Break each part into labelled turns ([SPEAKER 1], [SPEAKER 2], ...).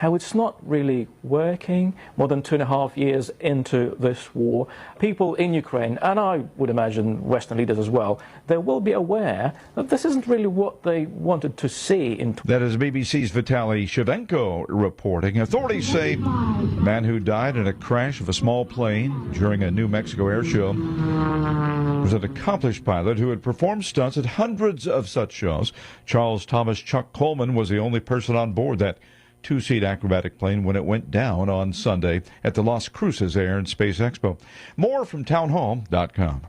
[SPEAKER 1] how it's not really working. More than 2.5 years into this war, people in Ukraine, and I would imagine Western leaders as well, they will be aware that this isn't really what they wanted to see.
[SPEAKER 2] That is BBC's Vitaly Shevchenko reporting. Authorities say the man who died in a crash of a small plane during a New Mexico air show was an accomplished pilot who had performed stunts at hundreds of such shows. Charles Thomas Chuck Coleman was the only person on board that two-seat acrobatic plane when it went down on Sunday at the Las Cruces Air and Space Expo. More from townhall.com.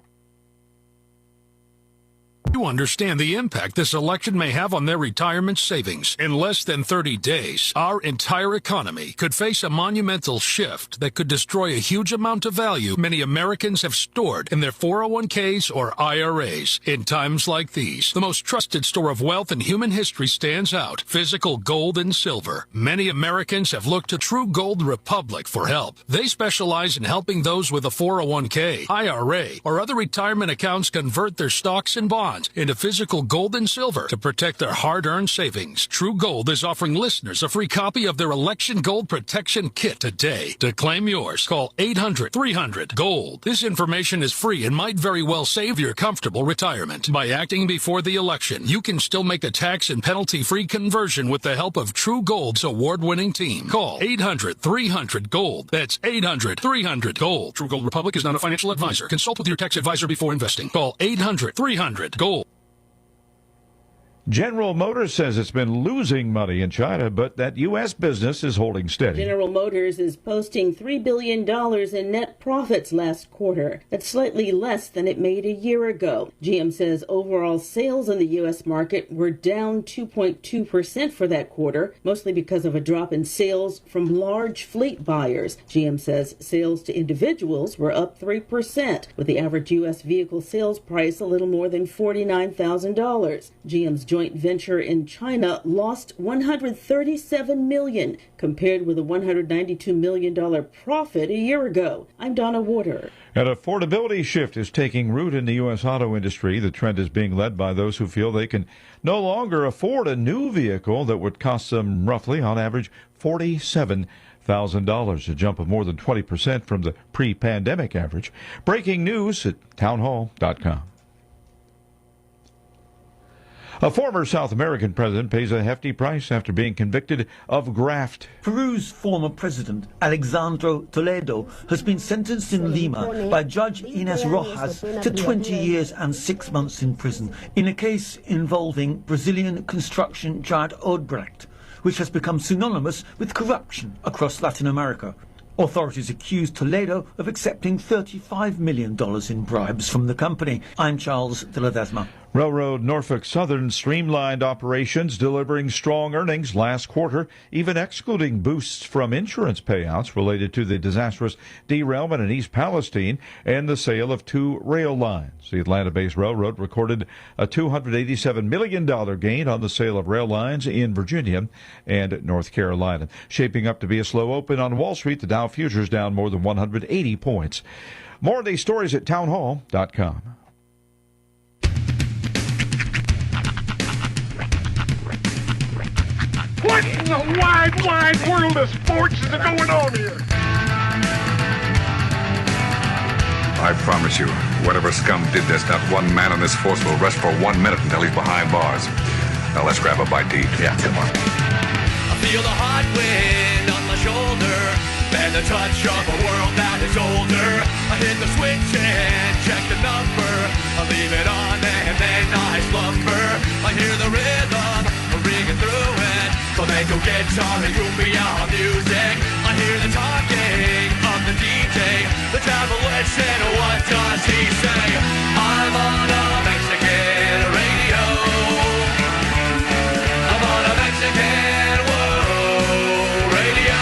[SPEAKER 3] You understand the impact this election may have on their retirement savings. In less than 30 days, our entire economy could face a monumental shift that could destroy a huge amount of value many Americans have stored in their 401ks or IRAs. In times like these, the most trusted store of wealth in human history stands out: physical gold and silver. Many Americans have looked to True Gold Republic for help. They specialize in helping those with a 401k, IRA, or other retirement accounts convert their stocks and bonds into physical gold and silver to protect their hard-earned savings. True Gold is offering listeners a free copy of their Election Gold Protection Kit today. To claim yours, call 800-300-GOLD. This information is free and might very well save your comfortable retirement. By acting before the election, you can still make the tax and penalty-free conversion with the help of True Gold's award-winning team. Call 800-300-GOLD. That's 800-300-GOLD. True Gold Republic is not a financial advisor. Consult with your tax advisor before investing. Call 800-300-GOLD.
[SPEAKER 2] General Motors says it's been losing money in China, but that U.S. business is holding steady.
[SPEAKER 4] General Motors is posting $3 billion in net profits last quarter. That's slightly less than it made a year ago. GM says overall sales in the U.S. market were down 2.2% for that quarter, mostly because of a drop in sales from large fleet buyers. GM says sales to individuals were up 3%, with the average U.S. vehicle sales price a little more than $49,000. GM's joint venture in China lost $137 million, compared with a $192 million profit a year ago. I'm Donna Warder.
[SPEAKER 2] An affordability shift is taking root in the U.S. auto industry. The trend is being led by those who feel they can no longer afford a new vehicle that would cost them roughly, on average, $47,000, a jump of more than 20% from the pre-pandemic average. Breaking news at townhall.com. A former South American president pays a hefty price after being convicted of graft.
[SPEAKER 5] Peru's former president, Alexandro Toledo, has been sentenced in Lima by Judge Ines Rojas to 20 years and 6 months in prison in a case involving Brazilian construction giant Odebrecht, which has become synonymous with corruption across Latin America. Authorities accuse Toledo of accepting $35 million in bribes from the company. I'm Charles de Ledesma.
[SPEAKER 2] Railroad Norfolk Southern streamlined operations, delivering strong earnings last quarter, even excluding boosts from insurance payouts related to the disastrous derailment in East Palestine and the sale of 2 rail lines. The Atlanta-based railroad recorded a $287 million gain on the sale of rail lines in Virginia and North Carolina. Shaping up to be a slow open on Wall Street, the Dow futures down more than 180 points. More of these stories at townhall.com.
[SPEAKER 6] What in the wide, wide world of sports is going on here?
[SPEAKER 7] I promise you, whatever scum did this, not one man on this force will rest for 1 minute until he's behind bars. Now let's grab a bite to eat. Yeah, come on.
[SPEAKER 8] I feel the hot wind on my shoulder and the touch of a world that is older. I hit the switch and check the number. I leave it on and then I slumber. I hear the rhythm ringing through it. Flamenco guitar and cumbia music. I hear the talking of the DJ. The travel listen, what does he say? I'm on a Mexican radio. I'm on a Mexican radio.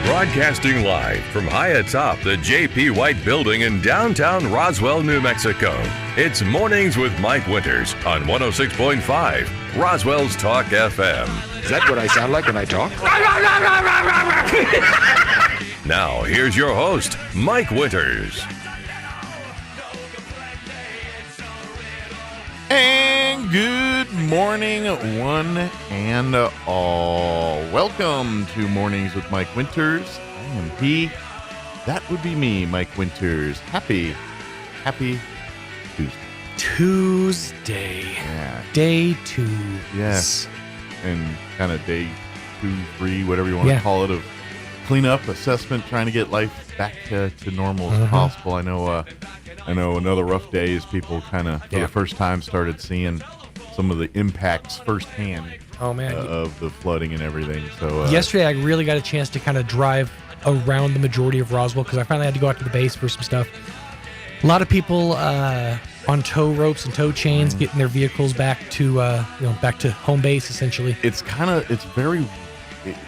[SPEAKER 9] Broadcasting live from high atop the J.P. White Building in downtown Roswell, New Mexico. It's Mornings with Mike Winters on 106.5 Roswell's Talk FM.
[SPEAKER 10] Is that what I sound like when I talk?
[SPEAKER 9] Now, here's your host, Mike Winters.
[SPEAKER 11] And And good morning, one and all. Welcome to Mornings with Mike Winters. I am he. That would be me, Mike Winters. Happy Tuesday.
[SPEAKER 12] Tuesday.
[SPEAKER 11] Yeah.
[SPEAKER 12] Day 2.
[SPEAKER 11] Yes. And kind of day 2, 3, whatever you want to call it, of cleanup, assessment, trying to get life back to normal as possible. I know another rough day is people kind of, for the first time, started seeing some of the impacts firsthand of the flooding and everything. So
[SPEAKER 12] yesterday, I really got a chance to kind of drive around the majority of Roswell because I finally had to go out to the base for some stuff. A lot of people on tow ropes and tow chains getting their vehicles back to back to home base essentially.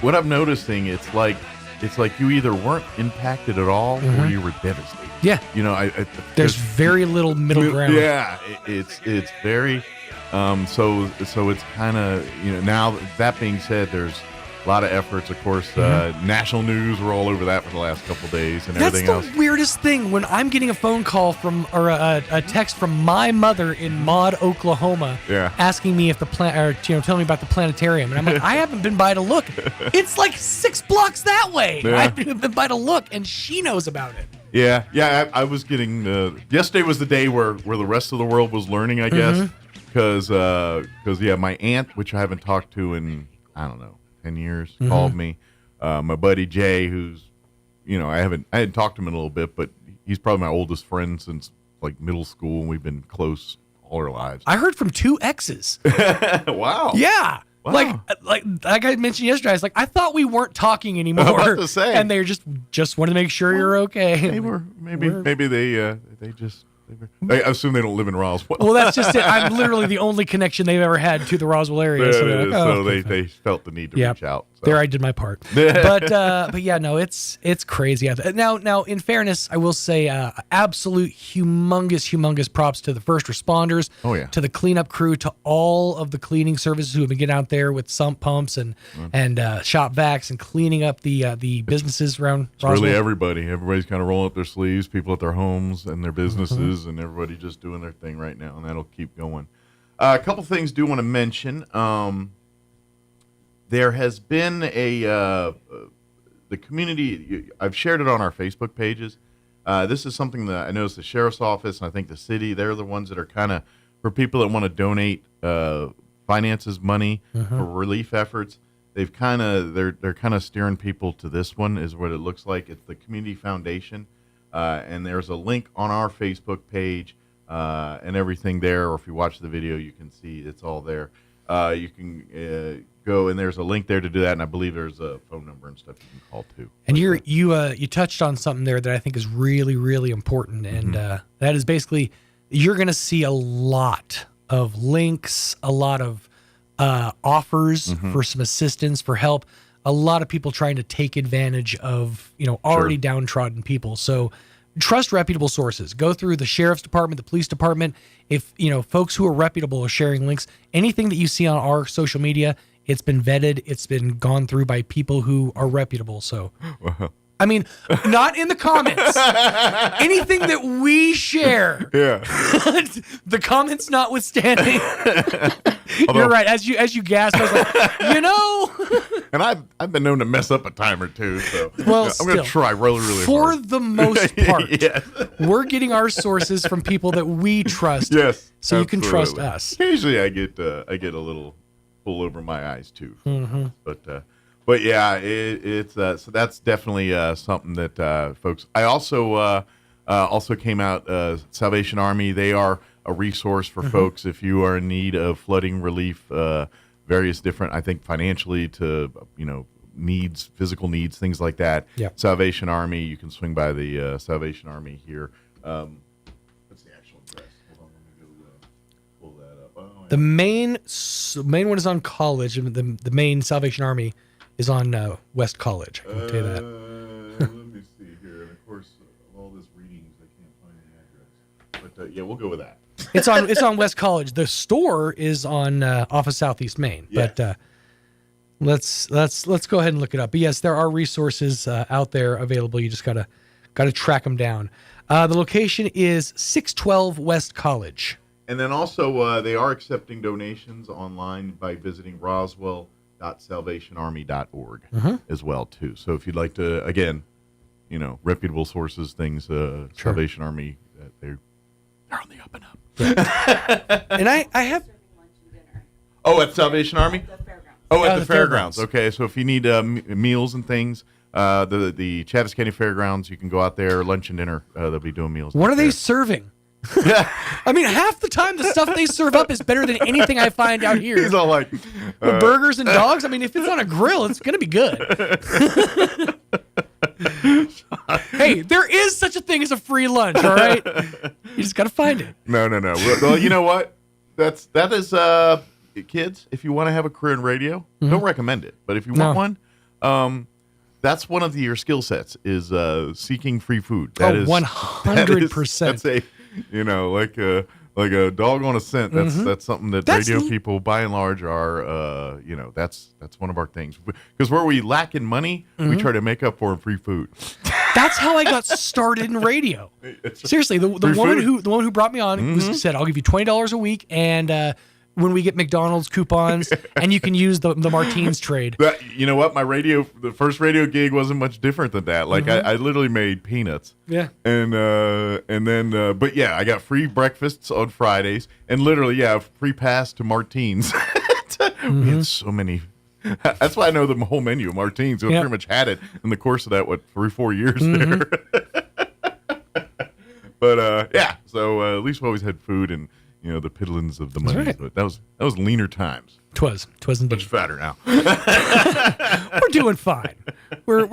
[SPEAKER 11] What I'm noticing, it's like you either weren't impacted at all or you were devastated.
[SPEAKER 12] Yeah. There's very little middle ground.
[SPEAKER 11] Yeah, it's very so it's kind of, now that being said, there's a lot of efforts, of course. National news were all over that for the last couple of days and everything else.
[SPEAKER 12] That's the weirdest thing when I'm getting a phone call a text from my mother in Maud, Oklahoma, asking me if telling me about the planetarium, and I'm like, I haven't been by to look. It's like 6 blocks that way. I haven't been by to look, and she knows about it.
[SPEAKER 11] Yeah. I was getting. Yesterday was the day where the rest of the world was learning, I guess, because my aunt, which I haven't talked to in, I don't know, 10 years, called me. My buddy Jay, who's, I hadn't talked to him in a little bit, but he's probably my oldest friend since like middle school, and we've been close all our lives.
[SPEAKER 12] I heard from 2 exes.
[SPEAKER 11] Wow.
[SPEAKER 12] Yeah.
[SPEAKER 11] Wow.
[SPEAKER 12] Like I mentioned yesterday, I was like, I thought we weren't talking anymore.
[SPEAKER 11] I was about to say.
[SPEAKER 12] And they just wanted to make sure you're okay.
[SPEAKER 11] Maybe they just. I assume they don't live in Roswell.
[SPEAKER 12] Well, that's just it. I'm literally the only connection they've ever had to the Roswell area.
[SPEAKER 11] They felt the need to reach out. So.
[SPEAKER 12] There, I did my part. But yeah, no, it's crazy. Now, in fairness, I will say absolute humongous props to the first responders, to the cleanup crew, to all of the cleaning services who have been getting out there with sump pumps and shop vacs and cleaning up the businesses around Roswell.
[SPEAKER 11] Really everybody. Everybody's kind of rolling up their sleeves, people at their homes and their businesses, and everybody just doing their thing right now, and that'll keep going. A couple things do want to mention. There has been the community, I've shared it on our Facebook pages. This is something that I noticed the sheriff's office and I think the city, they're the ones that are kind of, for people that want to donate finances, money for relief efforts. They're kind of steering people to this one, is what it looks like. It's the Community Foundation. And there's a link on our Facebook page and everything there. Or if you watch the video, you can see it's all there. You can go, and there's a link there to do that. And I believe there's a phone number and stuff you can call too.
[SPEAKER 12] And you touched on something there that I think is really, really important. And that is basically, you're going to see a lot of links, a lot of offers for some assistance, for help. A lot of people trying to take advantage of, already downtrodden people. So trust reputable sources. Go through the sheriff's department, the police department. If, folks who are reputable are sharing links, anything that you see on our social media, it's been vetted. It's been gone through by people who are reputable. So, I mean, not in the comments. Anything that we share.
[SPEAKER 11] Yeah.
[SPEAKER 12] The comments notwithstanding. You're right. As you gasped, I was like,
[SPEAKER 11] And I've been known to mess up a time or two, so
[SPEAKER 12] well,
[SPEAKER 11] I'm going to try really hard.
[SPEAKER 12] For the most part, we're getting our sources from people that we trust.
[SPEAKER 11] Yes,
[SPEAKER 12] so
[SPEAKER 11] absolutely.
[SPEAKER 12] You can trust us.
[SPEAKER 11] Occasionally, I get a little pull over my eyes too. But yeah, it's so that's definitely something that folks. I also came out. Salvation Army. They are a resource for folks if you are in need of flooding relief. Various different, I think, financially to needs, physical needs, things like that.
[SPEAKER 12] Yeah.
[SPEAKER 11] Salvation Army. You can swing by the Salvation Army here. What's the actual address? Hold on, let me go pull that up. Oh,
[SPEAKER 12] the main one is on College, and the main Salvation Army is on West College. I can tell you that.
[SPEAKER 11] Let me see here. And of course, all this readings, I can't find an address. But yeah, we'll go with that.
[SPEAKER 12] It's on West College. The store is on off of Southeast Main. Yeah. But let's go ahead and look it up. But yes, there are resources out there available. You just gotta track them down. The location is 612 West College.
[SPEAKER 11] And then also they are accepting donations online by visiting roswell.salvationarmy.org as well, too. So if you'd like to, again, reputable sources, things, Salvation Army, they're on the up and up.
[SPEAKER 12] And I have...
[SPEAKER 11] Oh, at Salvation Army? At the fairgrounds. Okay, so if you need meals and things, the Chaves County Fairgrounds, you can go out there, lunch and dinner. They'll be doing meals.
[SPEAKER 12] What are they serving? I mean, half the time the stuff they serve up is better than anything I find out here.
[SPEAKER 11] He's all like...
[SPEAKER 12] The burgers and dogs, I mean, if it's on a grill, it's going to be good. Hey, there is such a thing as a free lunch, all right? You just got to find it.
[SPEAKER 11] No. Well, you know what? That is... kids, if you want to have a career in radio, don't recommend it. But if you want one, that's one of your skill sets is seeking free food. That is
[SPEAKER 12] 100%.
[SPEAKER 11] That's a, like a dog on a scent. That's something that radio people, by and large, are. That's one of our things. Because where we lack in money, we try to make up for in free food.
[SPEAKER 12] That's how I got started in radio. Seriously, the woman who brought me on said, "I'll give you $20 a week and." When we get McDonald's coupons, and you can use the Martins trade.
[SPEAKER 11] You know what? The first radio gig wasn't much different than that. Like I literally made peanuts.
[SPEAKER 12] Yeah.
[SPEAKER 11] And then, but yeah, I got free breakfasts on Fridays, and literally, free pass to Martins. We had so many. That's why I know the whole menu of Martins. We pretty much had it in the course of that 3-4 years there. But so at least we always had food and. The piddlings of the money.
[SPEAKER 12] Right.
[SPEAKER 11] But that was leaner times.
[SPEAKER 12] Twas indeed.
[SPEAKER 11] Much fatter now.
[SPEAKER 12] We're doing fine. We're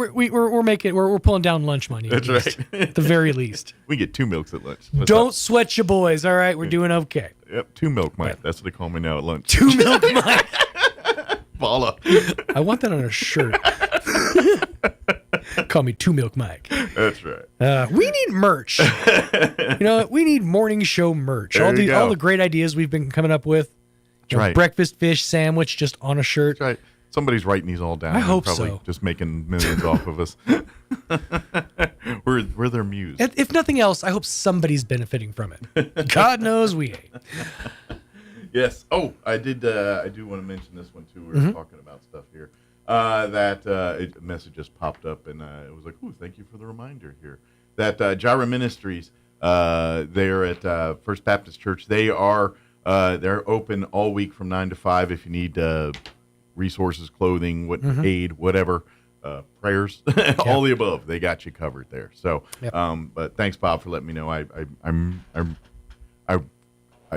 [SPEAKER 12] pulling down lunch money.
[SPEAKER 11] That's right.
[SPEAKER 12] At the very least.
[SPEAKER 11] We get 2 milks at lunch.
[SPEAKER 12] Don't sweat your boys. All right, we're doing okay.
[SPEAKER 11] Yep, 2 milk Mike. That's what they call me now at lunch.
[SPEAKER 12] 2 milk Mike.
[SPEAKER 11] Paula.
[SPEAKER 12] I want that on a shirt. Call me 2 Milk Mike.
[SPEAKER 11] That's right.
[SPEAKER 12] We need merch. We need morning show merch. All the great ideas we've been coming up with.
[SPEAKER 11] Right.
[SPEAKER 12] Breakfast fish sandwich just on a shirt.
[SPEAKER 11] That's right. Somebody's writing these all down.
[SPEAKER 12] I hope
[SPEAKER 11] probably
[SPEAKER 12] so.
[SPEAKER 11] Just making millions off of us. We're their muse.
[SPEAKER 12] If nothing else, I hope somebody's benefiting from it. God knows we ain't.
[SPEAKER 11] Yes. Oh, I do want to mention this one too. We were talking about stuff here. A message just popped up, and it was like, "Ooh, thank you for the reminder here." That Gyra Ministries, they're at First Baptist Church. They're open all week from 9 to 5. If you need resources, clothing, aid, whatever, prayers, all the above, they got you covered there. So, but thanks, Bob, for letting me know. I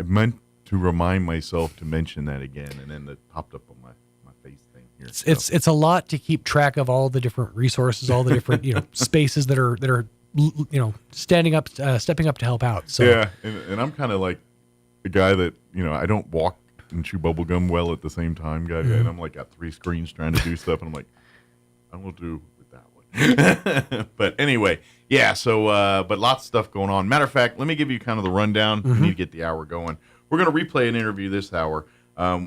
[SPEAKER 11] meant to remind myself to mention that again, and then it popped up on my face thing here.
[SPEAKER 12] It's a lot to keep track of all the different resources, all the different spaces that are stepping up to help out. So
[SPEAKER 11] yeah, and I'm kind of like the guy that I don't walk and chew bubble gum well at the same time, guy, and I'm like got 3 screens trying to do stuff, and I'm like, I will do with that one. But anyway, yeah. So but lots of stuff going on. Matter of fact, let me give you kind of the rundown. We need to get the hour going. We're going to replay an interview this hour.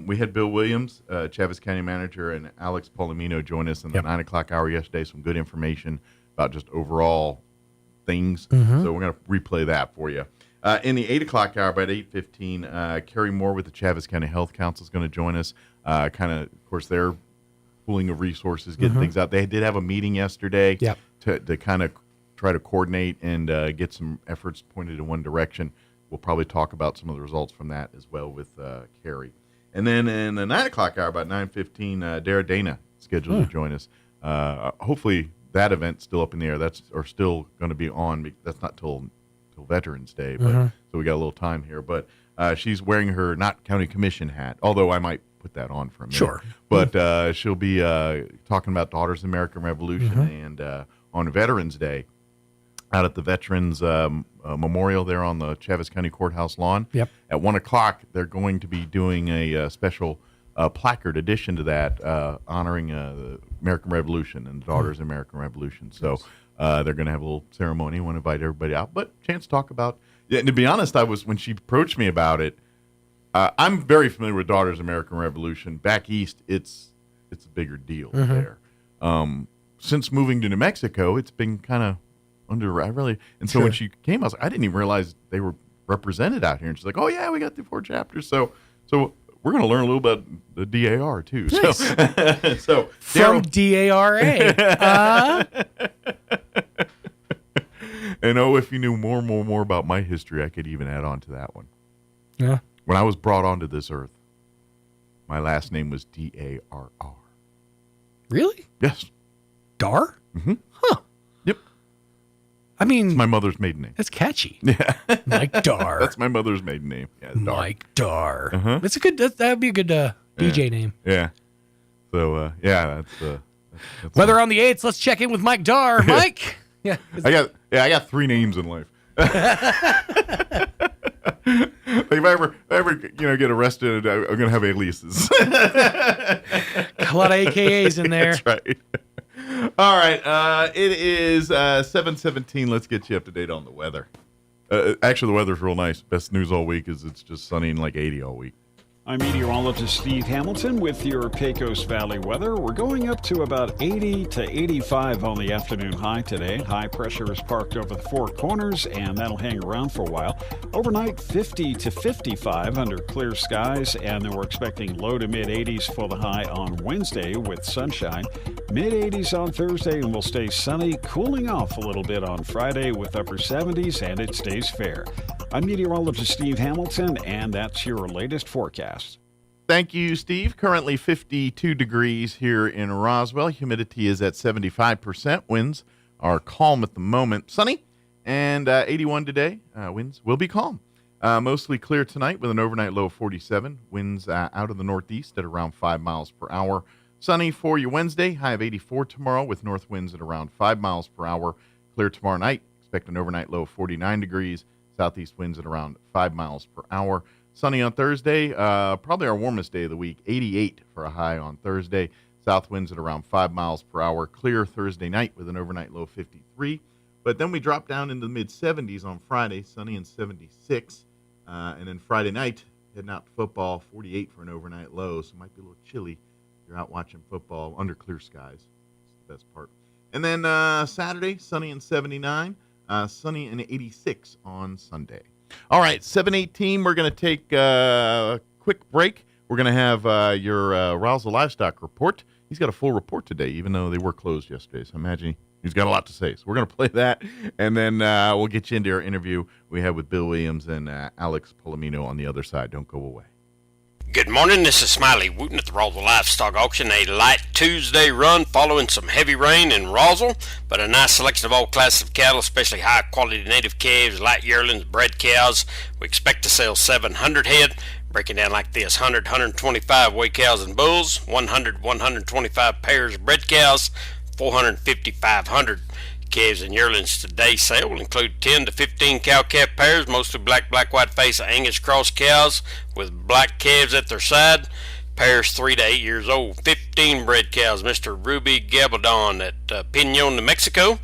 [SPEAKER 11] We had Bill Williams, Chaves County Manager, and Alex Palomino join us in the 9 o'clock hour yesterday. Some good information about just overall things. So we're going to replay that for you. In the 8 o'clock hour, about 8:15, Carrie Moore with the Chaves County Health Council is going to join us. Of course, they're pooling of resources, getting things out. They did have a meeting yesterday to kind of try to coordinate and get some efforts pointed in one direction. We'll probably talk about some of the results from that as well with Carrie. And then in the 9 o'clock hour, about 9:15, Dara Dana scheduled to join us. Hopefully that event's still up in the air. That's still going to be on. That's not till Veterans Day, but so we got a little time here. But she's wearing her not county commission hat, although I might put that on for a minute.
[SPEAKER 12] Sure.
[SPEAKER 11] But she'll be talking about Daughters of the American Revolution and on Veterans Day out at the Veterans Memorial there on the Chaves County Courthouse lawn.
[SPEAKER 12] Yep.
[SPEAKER 11] At 1 o'clock, they're going to be doing a special placard addition to that honoring the American Revolution and the Daughters of the American Revolution. So they're going to have a little ceremony. I want to invite everybody out, but chance to talk about. Yeah, and to be honest, when she approached me about it, I'm very familiar with Daughters of the American Revolution. Back east, it's a bigger deal there. Since moving to New Mexico, it's been kind of and so when she came, I didn't even realize they were represented out here. And she's like, oh, yeah, we got the 4 chapters. So we're going to learn a little about the DAR, too.
[SPEAKER 12] Nice.
[SPEAKER 11] So
[SPEAKER 12] from DARA.
[SPEAKER 11] And if you knew more about my history, I could even add on to that one.
[SPEAKER 12] Yeah.
[SPEAKER 11] When I was brought onto this earth, my last name was D-A-R-R.
[SPEAKER 12] Really?
[SPEAKER 11] Yes.
[SPEAKER 12] Dar?
[SPEAKER 11] Mm-hmm.
[SPEAKER 12] Huh.
[SPEAKER 11] Yep.
[SPEAKER 12] I mean,
[SPEAKER 11] it's my mother's maiden name.
[SPEAKER 12] That's catchy.
[SPEAKER 11] Yeah.
[SPEAKER 12] Mike Dar.
[SPEAKER 11] That's my mother's maiden name. Yeah, Dar.
[SPEAKER 12] Mike Dar.
[SPEAKER 11] Uh-huh.
[SPEAKER 12] That's a good. That'd be a good DJ name.
[SPEAKER 11] Yeah. So that's
[SPEAKER 12] Weather on the 8th. Let's check in with Mike Dar. Mike.
[SPEAKER 11] Yeah. I got 3 names in life. Like if I ever get arrested, I'm gonna have aliases.
[SPEAKER 12] A lot of AKAs in there.
[SPEAKER 11] That's right. All right. It is 7:17. Let's get you up to date on the weather. Actually, the weather's real nice. Best news all week is it's just sunny and like 80 all week.
[SPEAKER 13] I'm meteorologist Steve Hamilton with your Pecos Valley weather. We're going up to about 80 to 85 on the afternoon high today. High pressure is parked over the 4 corners, and that'll hang around for a while. Overnight, 50 to 55 under clear skies, and then we're expecting low to mid 80s for the high on Wednesday with sunshine. Mid 80s on Thursday, and we'll stay sunny, cooling off a little bit on Friday with upper 70s, and it stays fair. I'm meteorologist Steve Hamilton, and that's your latest forecast.
[SPEAKER 11] Thank you, Steve. Currently 52 degrees here in Roswell. Humidity is at 75%. Winds are calm at the moment. Sunny and 81 today. Winds will be calm. Mostly clear tonight with an overnight low of 47. Winds out of the northeast at around 5 miles per hour. Sunny for you Wednesday. High of 84 tomorrow with north winds at around 5 miles per hour. Clear tomorrow night. Expect an overnight low of 49 degrees. Southeast winds at around 5 miles per hour. Sunny on Thursday, probably our warmest day of the week, 88 for a high on Thursday. South winds at around 5 miles per hour. Clear Thursday night with an overnight low of 53. But then we drop down into the mid-70s on Friday, sunny and 76. And then Friday night, heading out to football, 48 for an overnight low. So it might be a little chilly if you're out watching football under clear skies. That's the best part. And then Saturday, sunny and 79. Sunny and 86 on Sunday. All right, 7:18. We're going to take a quick break. We're going to have your Roswell Livestock report. He's got a full report today, even though they were closed yesterday. So imagine he's got a lot to say. So we're going to play that, and then we'll get you into our interview we had with Bill Williams and Alex Palomino on the other side. Don't go away.
[SPEAKER 14] Good morning, this is Smiley Wooten at the Roswell Livestock Auction. A light Tuesday run following some heavy rain in Roswell, but a nice selection of all classes of cattle, especially high-quality native calves, light yearlings, bred cows. We expect to sell 700 head, breaking down like this: 100, 125 weight cows and bulls, 100, 125 pairs of bred cows, 450, 500 calves and yearlings. Today's sale will include 10 to 15 cow-calf pairs, mostly black, white-face Angus cross cows with black calves at their side. Pairs 3 to 8 years old. 15 bred cows, Mr. Ruby Gabaldon at Pinon, New Mexico.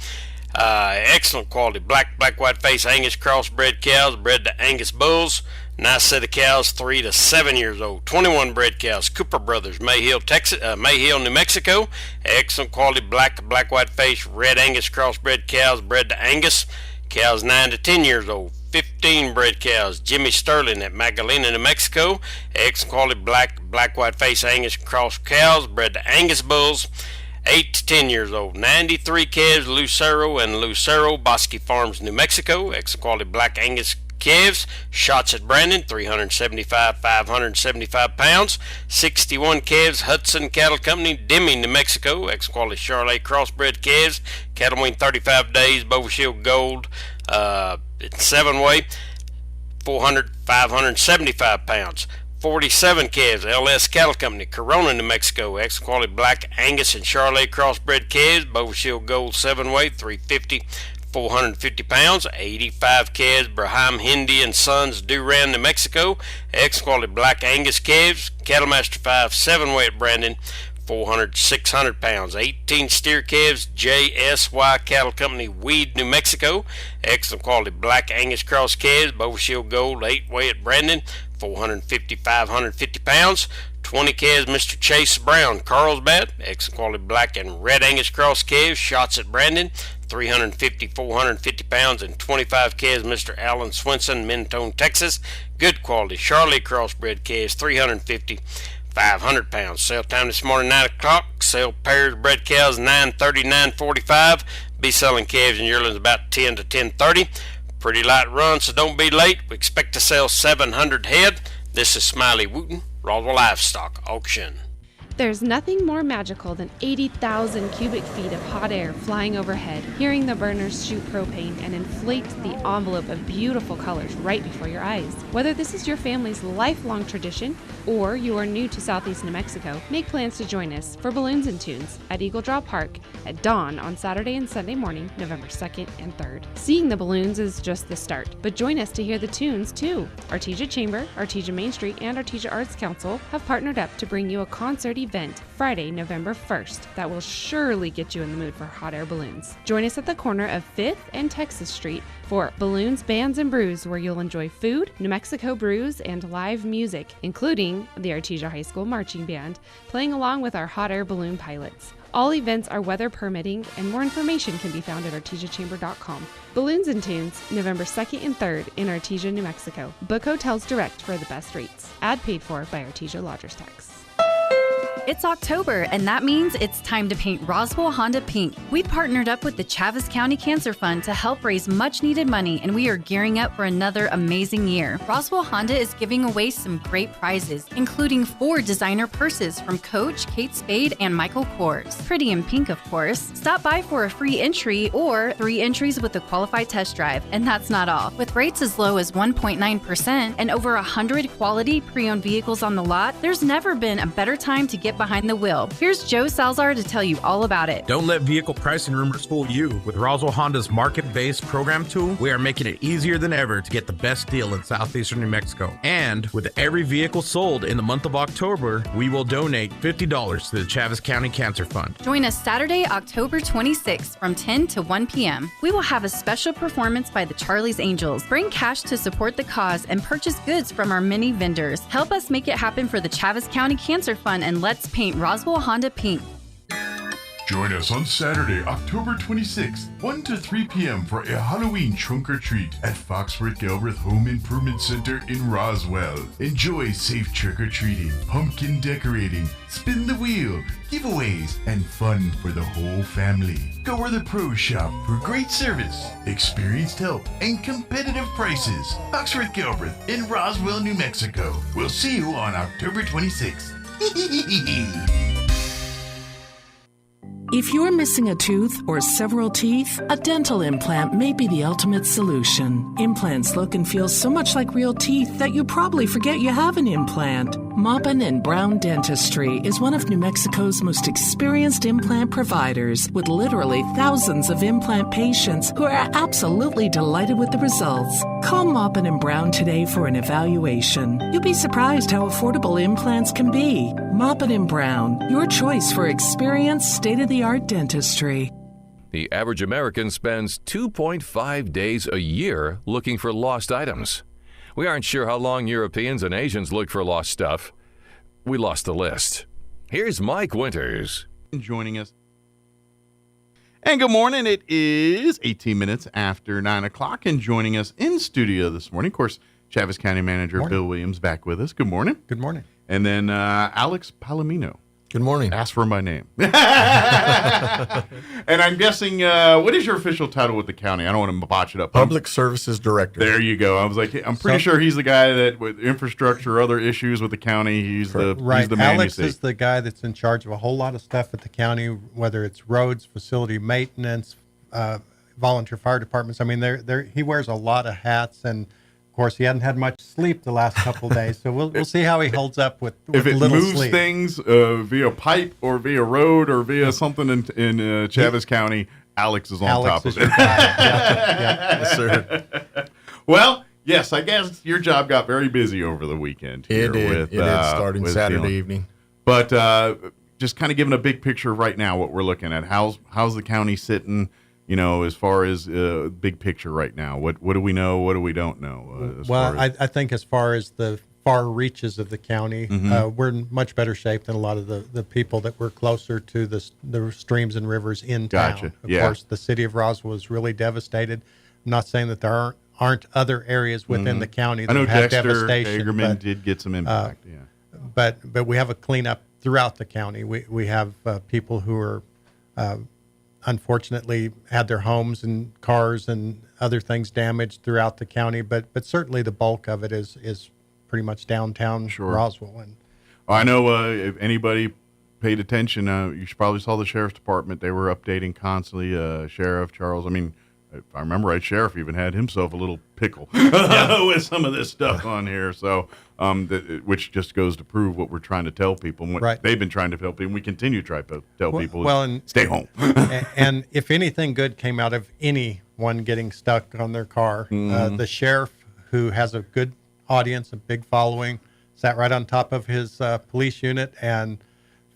[SPEAKER 14] Excellent quality black, white-face Angus crossbred cows, bred to Angus bulls. Nice set of cows, 3 to 7 years old. 21 bred cows, Cooper Brothers, Mayhill, New Mexico. Excellent quality black, white-face red Angus crossbred cows, bred to Angus. Cows 9 to 10 years old. 15 bred cows, Jimmy Sterling at Magdalena, New Mexico. Excellent quality black, white-face Angus cross cows, bred to Angus bulls. 8 to 10 years old. 93 calves, Lucero and Lucero, Bosque Farms, New Mexico. Excellent quality black Angus calves, shots at Brandon, 575 pounds. 61 calves, Hudson Cattle Company, Deming, New Mexico. Excellent quality Charolais crossbred calves, cattle wean 35 days, Bovinshield Gold, 7-way, 575 pounds. 47 calves, LS Cattle Company, Corona, New Mexico. Excellent quality black Angus and Charolais crossbred calves, Bovinshield Gold 7-way, 350, 450 pounds. 85 calves, Braham Hindi and Sons, Durand, New Mexico. Excellent quality black Angus calves, Cattlemaster 5 7-way at Brandon, 600 pounds. 18 steer calves, JSY Cattle Company, Weed, New Mexico. Excellent quality black Angus cross calves, Bovinshield Gold 8-way at Brandon, 550 pounds. 20 calves, Mr. Chase Brown, Carlsbad. Excellent quality black and red Angus cross calves, shots at Brandon, 350, 450 pounds, and 25 calves, Mr. Alan Swinson, Mentone, Texas. Good quality Charlie crossbred calves, 350, 500 pounds. Sale time this morning, 9 o'clock. Sell pairs bred cows, 9:30, 9:45. Be selling calves and yearlings about 10 to 10:30. Pretty light run, so don't be late. We expect to sell 700 head. This is Smiley Wooten, Roswell Livestock Auction.
[SPEAKER 15] There's nothing more magical than 80,000 cubic feet of hot air flying overhead, hearing the burners shoot propane and inflate the envelope of beautiful colors right before your eyes. Whether this is your family's lifelong tradition or you are new to Southeast New Mexico, make plans to join us for Balloons and Tunes at Eagle Draw Park at dawn on Saturday and Sunday morning, November 2nd and 3rd. Seeing the balloons is just the start, but join us to hear the tunes too. Artesia Chamber, Artesia Main Street, and Artesia Arts Council have partnered up to bring you a concert event Friday, November 1st that will surely get you in the mood for hot air balloons. Join us at the corner of 5th and Texas Street for Balloons, Bands, and Brews, where you'll enjoy food, New Mexico brews, and live music, including the Artesia High School Marching Band, playing along with our hot air balloon pilots. All events are weather permitting, and more information can be found at artesiachamber.com. Balloons and Tunes, November 2nd and 3rd in Artesia, New Mexico. Book hotels direct for the best rates. Ad paid for by Artesia Lodgers Tax.
[SPEAKER 16] It's October, and that means it's time to paint Roswell Honda pink. We partnered up with the Chaves County Cancer Fund to help raise much-needed money, and we are gearing up for another amazing year. Roswell Honda is giving away some great prizes, including 4 designer purses from Coach, Kate Spade, and Michael Kors. Pretty in pink, of course. Stop by for a free entry or 3 entries with a qualified test drive. And that's not all. With rates as low as 1.9% and over 100 quality pre-owned vehicles on the lot, there's never been a better time to get behind the wheel. Here's Joe Salzar to tell you all about it.
[SPEAKER 17] Don't let vehicle pricing rumors fool you. With Roswell Honda's market-based program tool, we are making it easier than ever to get the best deal in southeastern New Mexico. And with every vehicle sold in the month of October, we will donate $50 to the Chaves County Cancer Fund.
[SPEAKER 16] Join us Saturday, October 26th from 10 to 1 p.m. We will have a special performance by the Charlie's Angels. Bring cash to support the cause and purchase goods from our many vendors. Help us make it happen for the Chaves County Cancer Fund, and let's paint Roswell Honda pink.
[SPEAKER 18] Join us on Saturday, October 26th, 1 to 3 p.m. for a Halloween trunk-or-treat at Foxworth Galbraith Home Improvement Center in Roswell. Enjoy safe trick-or-treating, pumpkin decorating, spin the wheel, giveaways, and fun for the whole family. Go where the pros shop for great service, experienced help, and competitive prices. Foxworth Galbraith in Roswell, New Mexico. We'll see you on October 26th.
[SPEAKER 19] If you're missing a tooth or several teeth, a dental implant may be the ultimate solution. Implants look and feel so much like real teeth that you probably forget you have an implant. Maupin and Brown Dentistry is one of New Mexico's most experienced implant providers, with literally thousands of implant patients who are absolutely delighted with the results. Call Maupin and Brown today for an evaluation. You'll be surprised how affordable implants can be. Maupin and Brown, your choice for experienced, state-of-the-art dentistry.
[SPEAKER 9] The average American spends 2.5 days a year looking for lost items. We aren't sure how long Europeans and Asians look for lost stuff. We lost the list. Here's Mike Winters.
[SPEAKER 11] Joining us. And good morning. It is 18 minutes after 9 o'clock, and joining us in studio this morning, of course, Chaves County Manager Bill Williams back with us. Good morning.
[SPEAKER 20] Good morning.
[SPEAKER 11] And then Alex Palomino.
[SPEAKER 20] Good morning.
[SPEAKER 11] Ask for my name. And I'm guessing, what is your official title with the county? I don't want to botch it up.
[SPEAKER 20] Public Services Director.
[SPEAKER 11] There you go. I was like, I'm pretty sure he's the guy that with infrastructure or other issues with the county, he's the man.
[SPEAKER 20] Alex is the guy that's in charge of a whole lot of stuff at the county, whether it's roads, facility maintenance, volunteer fire departments. I mean, he wears a lot of hats, and of course, he hadn't had much sleep the last couple of days, so we'll see how he holds up with
[SPEAKER 11] if it
[SPEAKER 20] little
[SPEAKER 11] moves
[SPEAKER 20] sleep.
[SPEAKER 11] Things via pipe or via road or via something in Chaves County. Alex is on top of it.
[SPEAKER 20] Yes, sir.
[SPEAKER 11] Well, yes, I guess your job got very busy over the weekend.
[SPEAKER 20] It did starting Saturday evening.
[SPEAKER 11] But just kind of giving a big picture right now, what we're looking at. How's the county sitting? You know, as far as big picture right now, what do we know? What do we don't know?
[SPEAKER 20] I think as far as the far reaches of the county. We're in much better shape than a lot of the people that were closer to the streams and rivers in town. Of course, the city of Roswell was really devastated. I'm not saying that there aren't other areas within the county that have had devastation.
[SPEAKER 11] Hagerman did get some impact.
[SPEAKER 20] But we have a cleanup throughout the county. We have people who are unfortunately had their homes and cars and other things damaged throughout the county. But certainly the bulk of it is pretty much downtown Roswell. And
[SPEAKER 11] I know if anybody paid attention, you probably saw the sheriff's department. They were updating constantly. Sheriff Charles, I mean, if I remember right, Sheriff even had himself a little pickle with some of this stuff on here. So, which just goes to prove what we're trying to tell people and what they've been trying to tell people. And we continue to try to tell people,
[SPEAKER 20] and
[SPEAKER 11] stay home.
[SPEAKER 20] And if anything good came out of anyone getting stuck on their car, the sheriff, who has a good audience, a big following, sat right on top of his police unit and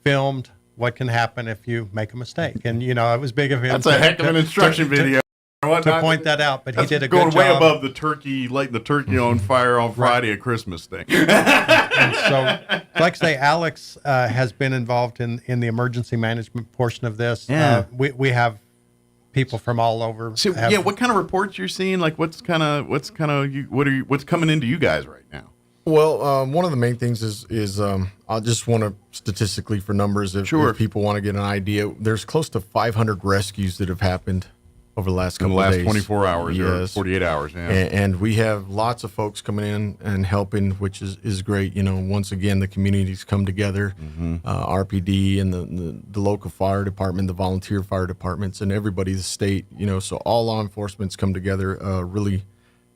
[SPEAKER 20] filmed what can happen if you make a mistake. And, you know, it was big of him.
[SPEAKER 11] That's a heck of an instruction video.
[SPEAKER 20] To point that out, but he did a good job.
[SPEAKER 11] Going way above the turkey, lighting the turkey on fire on Friday at Christmas thing.
[SPEAKER 20] And so, like I say, Alex has been involved in the emergency management portion of this.
[SPEAKER 11] Yeah.
[SPEAKER 20] We have people from all over.
[SPEAKER 11] So, what kind of reports you're seeing? Like, what's coming into you guys right now?
[SPEAKER 21] Well, one of the main things is I just want to statistically for numbers, if people want to get an idea, there's close to 500 rescues that have happened over the last couple of days.
[SPEAKER 11] 24 hours or 48 hours, yeah.
[SPEAKER 21] And we have lots of folks coming in and helping, which is great. You know, once again, the communities come together, RPD and the local fire department, the volunteer fire departments, and everybody, the state, you know, so all law enforcement's come together really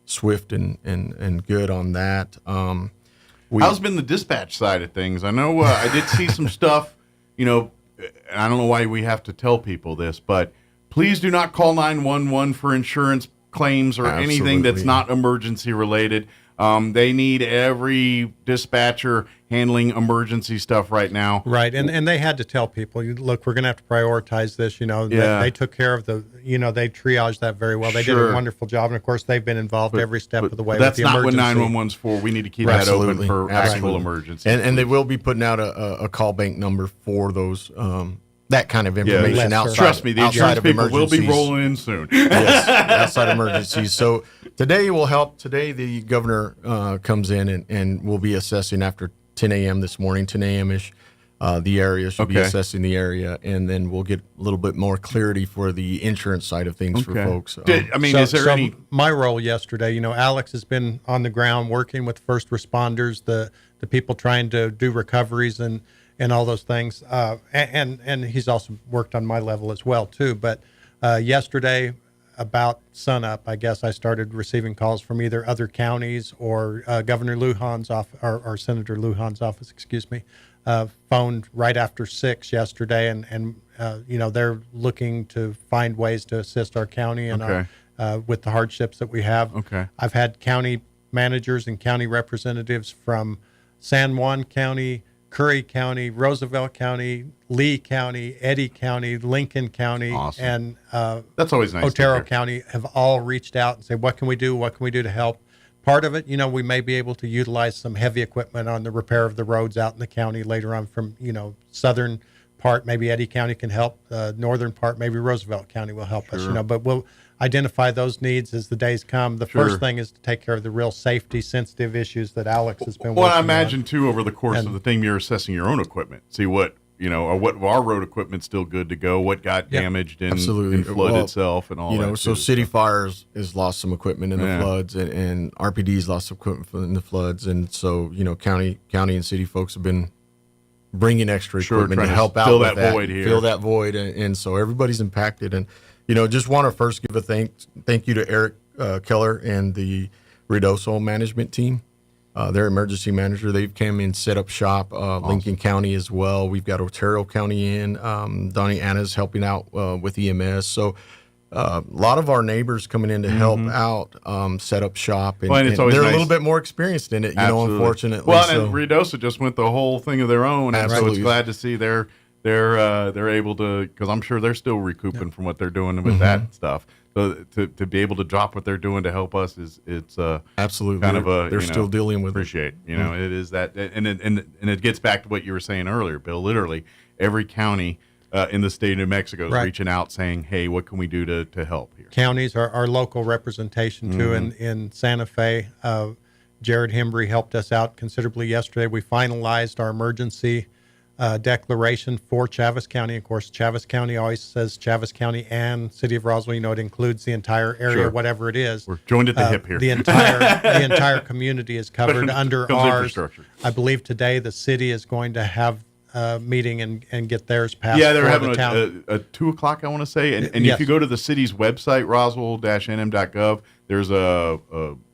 [SPEAKER 21] swift and good on that.
[SPEAKER 11] How's been the dispatch side of things? I know I did see some stuff, you know, and I don't know why we have to tell people this, but please do not call 911 for insurance claims or anything that's not emergency related. They need every dispatcher handling emergency stuff right now.
[SPEAKER 20] Right, and they had to tell people, look, we're going to have to prioritize this. You know, they took care of they triaged that very well. They did a wonderful job, and of course, they've been involved every step of the way.
[SPEAKER 11] That's
[SPEAKER 20] with the
[SPEAKER 11] not what
[SPEAKER 20] emergency.
[SPEAKER 11] 911's for. We need to keep that open for actual emergencies.
[SPEAKER 21] And they will be putting out a call bank number for those. That kind of information outside.
[SPEAKER 11] Trust me, the insurance people will be rolling in soon.
[SPEAKER 21] Yes, outside emergencies. So today will help. Today the governor comes in and will be assessing after 10 a.m. this morning, 10 a.m.-ish. The area should be assessing the area, and then we'll get a little bit more clarity for the insurance side of things for folks.
[SPEAKER 11] Is there any?
[SPEAKER 20] My role yesterday, you know, Alex has been on the ground working with first responders, the people trying to do recoveries and all those things. And he's also worked on my level as well, too. But yesterday, about sunup, I guess, I started receiving calls from either other counties or Governor Lujan's office, or Senator Lujan's office, phoned right after 6 yesterday. And you know, they're looking to find ways to assist our county and with the hardships that we have. I've had county managers and county representatives from San Juan County, Curry County, Roosevelt County, Lee County, Eddy County, Lincoln County, and
[SPEAKER 11] that's always nice.
[SPEAKER 20] Otero County have all reached out and said, what can we do? What can we do to help? Part of it, you know, we may be able to utilize some heavy equipment on the repair of the roads out in the county later on from, you know, southern part, maybe Eddy County can help. Northern part, maybe Roosevelt County will help us, you know, but we'll identify those needs as the days come. The first thing is to take care of the real safety sensitive issues that Alex has been working on.
[SPEAKER 11] Well, I imagine too, over the course of the thing, you're assessing your own equipment. See what, you know, or what our road equipment's still good to go, what got damaged in flood itself and all that.
[SPEAKER 21] You know, so City Fires has lost some equipment in the floods, and RPD's lost some equipment in the floods, and so, you know, county and city folks have been bringing extra equipment to help out with that void here. Fill that void, and so everybody's impacted. And you know, just want to first give a thank you to Eric Keller and the Ruidoso management team. Their emergency manager, they've come in, set up shop. Lincoln County as well. We've got Otero County in. Donnie Anna's helping out with EMS. So a lot of our neighbors coming in to help out, set up shop, and they're a little bit more experienced in it, you know, unfortunately.
[SPEAKER 11] Well, and Ruidoso just went the whole thing of their own, and so it's glad to see they're they're able to, because I'm sure they're still recouping from what they're doing with that stuff. So to be able to drop what they're doing to help us it's
[SPEAKER 21] absolutely
[SPEAKER 11] kind of a
[SPEAKER 21] they're still dealing with
[SPEAKER 11] appreciate it. It is that, and it gets back to what you were saying earlier, Bill. Literally every county in the state of New Mexico is reaching out saying, hey, what can we do to help here?
[SPEAKER 20] Counties, our local representation too, in Santa Fe. Jared Hembry helped us out considerably yesterday. We finalized our emergency declaration for Chaves County. Of course, Chaves County always says Chaves County and City of Roswell. It includes the entire area, whatever it is.
[SPEAKER 11] We're joined at the hip here.
[SPEAKER 20] The entire community is covered under ours. I believe today the city is going to have a meeting and get theirs passed.
[SPEAKER 11] Yeah, they're having a 2 o'clock, I want to say. And if you go to the city's website, roswell-nm.gov, there's a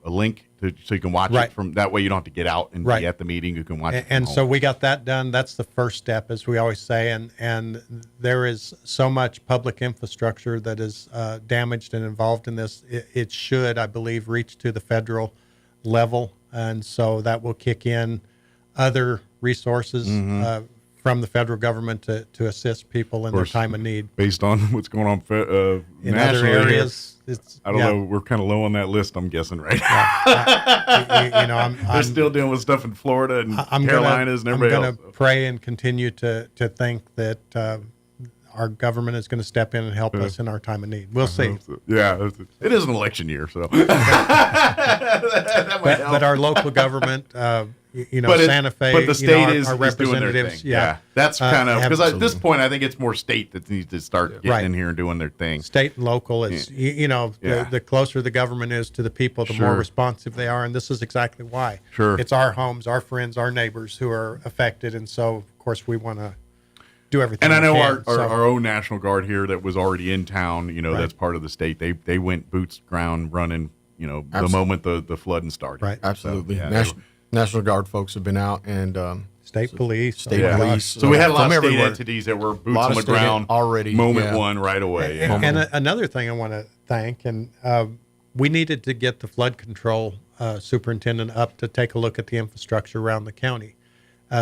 [SPEAKER 11] link so you can watch it from that way. You don't have to get out and be at the meeting. You can watch it.
[SPEAKER 20] And so we got that done. That's the first step, as we always say. And there is so much public infrastructure that is damaged and involved in this. It should, I believe, reach to the federal level. And so that will kick in other resources from the federal government to assist people in their time of need.
[SPEAKER 11] Based on what's going on
[SPEAKER 20] in other areas.
[SPEAKER 11] I don't know. We're kind of low on that list, I'm guessing, right? They're still dealing with stuff in Florida and Carolinas and everybody else.
[SPEAKER 20] I'm going to pray and continue to think that our government is going to step in and help us in our time of need. We'll see.
[SPEAKER 11] Yeah, it is an election year, so.
[SPEAKER 20] But our local government, Santa Fe,
[SPEAKER 11] but the state
[SPEAKER 20] our representatives,
[SPEAKER 11] doing their thing. That's kind of, because at this point, I think it's more state that needs to start getting in here and doing their thing.
[SPEAKER 20] State and local is, the closer the government is to the people, the more responsive they are, and this is exactly why. It's our homes, our friends, our neighbors who are affected, and so, of course, we want to do everything.
[SPEAKER 11] And I know our own National Guard here that was already in town, that's part of the state. They went boots ground running, the moment the flooding started.
[SPEAKER 20] Right.
[SPEAKER 21] Absolutely. So, National Guard folks have been out and
[SPEAKER 20] state police.
[SPEAKER 11] So we had a lot of state entities that were boots on the ground
[SPEAKER 21] already.
[SPEAKER 11] Moment one right away.
[SPEAKER 20] And another thing I want to thank, and we needed to get the flood control superintendent up to take a look at the infrastructure around the county.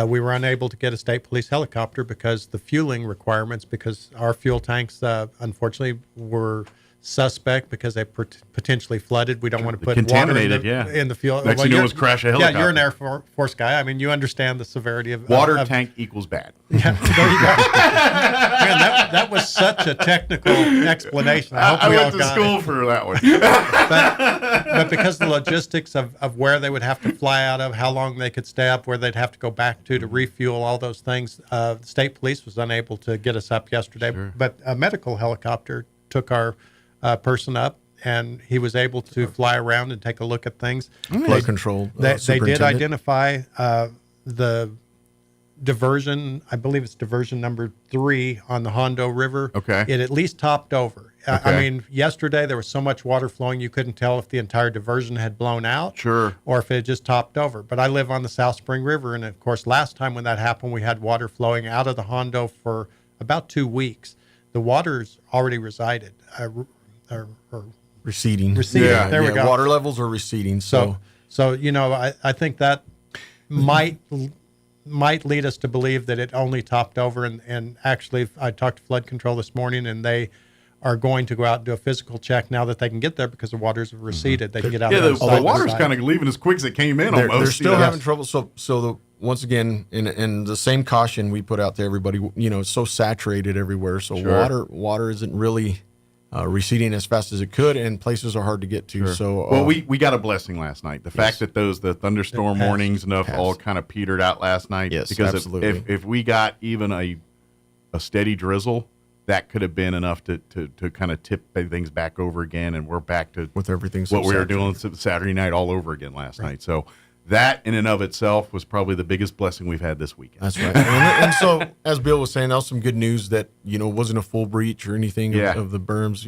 [SPEAKER 20] We were unable to get a state police helicopter because the fueling requirements, because our fuel tanks, unfortunately, were suspect because they potentially flooded. We don't want to put
[SPEAKER 11] contaminated
[SPEAKER 20] water in the fuel.
[SPEAKER 11] Next thing you know is crash a helicopter.
[SPEAKER 20] Yeah, you're an Air Force guy. I mean, you understand the severity of
[SPEAKER 11] water tank equals bad.
[SPEAKER 20] Yeah, there you go. Man, that was such a technical explanation. I
[SPEAKER 11] went to school for that one.
[SPEAKER 20] but because the logistics of where they would have to fly out of, how long they could stay up, where they'd have to go back to refuel, all those things, the state police was unable to get us up yesterday. Sure. But a medical helicopter took our person up, and he was able to fly around and take a look at things.
[SPEAKER 21] Flood control.
[SPEAKER 20] They did identify the diversion. I believe it's diversion number 3 on the Hondo River.
[SPEAKER 11] Okay.
[SPEAKER 20] It at least topped over. Okay. I mean, yesterday there was so much water flowing you couldn't tell if the entire diversion had blown out.
[SPEAKER 11] Sure.
[SPEAKER 20] Or if it just topped over. But I live on the South Spring River, and of course, last time when that happened, we had water flowing out of the Hondo for about 2 weeks. The water's already resided.
[SPEAKER 21] Receding.
[SPEAKER 20] Yeah, there we go.
[SPEAKER 21] Water levels are receding. So
[SPEAKER 20] I think that might lead us to believe that it only topped over. And actually, I talked to flood control this morning, and they are going to go out and do a physical check now that they can get there because the waters have receded. They can get out.
[SPEAKER 11] Yeah, the water's kind of leaving as quick as it came in.
[SPEAKER 21] They're still having trouble. Once again, in the same caution we put out to everybody, it's so saturated everywhere. So water isn't really receding as fast as it could, and places are hard to get to.
[SPEAKER 11] Sure.
[SPEAKER 21] So,
[SPEAKER 11] we got a blessing last night. The fact that the thunderstorm warnings and stuff all kind of petered out last night.
[SPEAKER 21] Yes,
[SPEAKER 11] because
[SPEAKER 21] absolutely.
[SPEAKER 11] if we got even a steady drizzle, that could have been enough to kind of tip things back over again, and we're back to
[SPEAKER 21] with everything
[SPEAKER 11] what we were doing Saturday night all over again last night. So that in and of itself was probably the biggest blessing we've had this weekend.
[SPEAKER 21] That's right. and so, as Bill was saying, that was some good news that, wasn't a full breach or anything of the berms.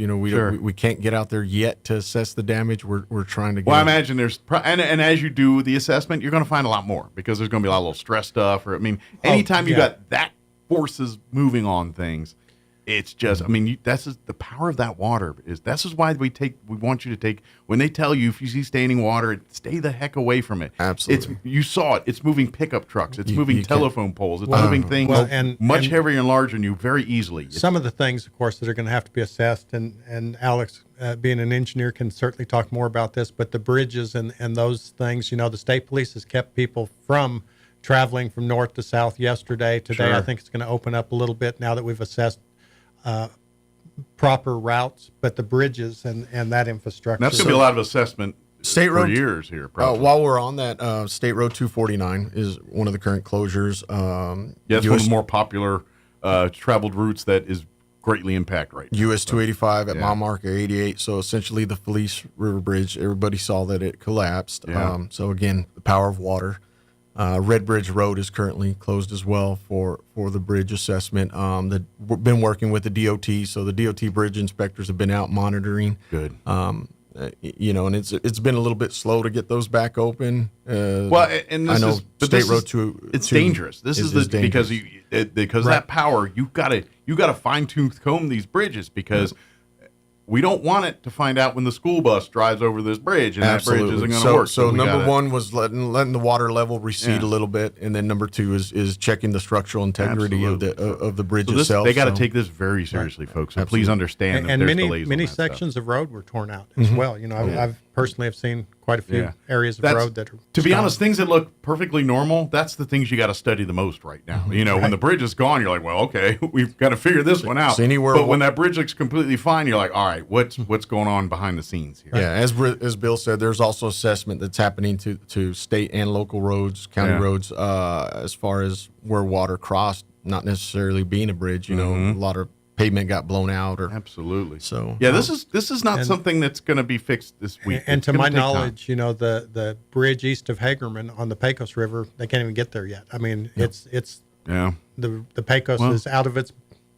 [SPEAKER 21] We can't get out there yet to assess the damage. We're trying to get.
[SPEAKER 11] Well, I imagine there's, and as you do the assessment, you're going to find a lot more because there's going to be a lot of little stress stuff. Or, anytime you got that forces moving on things, It's just, I mean, that's the power of that water. This is why we want you to take, when they tell you if you see standing water, stay the heck away from it.
[SPEAKER 21] Absolutely.
[SPEAKER 11] You saw it. It's moving pickup trucks. It's moving telephone poles. It's moving things much heavier and larger than you very easily.
[SPEAKER 20] Some of the things, of course, that are going to have to be assessed, and Alex, being an engineer, can certainly talk more about this, but the bridges and those things, the state police has kept people from traveling from north to south yesterday. Today, I think it's going to open up a little bit now that we've assessed proper routes, but the bridges and that infrastructure.
[SPEAKER 11] That's going to be a lot of assessment
[SPEAKER 21] State
[SPEAKER 11] for
[SPEAKER 21] Road
[SPEAKER 11] years here.
[SPEAKER 21] While we're on that, State Road 249 is one of the current closures.
[SPEAKER 11] It's one of the more popular traveled routes that is greatly impacted right now.
[SPEAKER 21] US 285 at mile marker 88. So essentially the Felice River Bridge, everybody saw that it collapsed.
[SPEAKER 11] Yeah.
[SPEAKER 21] So again, the power of water. Red Bridge Road is currently closed as well for the bridge assessment. We've been working with the DOT, so the DOT bridge inspectors have been out monitoring.
[SPEAKER 11] Good.
[SPEAKER 21] And it's been a little bit slow to get those back open.
[SPEAKER 11] And this
[SPEAKER 21] I know
[SPEAKER 11] is
[SPEAKER 21] State Road 2.
[SPEAKER 11] It's dangerous. This is dangerous. because that power. You got to fine tooth comb these bridges because. We don't want it to find out when the school bus drives over this bridge, and
[SPEAKER 21] Absolutely.
[SPEAKER 11] that bridge isn't going to work.
[SPEAKER 21] So number one was letting the water level recede a little bit, and then number two is checking the structural integrity of the bridge itself.
[SPEAKER 11] They got to take this very seriously, folks. And please understand that there's delays.
[SPEAKER 20] Many sections of road were torn out as well. I've personally have seen quite a few areas of road that are.
[SPEAKER 11] To be honest, things that look perfectly normal, that's the things you got to study the most right now. When the bridge is gone, you're like, well, okay, we've got to figure this one out. But when that bridge looks completely fine, you're like, all right, what's going on behind the scenes here?
[SPEAKER 21] Yeah, as Bill said, there's also assessment that's happening to state and local roads, county roads, as far as where water crossed, not necessarily being a bridge. A lot of pavement got blown out.
[SPEAKER 11] Absolutely.
[SPEAKER 21] So
[SPEAKER 11] this is not something that's going to be fixed this week.
[SPEAKER 20] And to my knowledge, the bridge east of Hagerman on the Pecos River, they can't even get there yet. I mean, it's the Pecos is out of its.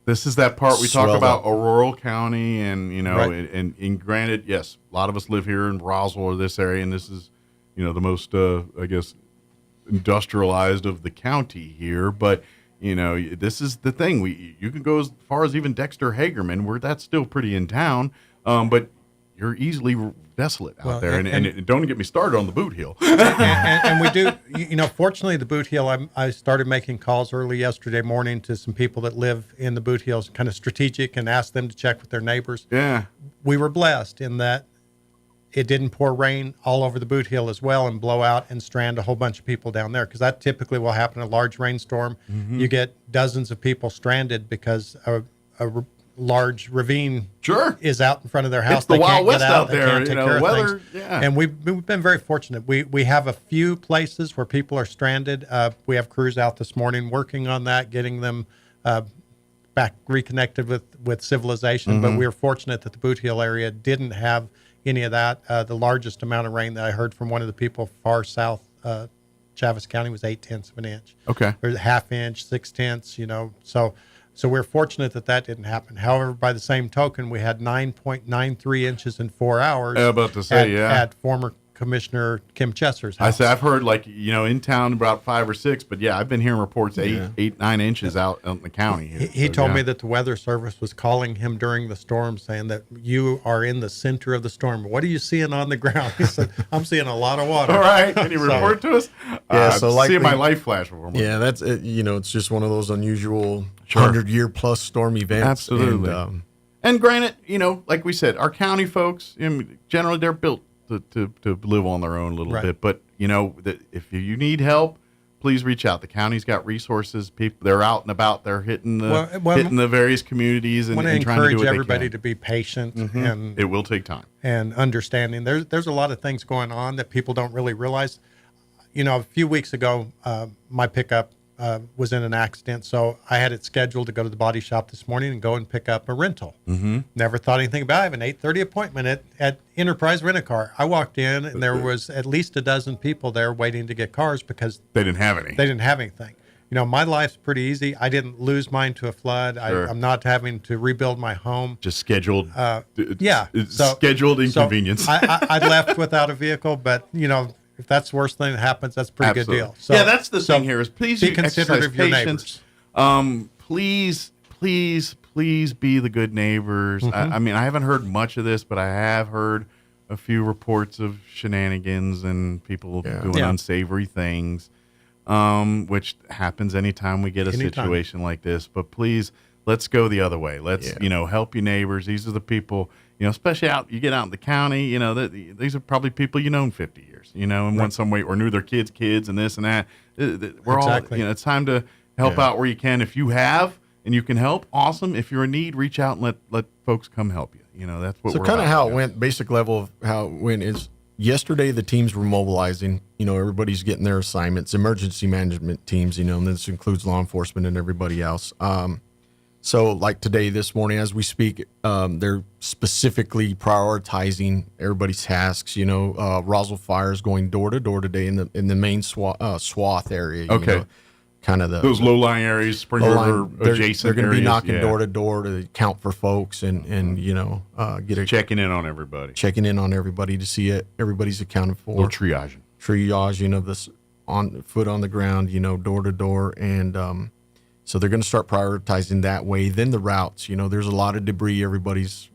[SPEAKER 11] This is that part we talk about Aurora County, and and granted, yes, a lot of us live here in Roswell or this area, and this is the most I guess industrialized of the county here, but. This is the thing. You can go as far as even Dexter Hagerman, where that's still pretty in town, but you're easily desolate out there. And don't get me started on the Boot Hill.
[SPEAKER 20] and we do, fortunately, the Boot Hill, I started making calls early yesterday morning to some people that live in the Boot Hills, kind of strategic, and asked them to check with their neighbors.
[SPEAKER 11] Yeah.
[SPEAKER 20] We were blessed in that it didn't pour rain all over the Boot Hill as well and blow out and strand a whole bunch of people down there, because that typically will happen in a large rainstorm. Mm-hmm. You get dozens of people stranded because a large ravine is out in front of their house.
[SPEAKER 11] It's the Wild West out there.
[SPEAKER 20] Weather. Yeah. And we've been very fortunate. We have a few places where people are stranded. We have crews out this morning working on that, getting them back reconnected with civilization. Mm-hmm. But we are fortunate that the Boot Hill area didn't have any of that. The largest amount of rain that I heard from one of the people far south, Chaves County, was 0.8 of an inch.
[SPEAKER 11] Okay.
[SPEAKER 20] There's a half inch, 0.6. So we're fortunate that didn't happen. However, by the same token, we had 9.93 inches in 4 hours.
[SPEAKER 11] I'm about to say,
[SPEAKER 20] at former Commissioner Kim Chesser's house.
[SPEAKER 11] I've heard in town about 5 or 6, but I've been hearing reports 8, 9 inches out in the county.
[SPEAKER 20] He told me that the Weather Service was calling him during the storm, saying that you are in the center of the storm. What are you seeing on the ground? He said, I'm seeing a lot of water.
[SPEAKER 11] All right, can you report to us? Seeing my life flash before me.
[SPEAKER 21] Yeah, that's it. It's just one of those unusual 100-year plus storm events.
[SPEAKER 11] Absolutely. And granted, like we said, our county folks, generally they're built to live on their own a little bit, but if you need help, please reach out. The county's got resources. People, they're out and about. They're hitting the various communities and trying to do what they can.
[SPEAKER 20] I want to encourage everybody to be patient, and
[SPEAKER 11] it will take time
[SPEAKER 20] and understanding. There's a lot of things going on that people don't really realize. A few weeks ago, my pickup was in an accident, so I had it scheduled to go to the body shop this morning and go and pick up a rental.
[SPEAKER 11] Mm-hmm.
[SPEAKER 20] Never thought anything about it. I have an 8:30 appointment at Enterprise Rent-A-Car. I walked in, and there was at least a dozen people there waiting to get cars because
[SPEAKER 11] they didn't have any.
[SPEAKER 20] They didn't have anything. My life's pretty easy. I didn't lose mine to a flood. Sure. I'm not having to rebuild my home.
[SPEAKER 11] Just scheduled.
[SPEAKER 20] Scheduled
[SPEAKER 11] inconvenience.
[SPEAKER 20] So I left without a vehicle, but if that's the worst thing that happens, that's a pretty good deal. So,
[SPEAKER 11] that's the thing here is please
[SPEAKER 20] be considerate of your
[SPEAKER 11] patience.
[SPEAKER 20] neighbors.
[SPEAKER 11] Please please be the good neighbors. I mean, I haven't heard much of this, but I have heard a few reports of shenanigans and people doing unsavory things, which happens anytime we get a situation like this. But please, let's go the other way. Let's, help your neighbors. These are the people, especially you get out in the county, these are probably people known 50 years, in one some way, or knew their kids and this and that. We're all, it's time to help out where you can. If you have and you can help, awesome. If you're in need, reach out and let folks come help you. That's what we're
[SPEAKER 21] kind of
[SPEAKER 11] about.
[SPEAKER 21] how it went. Basic level of how it went is yesterday the teams were mobilizing. Everybody's getting their assignments. Emergency management teams. And this includes law enforcement and everybody else. So like today, this morning, as we speak, they're specifically prioritizing everybody's tasks. Roswell Fire is going door to door today in the main swath area.
[SPEAKER 11] Okay.
[SPEAKER 21] Kind of
[SPEAKER 11] those low-lying areas, Spring River adjacent.
[SPEAKER 21] They're going to be knocking door to
[SPEAKER 11] to
[SPEAKER 21] door to count for folks and
[SPEAKER 11] checking in on everybody.
[SPEAKER 21] Checking in on everybody to see it. Everybody's accounted for.
[SPEAKER 11] A little triaging.
[SPEAKER 21] This on foot on the ground, door to door, and so they're going to start prioritizing that way. Then the routes, there's a lot of debris. Everybody's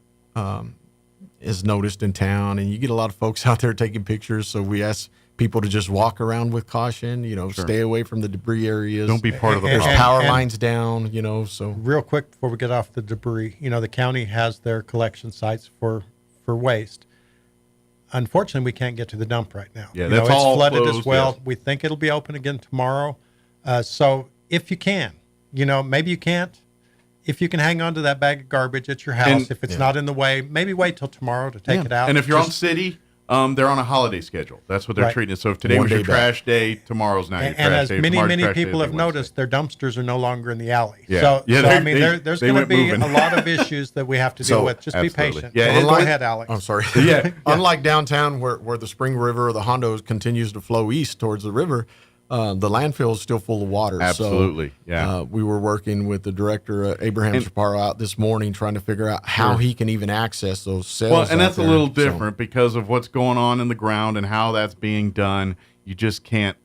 [SPEAKER 21] is noticed in town, and you get a lot of folks out there taking pictures. So we ask people to just walk around with caution, stay away from the debris areas.
[SPEAKER 11] Don't be part of the problem.
[SPEAKER 21] There's power lines down, so.
[SPEAKER 20] Real quick before we get off the debris, the county has their collection sites for waste. Unfortunately, we can't get to the dump right now.
[SPEAKER 11] Yeah, that's all
[SPEAKER 20] it's flooded
[SPEAKER 11] closed,
[SPEAKER 20] as well.
[SPEAKER 11] Yes.
[SPEAKER 20] We think it'll be open again tomorrow. So if you can, maybe you can't. If you can hang on to that bag of garbage at your house, if it's not in the way, maybe wait till tomorrow to take it out.
[SPEAKER 11] And if you're on city, they're on a holiday schedule. That's what they're treating it. So if today was your trash day, tomorrow's not your trash day.
[SPEAKER 20] And as many people have noticed, their dumpsters are no longer in the alley. So there's going to be a lot of issues that we have to deal with. Just
[SPEAKER 11] absolutely.
[SPEAKER 20] Be patient.
[SPEAKER 11] Yeah,
[SPEAKER 20] go ahead, Alex.
[SPEAKER 21] I'm sorry. Unlike downtown where the Spring River or the Hondo continues to flow east towards the river, the landfill is still full of water.
[SPEAKER 11] Absolutely,
[SPEAKER 21] we were working with the director, Abraham Chaparro, out this morning trying to figure out how he can even access those cells.
[SPEAKER 11] Well, and that's a little different because of what's going on in the ground and how that's being done. You just can't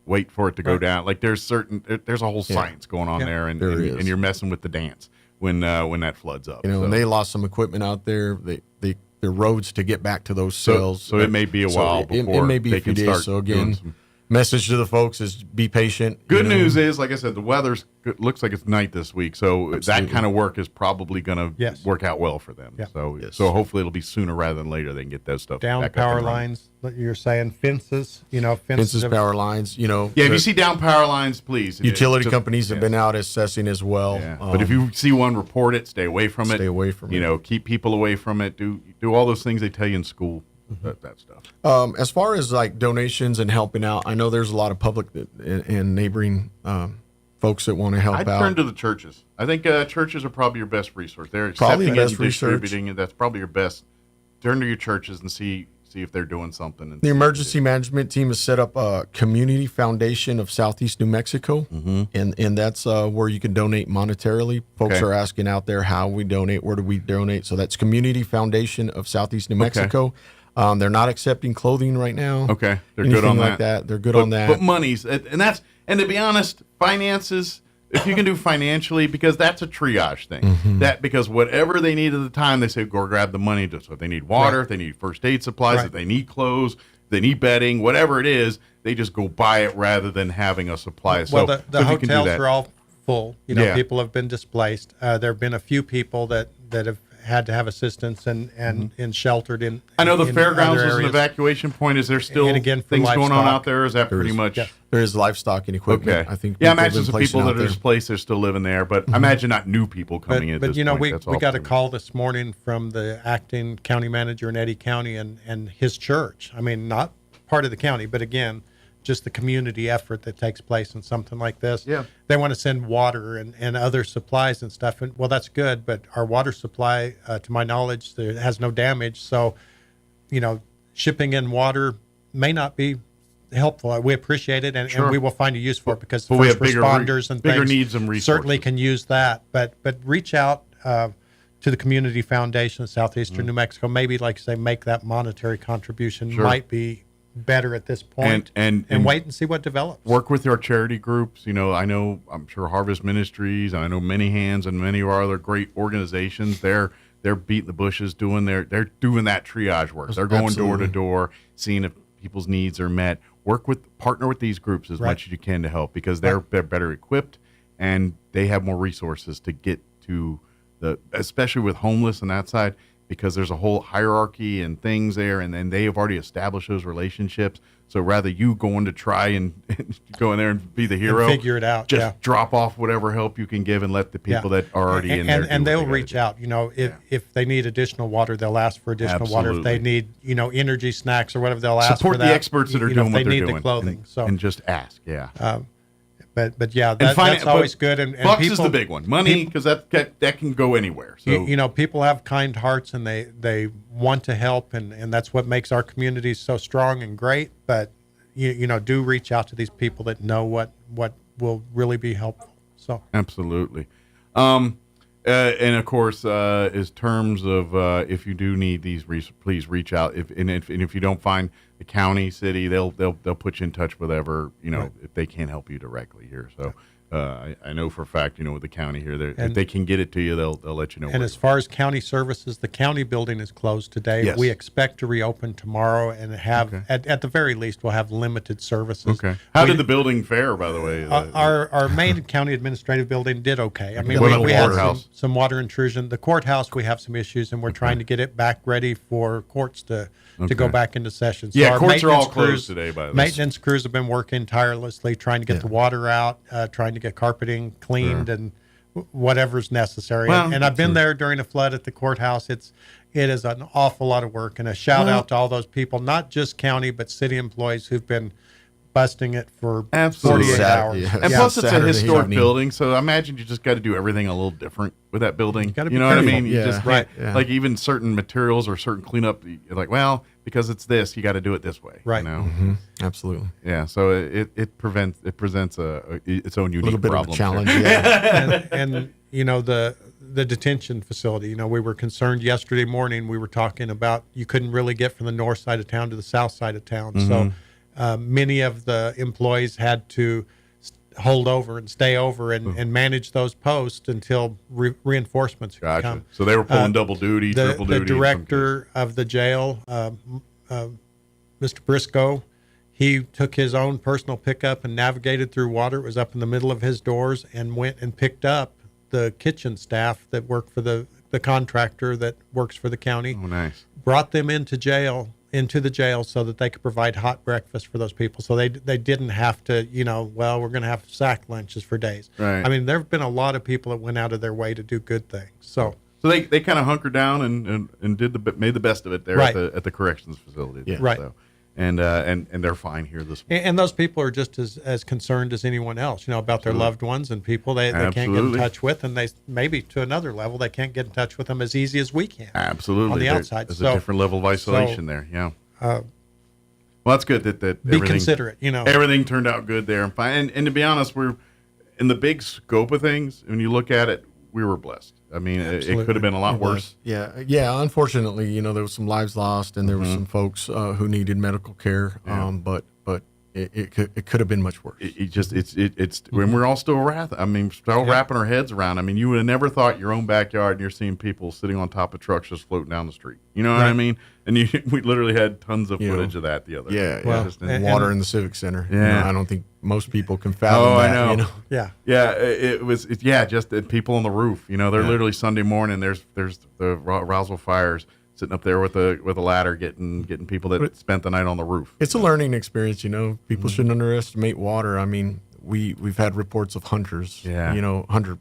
[SPEAKER 11] wait for it to go down. Like there's a whole science going on there, and you're messing with the dance when that floods up.
[SPEAKER 21] And they lost some equipment out there. Their roads to get back to those cells.
[SPEAKER 11] So it may be a while before
[SPEAKER 21] it may be
[SPEAKER 11] they
[SPEAKER 21] a few
[SPEAKER 11] can
[SPEAKER 21] days.
[SPEAKER 11] start
[SPEAKER 21] So again. Message to the folks is be patient.
[SPEAKER 11] Good news is, like I said, the weather's looks like it's night this week, so that kind of work is probably going to work out well for them. So hopefully it'll be sooner rather than later they can get that stuff
[SPEAKER 20] down
[SPEAKER 11] back
[SPEAKER 20] power
[SPEAKER 11] up
[SPEAKER 20] lines. You're saying fences,
[SPEAKER 21] fences, power lines.
[SPEAKER 11] If you see down power lines, please.
[SPEAKER 21] Utility companies have been out assessing as well.
[SPEAKER 11] Yeah. But if you see one, report it. Stay away from it.
[SPEAKER 21] Stay away from it.
[SPEAKER 11] Keep people away from it. Do all those things they tell you in school. That stuff.
[SPEAKER 21] As far as like donations and helping out, I know there's a lot of public and neighboring folks that want to help out.
[SPEAKER 11] I'd turn to the churches. I think churches are probably your best resource. They're accepting and distributing, and that's probably your best. Turn to your churches and see if they're doing something.
[SPEAKER 21] The emergency management team has set up a community foundation of Southeast New Mexico, and that's where you can donate monetarily. Folks are asking out there how we donate, where do we donate? So that's Community Foundation of Southeast New Mexico. They're not accepting clothing right now.
[SPEAKER 11] Okay, they're good on
[SPEAKER 21] that. They're good on that.
[SPEAKER 11] But monies, and to be honest, finances. If you can do financially, because that's a triage thing. That because whatever they need at the time, they say go grab the money. So if they need water, if they need first aid supplies, if they need clothes, if they need bedding, whatever it is, they just go buy it rather than having a supply.
[SPEAKER 20] Well, the hotels are all full. People have been displaced. There have been a few people that have had to have assistance and sheltered in.
[SPEAKER 11] I know the fairgrounds is an evacuation point. Is there still things going on out there? Is that pretty much?
[SPEAKER 21] Yeah. There is livestock and equipment.
[SPEAKER 11] Okay.
[SPEAKER 21] I think.
[SPEAKER 11] Yeah, I imagine some people that are displaced are still living there, but I imagine not new people coming in.
[SPEAKER 20] But we got a call this morning from the acting county manager in Eddy County and his church. I mean, not part of the county, but again, just the community effort that takes place in something like this.
[SPEAKER 11] Yeah.
[SPEAKER 20] They want to send water and other supplies and stuff. And, well, that's good, but our water supply, to my knowledge, there has no damage. So, shipping in water may not be helpful. We appreciate it, and we will find a use for it because the first responders and
[SPEAKER 11] bigger
[SPEAKER 20] things
[SPEAKER 11] needs and resources.
[SPEAKER 20] Certainly can use that. But reach out to the Community Foundation of Southeastern New Mexico. Maybe, like you say, make that monetary contribution. better at this point, and wait and see what develops.
[SPEAKER 11] Work with our charity groups. I'm sure Harvest Ministries, and I know Many Hands and many of our other great organizations. They're beating the bushes, they're doing that triage work. They're going door to door, seeing if people's needs are met. Partner with these groups as much as you can to help, because they're better equipped and they have more resources to get to especially with homeless and that side, because there's a whole hierarchy and things there, and then they have already established those relationships. So rather you going to try and go in there and be the hero,
[SPEAKER 20] and figure it out,
[SPEAKER 11] just drop off whatever help you can give and let the people that are already in there
[SPEAKER 20] and they'll reach out. If they need additional water, they'll ask for additional water. If they need energy snacks or whatever, they'll ask for that.
[SPEAKER 11] Support the experts that are doing what they're doing.
[SPEAKER 20] If they need the clothing,
[SPEAKER 11] and just ask.
[SPEAKER 20] But yeah, that's always good. And
[SPEAKER 11] bucks
[SPEAKER 20] people,
[SPEAKER 11] is the big one. Money, because that can go anywhere. So
[SPEAKER 20] people have kind hearts and they want to help, and that's what makes our community so strong and great. But do reach out to these people that know what will really be helpful. So
[SPEAKER 11] absolutely. And of course, as terms of if you do need these, please reach out. If you don't find the county, city, they'll put you in touch with whatever if they can't help you directly here. So I know for a fact, with the county here, if they can get it to you, they'll let you know.
[SPEAKER 20] And as far as county services, the county building is closed today.
[SPEAKER 11] Yes.
[SPEAKER 20] We expect to reopen tomorrow and have at the very least we'll have limited services.
[SPEAKER 11] Okay. How did the building fare, by the way?
[SPEAKER 20] Our main county administrative building did okay. I mean, we had some water intrusion. The courthouse, we have some issues, and we're trying to get it back ready for courts to go back into session. So our
[SPEAKER 11] courts are all closed today, by the way.
[SPEAKER 20] Maintenance crews have been working tirelessly, trying to get the water out, trying to get carpeting cleaned and whatever's necessary. And I've been there during a flood at the courthouse. It is an awful lot of work, and a shout out to all those people, not just county, but city employees who've been busting it for 48 hours.
[SPEAKER 11] Yeah. And plus, it's a historic building, so I imagine you just got to do everything a little different with that building. You know what I mean? You just like even certain materials or certain cleanup, you're like, well, because it's this, you got to do it this way.
[SPEAKER 20] Right.
[SPEAKER 21] Absolutely.
[SPEAKER 11] Yeah. So it presents its own unique
[SPEAKER 21] little bit
[SPEAKER 11] problem.
[SPEAKER 21] Of a challenge. Yeah.
[SPEAKER 20] and the detention facility. We were concerned yesterday morning. We were talking about you couldn't really get from the north side of town to the south side of town. So many of the employees had to hold over and stay over and manage those posts until reinforcements could come.
[SPEAKER 11] So they were pulling double duty, triple duty.
[SPEAKER 20] The director of the jail, Mr. Briscoe, he took his own personal pickup and navigated through water. It was up in the middle of his doors, and went and picked up the kitchen staff that work for the contractor that works for the county.
[SPEAKER 11] Oh, nice.
[SPEAKER 20] Brought them into the jail so that they could provide hot breakfast for those people. So they didn't have to, we're going to have sack lunches for days.
[SPEAKER 11] Right.
[SPEAKER 20] I mean, there have been a lot of people that went out of their way to do good things. So
[SPEAKER 11] they kind of hunkered down and made the best of it there at the corrections facility.
[SPEAKER 20] Yeah. Right.
[SPEAKER 11] So, and they're fine here this morning.
[SPEAKER 20] And those people are just as concerned as anyone else, about their loved ones and people they can't get in touch with, and they maybe to another level they can't get in touch with them as easy as we can.
[SPEAKER 11] Absolutely.
[SPEAKER 20] On the outside.
[SPEAKER 11] There's a different level of isolation there. Yeah. Well, that's good that
[SPEAKER 20] be considerate.
[SPEAKER 11] Everything turned out good there and fine. And to be honest, we're in the big scope of things. When you look at it, we were blessed. I mean, it could have been a lot worse.
[SPEAKER 21] Yeah. Unfortunately, there was some lives lost, and there were some folks who needed medical care.
[SPEAKER 11] Yeah.
[SPEAKER 21] But it could have been much worse.
[SPEAKER 11] It's when we're all still wrapping our heads around. I mean, you would have never thought your own backyard, and you're seeing people sitting on top of trucks just floating down the street. You know what I mean? And we literally had tons of footage of that the other day.
[SPEAKER 21] Water in the Civic Center.
[SPEAKER 11] Yeah.
[SPEAKER 21] I don't think most people can fathom that.
[SPEAKER 11] I know.
[SPEAKER 20] Yeah.
[SPEAKER 11] It was just the people on the roof. They're literally Sunday morning. There's the Roswell fires sitting up there with a ladder, getting people that spent the night on the roof.
[SPEAKER 21] It's a learning experience. People shouldn't underestimate water. I mean, we've had reports of hunters. Hunter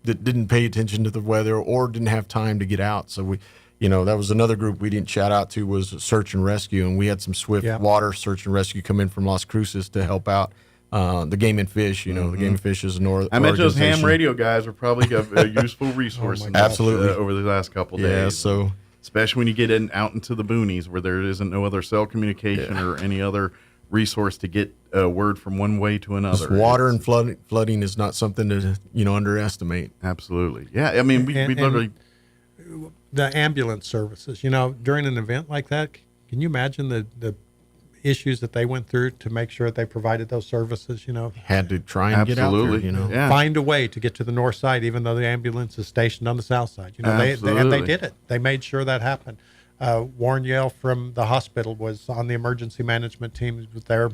[SPEAKER 21] that didn't pay attention to the weather or didn't have time to get out. So that was another group we didn't shout out to, was search and rescue, and we had some swift water search and rescue come in from Las Cruces to help out the Game and Fish. The Game and Fish is an
[SPEAKER 11] I bet those ham radio guys are probably a useful resource.
[SPEAKER 21] Absolutely.
[SPEAKER 11] Over the last couple days.
[SPEAKER 21] Yeah. So.
[SPEAKER 11] Especially when you get out into the boonies where there isn't no other cell communication or any other resource to get a word from one way to another.
[SPEAKER 21] Water and flooding is not something to underestimate.
[SPEAKER 11] Absolutely. Yeah. I mean, we literally.
[SPEAKER 20] The ambulance services, during an event like that, can you imagine the issues that they went through to make sure they provided those services.
[SPEAKER 21] Had to try and get out there.
[SPEAKER 20] Find a way to get to the north side, even though the ambulance is stationed on the south side. They did it. They made sure that happened. Warren Yale from the hospital was on the emergency management team. He was there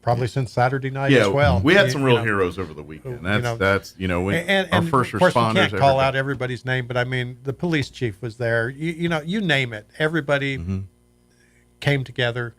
[SPEAKER 20] probably since Saturday night as well.
[SPEAKER 11] We had some real heroes over the weekend. That's our first responders.
[SPEAKER 20] Of course, you can't call out everybody's name, but I mean, the police chief was there. You name it. Everybody came together,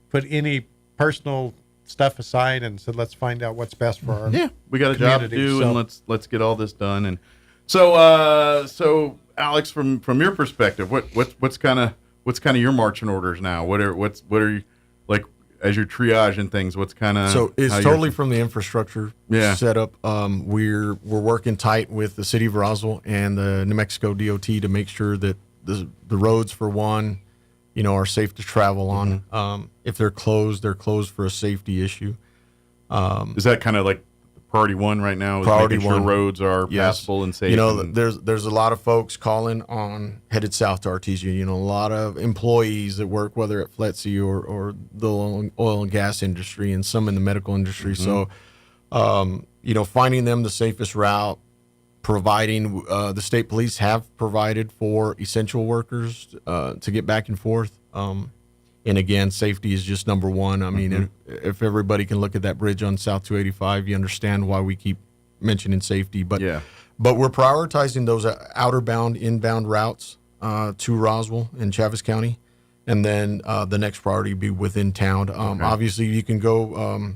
[SPEAKER 20] put any personal stuff aside, and said, "Let's find out what's best for our
[SPEAKER 11] we got a job to do, and let's get all this done." And so Alex, from your perspective, what's kind of your marching orders now? What are you like? As you're triaging things, what's kind of
[SPEAKER 21] so it's totally from the infrastructure setup. We're working tight with the city of Roswell and the New Mexico DOT to make sure that the roads, for one, are safe to travel on. If they're closed for a safety issue.
[SPEAKER 11] Is that kind of like priority one right now? Is
[SPEAKER 21] priority
[SPEAKER 11] making sure
[SPEAKER 21] one.
[SPEAKER 11] roads are passable and safe.
[SPEAKER 21] There's a lot of folks calling on headed south to RTG. A lot of employees that work whether at FLETC or the oil and gas industry, and some in the medical industry. So, finding them the safest route, providing the state police have provided for essential workers to get back and forth. And again, safety is just number one. I mean, if everybody can look at that bridge on South 285, you understand why we keep mentioning safety. But we're prioritizing those inbound routes to Roswell and Chaves County, and then the next priority would be within town. Obviously, you can go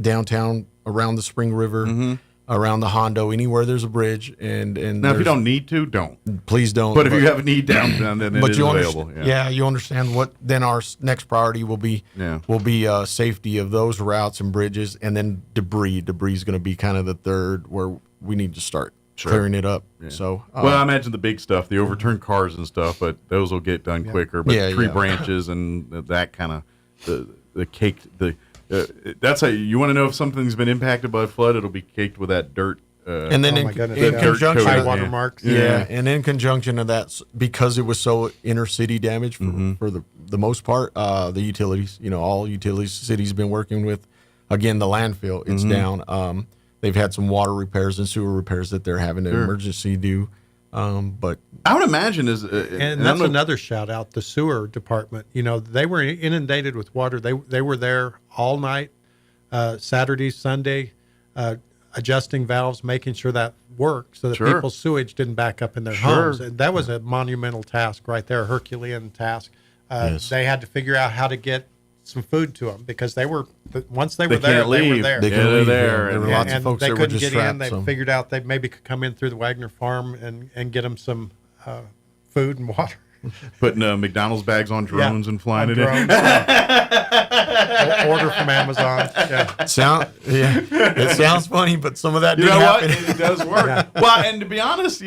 [SPEAKER 21] downtown around the Spring River, around the Hondo, anywhere there's a bridge. And
[SPEAKER 11] now, if you don't need to, don't.
[SPEAKER 21] Please don't.
[SPEAKER 11] But if you have a need downtown, then it is available.
[SPEAKER 21] You understand what then our next priority will be. Will be safety of those routes and bridges, and then debris. Debris is going to be kind of the third where we need to start clearing it up. So,
[SPEAKER 11] I imagine the big stuff, the overturned cars and stuff, but those will get done quicker. But tree branches and that kind of the cake. That's how you want to know if something's been impacted by a flood. It'll be caked with that dirt.
[SPEAKER 21] And then in conjunction,
[SPEAKER 20] high water marks.
[SPEAKER 21] And in conjunction of that, because it was so inner city damage for the most part, the utilities, all utilities, city's been working with. Again, the landfill, it's down. They've had some water repairs and sewer repairs that they're having to emergency do. But
[SPEAKER 11] I would imagine
[SPEAKER 20] and that's another shout out, the sewer department. They were inundated with water. They were there all night, Saturday, Sunday, adjusting valves, making sure that worked so that people's sewage didn't back up in their homes. And that was a monumental task right there, a Herculean task. They had to figure out how to get some food to them because once they were there, they were there.
[SPEAKER 21] They were there. There were lots of folks
[SPEAKER 20] they
[SPEAKER 21] that
[SPEAKER 20] couldn't
[SPEAKER 21] were just
[SPEAKER 20] get
[SPEAKER 21] trapped,
[SPEAKER 20] in. They figured out they maybe could come in through the Wagner farm and get them some food and water.
[SPEAKER 11] Putting McDonald's bags on drones and flying it in.
[SPEAKER 20] Order from Amazon.
[SPEAKER 21] It sounds funny, but some of that did happen.
[SPEAKER 11] It does work. Well, and to be honest,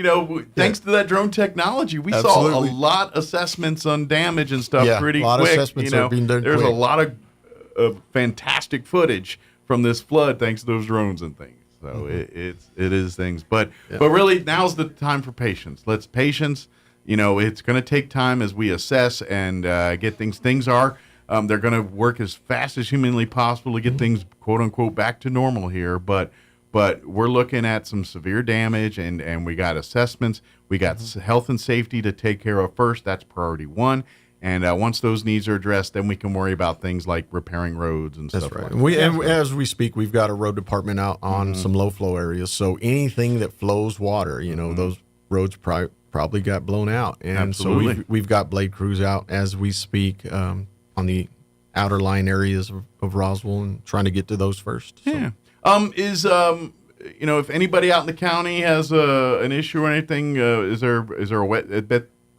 [SPEAKER 11] thanks to that drone technology, we saw a lot of assessments on damage and stuff pretty quick.
[SPEAKER 21] Of assessments are being done
[SPEAKER 11] There's
[SPEAKER 21] quick.
[SPEAKER 11] a lot of fantastic footage from this flood thanks to those drones and things. So it is things, but really now's the time for patience. Let's patience. It's going to take time as we assess and get things. Things are they're going to work as fast as humanly possible to get things quote unquote back to normal here. But we're looking at some severe damage and we got assessments. We got health and safety to take care of first. That's priority one. And once those needs are addressed, then we can worry about things like repairing roads and stuff like that.
[SPEAKER 21] And as we speak, we've got a road department out on some low flow areas. So anything that flows water, those roads probably got blown out. And so we've got blade crews out as we speak on the outer line areas of Roswell and trying to get to those first. So.
[SPEAKER 11] Yeah. If anybody out in the county has an issue or anything, is there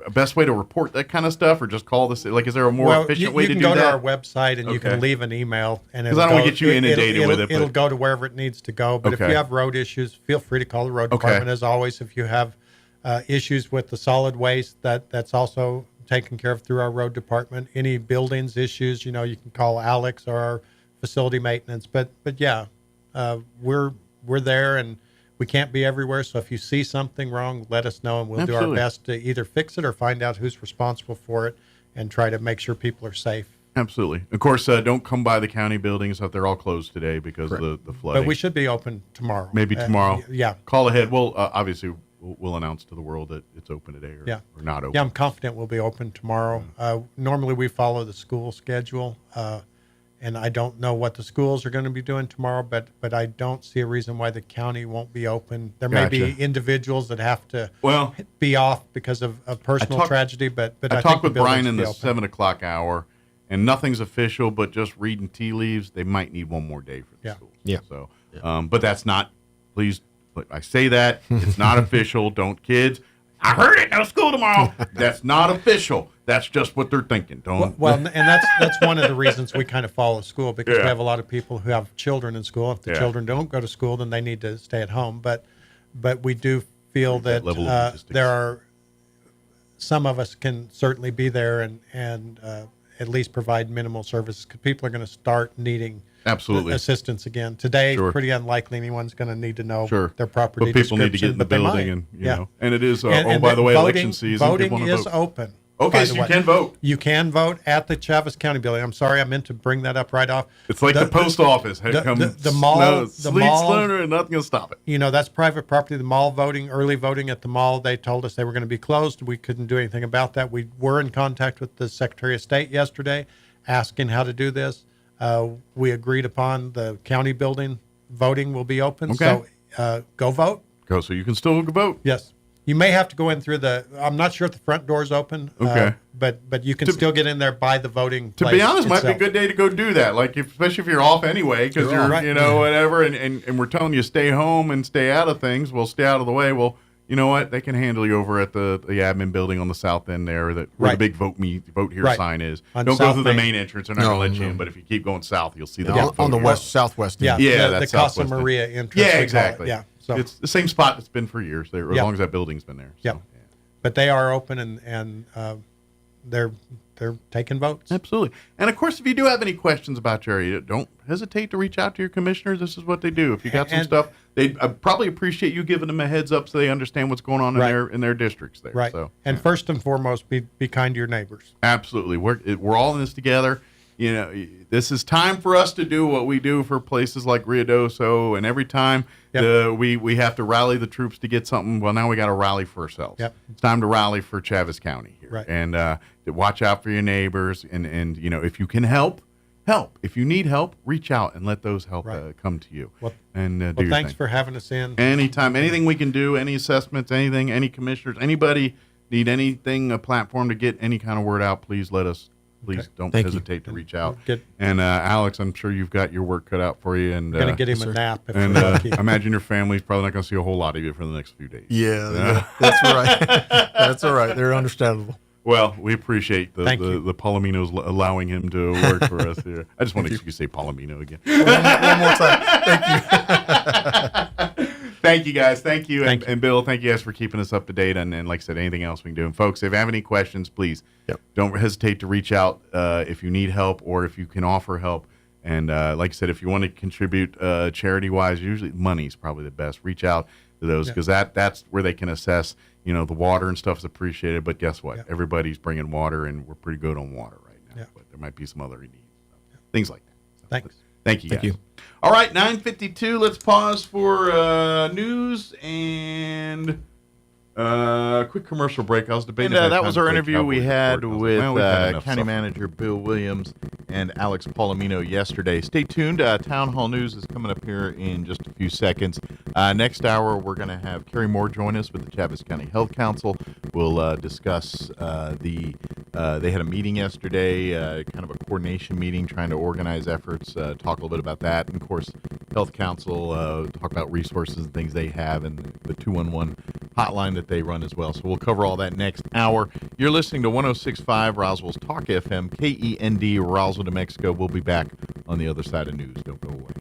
[SPEAKER 11] a best way to report that kind of stuff, or just call this? Like, is there a more efficient way to do that?
[SPEAKER 20] You can go to our website and you can leave an email, and
[SPEAKER 11] because I don't want to get you inundated with it.
[SPEAKER 20] It'll go to wherever it needs to go. But if you have road issues, feel free to call the road department. As always, if you have issues with the solid waste, that's also taken care of through our road department. Any buildings issues, you can call Alex or our facility maintenance. But we're there, and we can't be everywhere. So if you see something wrong, let us know, and we'll do our best to either fix it or find out who's responsible for it and try to make sure people are safe
[SPEAKER 11] Absolutely. Of course, don't come by the county buildings. They're all closed today because of the flooding.
[SPEAKER 20] But we should be open tomorrow.
[SPEAKER 11] Maybe tomorrow.
[SPEAKER 20] Yeah.
[SPEAKER 11] Call ahead. Well, obviously, we'll announce to the world that it's open today or not open.
[SPEAKER 20] Yeah, I'm confident we'll be open tomorrow. Normally, we follow the school schedule, and I don't know what the schools are going to be doing tomorrow, but I don't see a reason why the county won't be open. There may be individuals that have to be off because of personal tragedy, but I
[SPEAKER 11] talked
[SPEAKER 20] think
[SPEAKER 11] with Brian in the
[SPEAKER 20] open.
[SPEAKER 11] 7 o'clock hour, and nothing's official, but just reading tea leaves, they might need one more day for the schools.
[SPEAKER 21] Yeah.
[SPEAKER 11] So, but that's not, please, I say that, it's not official. Don't kids. I heard it, no school tomorrow. That's not official. That's just what they're thinking. Don't.
[SPEAKER 20] Well, and that's one of the reasons we kind of follow school, because we have a lot of people who have children in school. If the children don't go to school, then they need to stay at home. But we do feel that there are some of us can certainly be there and at least provide minimal services, because people are going to start needing assistance again. Today, it's pretty unlikely anyone's going to need to know their property.
[SPEAKER 11] But people need to get in the building, and you know. And it is. By the way, election season.
[SPEAKER 20] Voting is open.
[SPEAKER 11] Okay, so you can vote.
[SPEAKER 20] You can vote at the Chaves County building. I'm sorry, I meant to bring that up right off.
[SPEAKER 11] It's like the post office.
[SPEAKER 20] The mall,
[SPEAKER 11] and nothing will stop it.
[SPEAKER 20] You know, that's private property. The mall voting, early voting at the mall, they told us they were going to be closed. We couldn't do anything about that. We were in contact with the Secretary of State yesterday, asking how to do this. We agreed upon the county building voting will be open.
[SPEAKER 11] Okay.
[SPEAKER 20] So go vote.
[SPEAKER 11] Go, so you can still vote.
[SPEAKER 20] Yes. You may have to go in through I'm not sure if the front door's open.
[SPEAKER 11] Okay.
[SPEAKER 20] But you can still get in there by the voting
[SPEAKER 11] To
[SPEAKER 20] place
[SPEAKER 11] be honest,
[SPEAKER 20] itself.
[SPEAKER 11] might be a good day to go do that. Like, especially if you're off anyway, because you're, whatever, and we're telling you stay home and stay out of things. Well, stay out of the way. Well, you know what? They can handle you over at the admin building on the south end there, where the big vote here sign is.
[SPEAKER 20] On
[SPEAKER 11] Don't
[SPEAKER 20] South
[SPEAKER 11] go through the
[SPEAKER 20] Main.
[SPEAKER 11] main entrance. They're not going to let you in. But if you keep going south, you'll see the
[SPEAKER 21] on the southwest end.
[SPEAKER 20] Yeah,
[SPEAKER 11] that's
[SPEAKER 20] the Casa
[SPEAKER 11] southwest end.
[SPEAKER 20] Maria entrance.
[SPEAKER 11] Yeah,
[SPEAKER 20] we call it.
[SPEAKER 11] exactly.
[SPEAKER 20] Yeah. So
[SPEAKER 11] it's the same spot it's been for years, as long as that building's been there. So.
[SPEAKER 20] Yeah. But they are open and they're taking votes.
[SPEAKER 11] Absolutely. And of course, if you do have any questions about your area, don't hesitate to reach out to your commissioners. This is what they do. If you got some stuff, they'd probably appreciate you giving them a heads up so they understand what's going on in their districts there.
[SPEAKER 20] Right.
[SPEAKER 11] So,
[SPEAKER 20] and first and foremost, be kind to your neighbors.
[SPEAKER 11] Absolutely. We're all in this together. You know, this is time for us to do what we do for places like Ruidoso, and every time we have to rally the troops to get something. Well, now we got to rally for ourselves.
[SPEAKER 20] Yep.
[SPEAKER 11] It's time to rally for Chaves County here,
[SPEAKER 20] right.
[SPEAKER 11] And to watch out for your neighbors, and you know, if you can help. If you need help, reach out and let those help come to you.
[SPEAKER 20] Well,
[SPEAKER 11] do your
[SPEAKER 20] thanks
[SPEAKER 11] thing.
[SPEAKER 20] for having us in.
[SPEAKER 11] Anytime, anything we can do, any assessments, anything, any commissioners, anybody need anything, a platform to get any kind of word out, please let us. Please don't hesitate to reach out. And Alex, I'm sure you've got your work cut out for you. And
[SPEAKER 20] going to get him a nap. If
[SPEAKER 11] and I imagine your family's probably not going to see a whole lot of you for the next few days.
[SPEAKER 21] Yeah, that's right. That's all right. They're understandable.
[SPEAKER 11] Well, we appreciate the Palominos allowing him to work for us here. I just want to say Palomino again.
[SPEAKER 21] One more time. Thank you.
[SPEAKER 11] Thank you, guys. Thank you. And Bill, thank you guys for keeping us up to date. And like I said, anything else we can do. And folks, if you have any questions, please don't hesitate to reach out if you need help or if you can offer help. And like I said, if you want to contribute charity-wise, usually money's probably the best. Reach out to those because that's where they can assess, you know, the water and stuff is appreciated. But guess what? Everybody's bringing water, and we're pretty good on water right now. But there might be some other needs. Things like that. So,
[SPEAKER 20] thanks.
[SPEAKER 11] Thank you, guys.
[SPEAKER 21] Thank you.
[SPEAKER 11] All right, 9:52. Let's pause for news and quick commercial break. I was debating.
[SPEAKER 1] And that was our interview we had with County Manager Bill Williams and Alex Palomino yesterday. Stay tuned. Town Hall News is coming up here in just a few seconds. Next hour, we're going to have Carrie Moore join us with the Chaves County Health Council. We'll discuss they had a meeting yesterday, kind of a coordination meeting, trying to organize efforts, talk a little bit about that. And, of course, Health Council, talk about resources and things they have, and the 211 hotline that they run as well. So we'll cover all that next hour. You're listening to 106.5 Roswell's Talk FM, KEND, Roswell, New Mexico. We'll be back on the other side of news. Don't go away.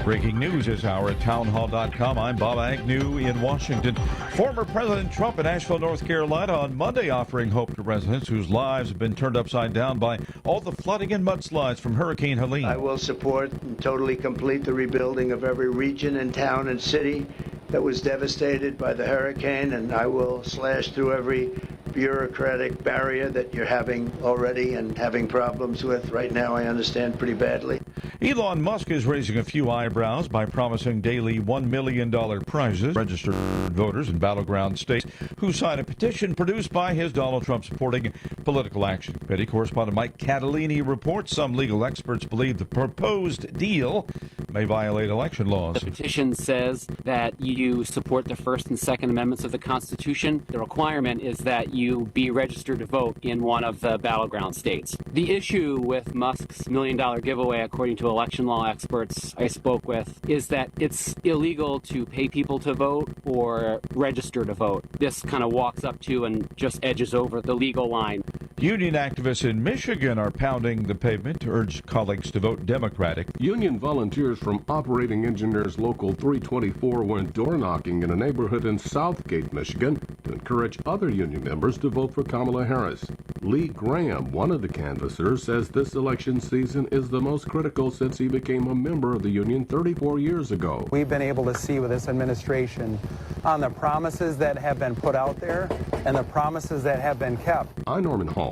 [SPEAKER 2] Breaking news this hour at townhall.com. I'm Bob Agnew in Washington. Former President Trump in Asheville, North Carolina on Monday offering hope to residents whose lives have been turned upside down by all the flooding and mudslides from Hurricane Helene.
[SPEAKER 22] I will support and totally complete the rebuilding of every region and town and city
[SPEAKER 3] that was devastated by the hurricane, and I will slash through every bureaucratic barrier that you're having already and having problems with right now, I understand pretty badly.
[SPEAKER 2] Elon Musk is raising a few eyebrows by promising daily $1 million prizes. Registered voters in battleground states who sign a petition produced by his Donald Trump supporting political action committee. Correspondent Mike Catalini reports some legal experts believe the proposed deal may violate election laws.
[SPEAKER 22] The petition says that you support the First and Second Amendments of the Constitution. The requirement is that you be registered to vote in one of the battleground states. The issue with Musk's $1 million giveaway, according to election law experts I spoke with, is that it's illegal to pay people to vote or register to vote. This kind of walks up to and just edges over the legal line.
[SPEAKER 2] Union activists in Michigan are pounding the pavement to urge colleagues to vote Democratic.
[SPEAKER 23] Union volunteers from Operating Engineers Local 324 went door knocking in a neighborhood in Southgate, Michigan, to encourage other union members to vote for Kamala Harris. Lee Graham, one of the canvassers, says this election season is the most critical since he became a member of the union 34 years ago.
[SPEAKER 24] We've been able to see with this administration on the promises that have been put out there and the promises that have been kept.
[SPEAKER 23] I'm Norman Hall.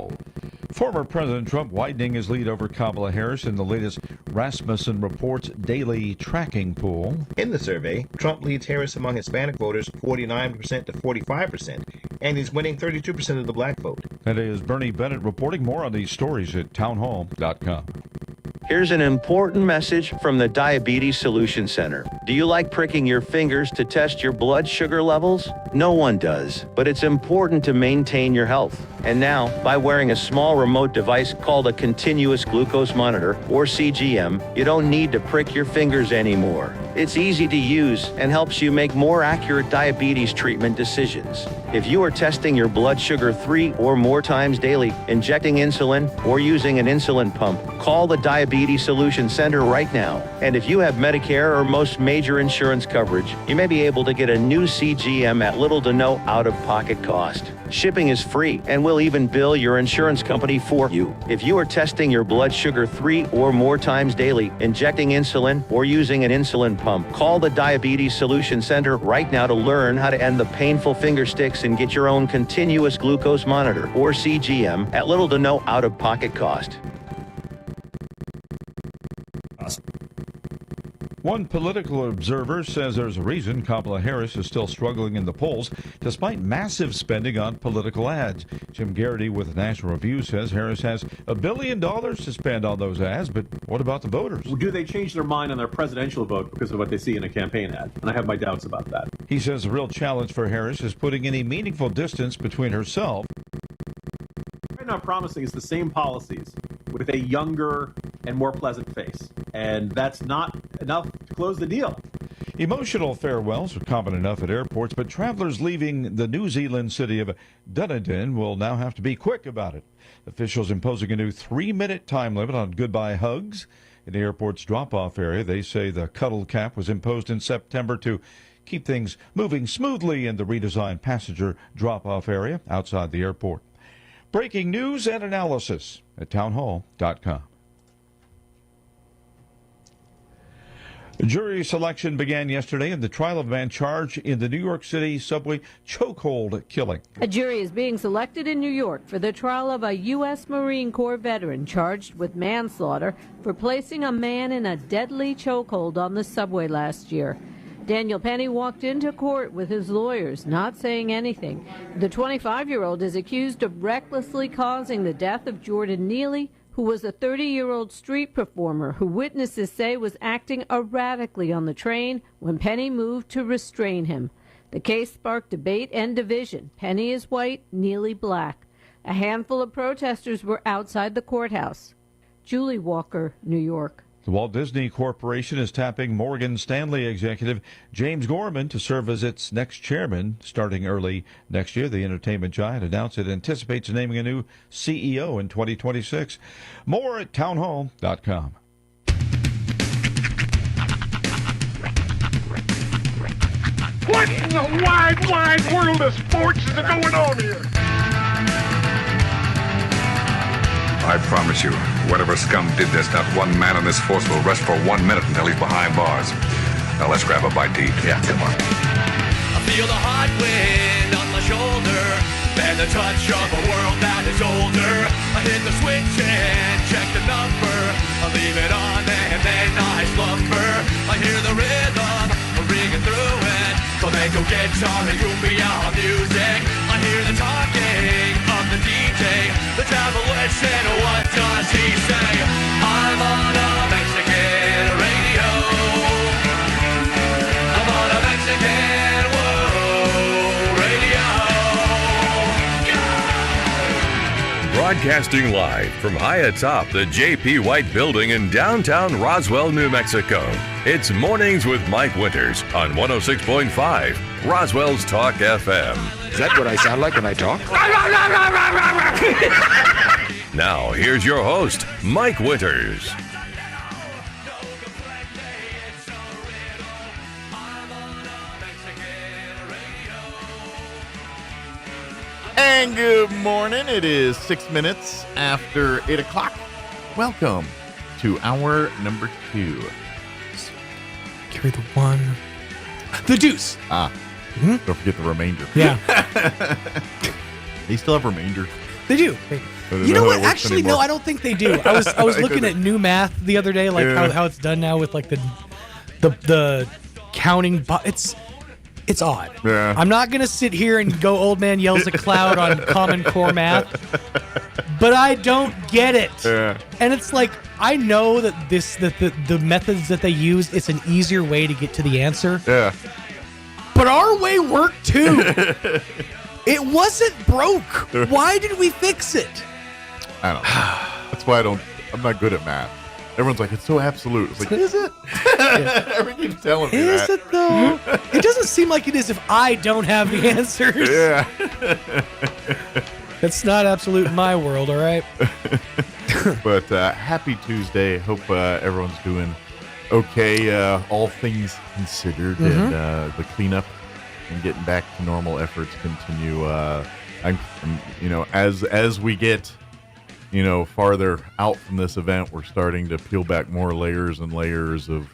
[SPEAKER 2] Former President Trump widening his lead over Kamala Harris in the latest Rasmussen Reports daily tracking poll.
[SPEAKER 25] In the survey, Trump leads Harris among Hispanic voters 49% to 45%, and he's winning 32% of the black vote.
[SPEAKER 2] That is Bernie Bennett reporting. More on these stories at townhall.com.
[SPEAKER 26] Here's an important message from the Diabetes Solution Center. Do you like pricking your fingers to test your blood sugar levels? No one does, but it's important to maintain your health. And now, by wearing a small remote device called a continuous glucose monitor, or CGM, you don't need to prick your fingers anymore. It's easy to use and helps you make more accurate diabetes treatment decisions. If you are testing your blood sugar 3 or more times daily, injecting insulin, or using an insulin pump, call the Diabetes Solution Center right now. And if you have Medicare or most major insurance coverage, you may be able to get a new CGM at little to no out-of-pocket cost. Shipping is free and will even bill your insurance company for you. If you are testing your blood sugar 3 or more times daily, injecting insulin, or using an insulin pump, call the Diabetes Solution Center right now to learn how to end the painful finger sticks and get your own continuous glucose monitor, or CGM, at little to no out-of-pocket cost.
[SPEAKER 2] One political observer says there's a reason Kamala Harris is still struggling in the polls despite massive spending on political ads. Jim Garrity with National Review says Harris has $1 billion to spend on those ads, but what about the voters?
[SPEAKER 27] Do they change their mind on their presidential vote because of what they see in a campaign ad? And I have my doubts about that.
[SPEAKER 2] He says the real challenge for Harris is putting any meaningful distance between herself.
[SPEAKER 27] Right now promising is the same policies with a younger and more pleasant face. And that's not enough to close the deal.
[SPEAKER 2] Emotional farewells are common enough at airports, but travelers leaving the New Zealand city of Dunedin will now have to be quick about it. Officials imposing a new 3-minute time limit on goodbye hugs. In the airport's drop-off area, they say the cuddle cap was imposed in September to keep things moving smoothly in the redesigned passenger drop-off area outside the airport. Breaking news and analysis at townhall.com. Jury selection began yesterday in the trial of a man charged in the New York City subway chokehold killing.
[SPEAKER 28] A jury is being selected in New York for the trial of a U.S. Marine Corps veteran charged with manslaughter for placing a man in a deadly chokehold on the subway last year. Daniel Penny walked into court with his lawyers, not saying anything. The 25-year-old is accused of recklessly causing the death of Jordan Neely, who was a 30-year-old street performer who witnesses say was acting erratically on the train when Penny moved to restrain him. The case sparked debate and division. Penny is white, Neely black. A handful of protesters were outside the courthouse. Julie Walker, New York.
[SPEAKER 2] The Walt Disney Corporation is tapping Morgan Stanley executive James Gorman to serve as its next chairman starting early next year. The entertainment giant announced it anticipates naming a new CEO in 2026. More at townhall.com.
[SPEAKER 6] What in the wide, wide world of sports is going on here?
[SPEAKER 7] I promise you, whatever scum did this, not one man on this force will rest for 1 minute until he's behind bars. Now let's grab a bite to eat.
[SPEAKER 21] Yeah, come on.
[SPEAKER 4] feel the hot wind on my shoulder and the touch of a world that is older. I hit the switch and check the number. I leave it on and then I slumber. I hear the rhythm ringing through it. Flamenco guitar and cumbia music. I hear the talking of the DJ. The travel wishing, what does he say? I'm on a Mexican radio. I'm on a Mexican world radio.
[SPEAKER 9] Broadcasting live from high atop the J.P. White Building in downtown Roswell, New Mexico. It's Mornings with Mike Winters on 106.5 Roswell's Talk FM.
[SPEAKER 5] Is that what I sound like when I talk?
[SPEAKER 9] Now, here's your host, Mike Winters.
[SPEAKER 1] And good morning. It is 6 minutes after 8 o'clock. Welcome to hour number 2.
[SPEAKER 8] Carry the 1. The deuce.
[SPEAKER 1] Don't forget the remainder.
[SPEAKER 8] Yeah.
[SPEAKER 1] They still have remainder.
[SPEAKER 8] They do. You know what? Actually, no, I don't think they do. I was looking at new math the other day, like how it's done now with like the counting. It's odd.
[SPEAKER 1] Yeah.
[SPEAKER 8] I'm not gonna sit here and go old man yells at cloud on Common Core math, but I don't get it.
[SPEAKER 1] Yeah.
[SPEAKER 8] And it's like I know that the methods that they use, it's an easier way to get to the answer.
[SPEAKER 1] Yeah.
[SPEAKER 8] But our way worked too. It wasn't broke. Why did we fix it?
[SPEAKER 1] I don't know. That's why I'm not good at math. Everyone's like, it's so absolute. It's like, is it? Everyone keeps telling me
[SPEAKER 8] is
[SPEAKER 1] that.
[SPEAKER 8] Is it though? It doesn't seem like it is if I don't have the answers.
[SPEAKER 1] Yeah.
[SPEAKER 8] It's not absolute in my world, all right?
[SPEAKER 1] But happy Tuesday. Hope everyone's doing okay, all things considered, and the cleanup and getting back to normal efforts continue. As we get farther out from this event, we're starting to peel back more layers and layers of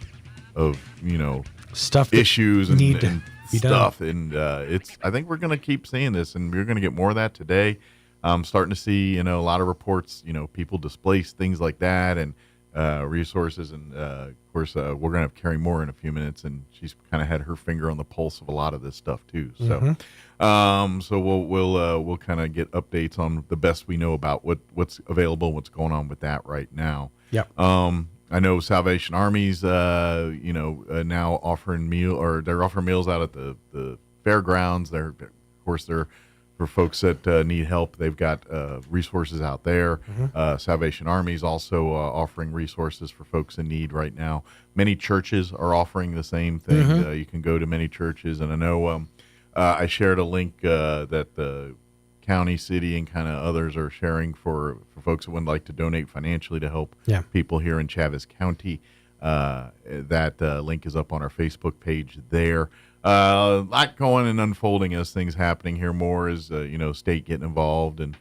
[SPEAKER 8] stuff,
[SPEAKER 1] issues and stuff,
[SPEAKER 8] done.
[SPEAKER 1] and I think we're going to keep seeing this, and we're going to get more of that today. I'm starting to see a lot of reports, people displaced, things like that, and resources, and of course we're going to have Carrie Moore in a few minutes, and she's kind of had her finger on the pulse of a lot of this stuff too. So so we'll kind of get updates on the best we know about what's available, what's going on with that right now.
[SPEAKER 8] Yep.
[SPEAKER 1] I know Salvation Army's now offering they're offering meals out at the fairgrounds. They're for folks that need help. They've got resources out there. Salvation Army's also offering resources for folks in need right now. Many churches are offering the same thing. You can go to many churches, and I know I shared a link that the county, city, and kind of others are sharing for folks that would like to donate financially to help people here in Chaves County. That link is up on our Facebook page there. A lot going and unfolding as things happening here. More is state getting involved and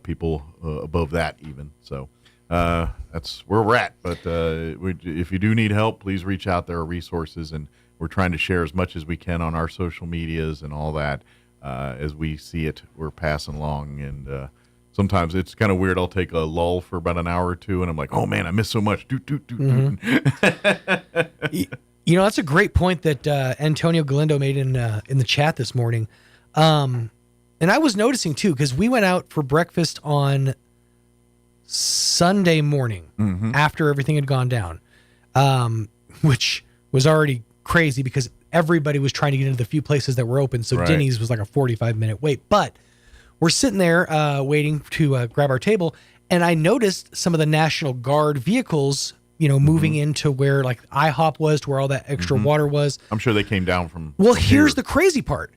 [SPEAKER 1] people above that even. So that's where we're at. But if you do need help, please reach out. There are resources, and we're trying to share as much as we can on our social medias and all that. As we see it, we're passing along, and sometimes it's kind of weird. I'll take a lull for about an hour or two, and I'm like, oh man, I missed so much.
[SPEAKER 8] That's a great point that Antonio Galindo made in the chat this morning. And I was noticing too, because we went out for breakfast on Sunday morning after everything had gone down, which was already crazy because everybody was trying to get into the few places that were open. So right. Denny's was like a 45-minute wait. But we're sitting there waiting to grab our table, and I noticed some of the National Guard vehicles moving into where like IHOP was, to where all that extra water was.
[SPEAKER 1] I'm sure they came down from.
[SPEAKER 8] Well, here's the crazy part.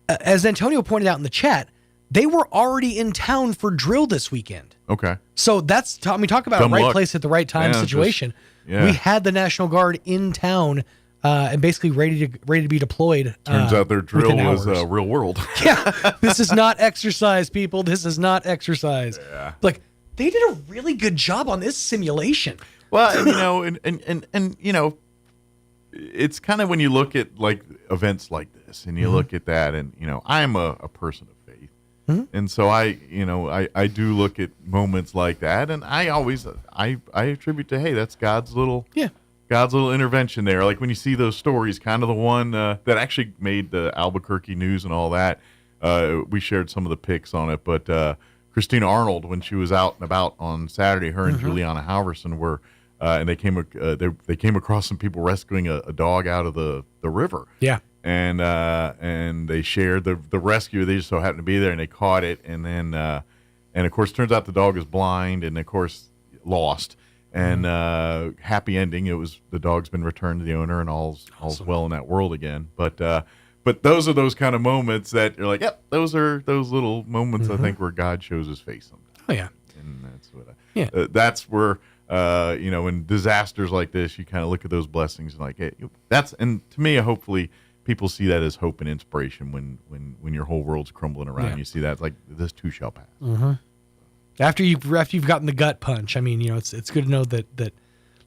[SPEAKER 8] As Antonio pointed out in the chat, they were already in town for drill this weekend.
[SPEAKER 1] Okay.
[SPEAKER 8] So that's, talk about a right place at the right time situation. We had the National Guard in town and basically ready to be deployed.
[SPEAKER 1] Turns out their drill was real world.
[SPEAKER 8] Yeah. This is not exercise, people. This is not exercise.
[SPEAKER 1] Yeah.
[SPEAKER 8] Like, they did a really good job on this simulation.
[SPEAKER 1] Well, and
[SPEAKER 11] it's kind of when you look at like events like this and you look at that, and I'm a person of faith, and so I do look at moments like that, and I always I attribute to, hey, that's God's little intervention there. Like when you see those stories, kind of the one that actually made the Albuquerque news and all that. We shared some of the pics on it, but Christina Arnold, when she was out and about on Saturday, her and Juliana Halverson were. And they came across some people rescuing a dog out of the river.
[SPEAKER 8] Yeah.
[SPEAKER 11] And they shared the rescue. They just so happened to be there, and they caught it. And then of course, turns out the dog is blind, and of course lost. And happy ending. It was the dog's been returned to the owner, and all's well in that world again. But those are those kind of moments that you're like, yep, those are those little moments I think where God shows His face sometimes.
[SPEAKER 8] Oh yeah.
[SPEAKER 11] And that's what that's where. In disasters like this, you kind of look at those blessings and like, hey, and to me, hopefully people see that as hope and inspiration when your whole world's crumbling around. You see that, it's like, this too shall pass.
[SPEAKER 8] After you've gotten the gut punch, I mean, it's good to know that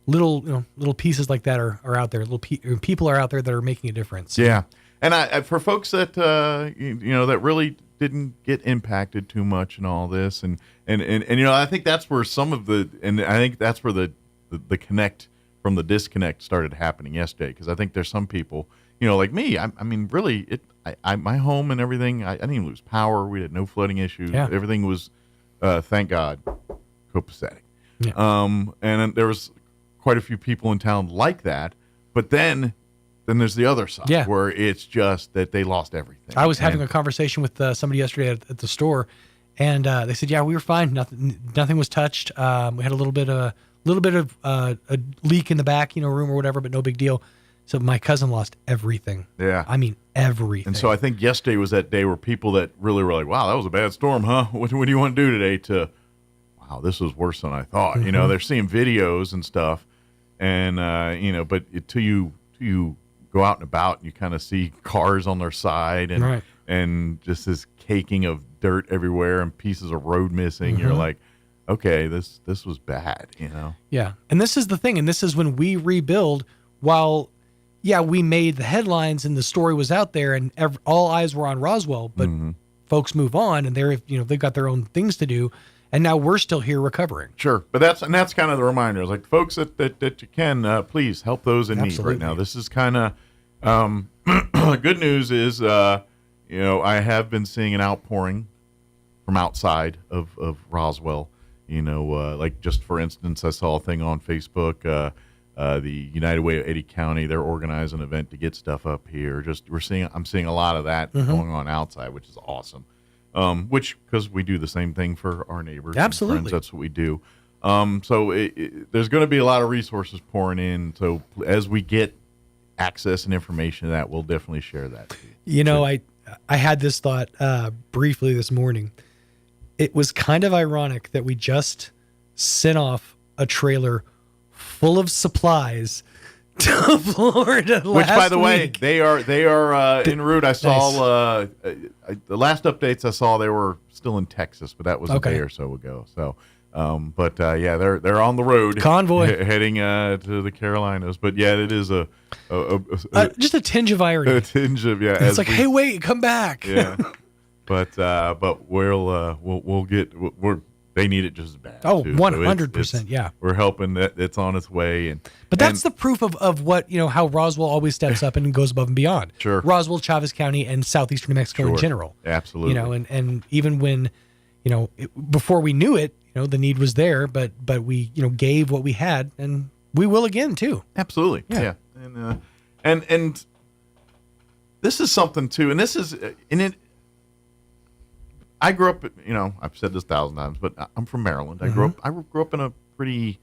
[SPEAKER 8] little pieces like that are out there. People are out there that are making a difference.
[SPEAKER 11] Yeah, and for folks that that really didn't get impacted too much in all this, and I think that's where that's where the connect from the disconnect started happening yesterday, because I think there's some people, like me. I mean, really, my home and everything. I didn't even lose power. We had no flooding issues.
[SPEAKER 8] Yeah.
[SPEAKER 11] Everything was, thank God, copacetic.
[SPEAKER 8] Yeah.
[SPEAKER 11] And there was quite a few people in town like that, but then there's the other side where it's just that they lost everything.
[SPEAKER 8] I was having a conversation with somebody yesterday at the store, and they said, "Yeah, we were fine. Nothing was touched. We had a little bit of a leak in the back, room or whatever, but no big deal." So my cousin lost everything.
[SPEAKER 11] Yeah,
[SPEAKER 8] I mean everything.
[SPEAKER 11] And so I think yesterday was that day where people that really were like, "Wow, that was a bad storm, huh? What do you want to do today?" To, "Wow, this was worse than I thought." They're seeing videos and stuff, and but till you go out and about and you kind of see cars on their side and just this caking of dirt everywhere and pieces of road missing. You're like, okay, this was bad,
[SPEAKER 8] Yeah. And this is the thing. And this is when we rebuild, while, we made the headlines and the story was out there and all eyes were on Roswell, but folks move on and they've got their own things to do. And now we're still here recovering.
[SPEAKER 11] Sure. But that's kind of the reminder. Like, folks that you can, please help those in need right now. This is kind of, good news is, I have been seeing an outpouring from outside of Roswell. Like, just for instance, I saw a thing on Facebook, the United Way of Eddy County, they're organizing an event to get stuff up here. I'm seeing a lot of that going on outside, which is awesome. Because we do the same thing for our neighbors.
[SPEAKER 8] Absolutely.
[SPEAKER 11] And friends, that's what we do. So there's going to be a lot of resources pouring in. So as we get access and information to that, we'll definitely share that.
[SPEAKER 8] I had this thought briefly this morning. It was kind of ironic that we just sent off a trailer full of supplies to Florida
[SPEAKER 11] Which, by the way,
[SPEAKER 8] week.
[SPEAKER 11] they are en route. I saw the last updates I saw, they were still in Texas, but that was a day or so ago. So, they're on the road,
[SPEAKER 8] convoy
[SPEAKER 11] heading to the Carolinas. But yeah, it is
[SPEAKER 8] just a tinge of irony.
[SPEAKER 11] A tinge of
[SPEAKER 8] It's like, hey, wait, come back.
[SPEAKER 11] Yeah, but we'll get. They need it just as bad.
[SPEAKER 8] Oh, 100%. Yeah,
[SPEAKER 11] we're helping. It's on its way,
[SPEAKER 8] but that's the proof of what how Roswell always steps up and goes above and beyond.
[SPEAKER 11] Sure,
[SPEAKER 8] Roswell, Chavez County, and southeastern New Mexico in general.
[SPEAKER 11] Absolutely.
[SPEAKER 8] And even when before we knew it, the need was there, but we gave what we had, and we will again too.
[SPEAKER 11] Absolutely. Yeah. And this is something too, and this is in it. I grew up, I've said this 1,000 times, but I'm from Maryland. I grew up in a pretty,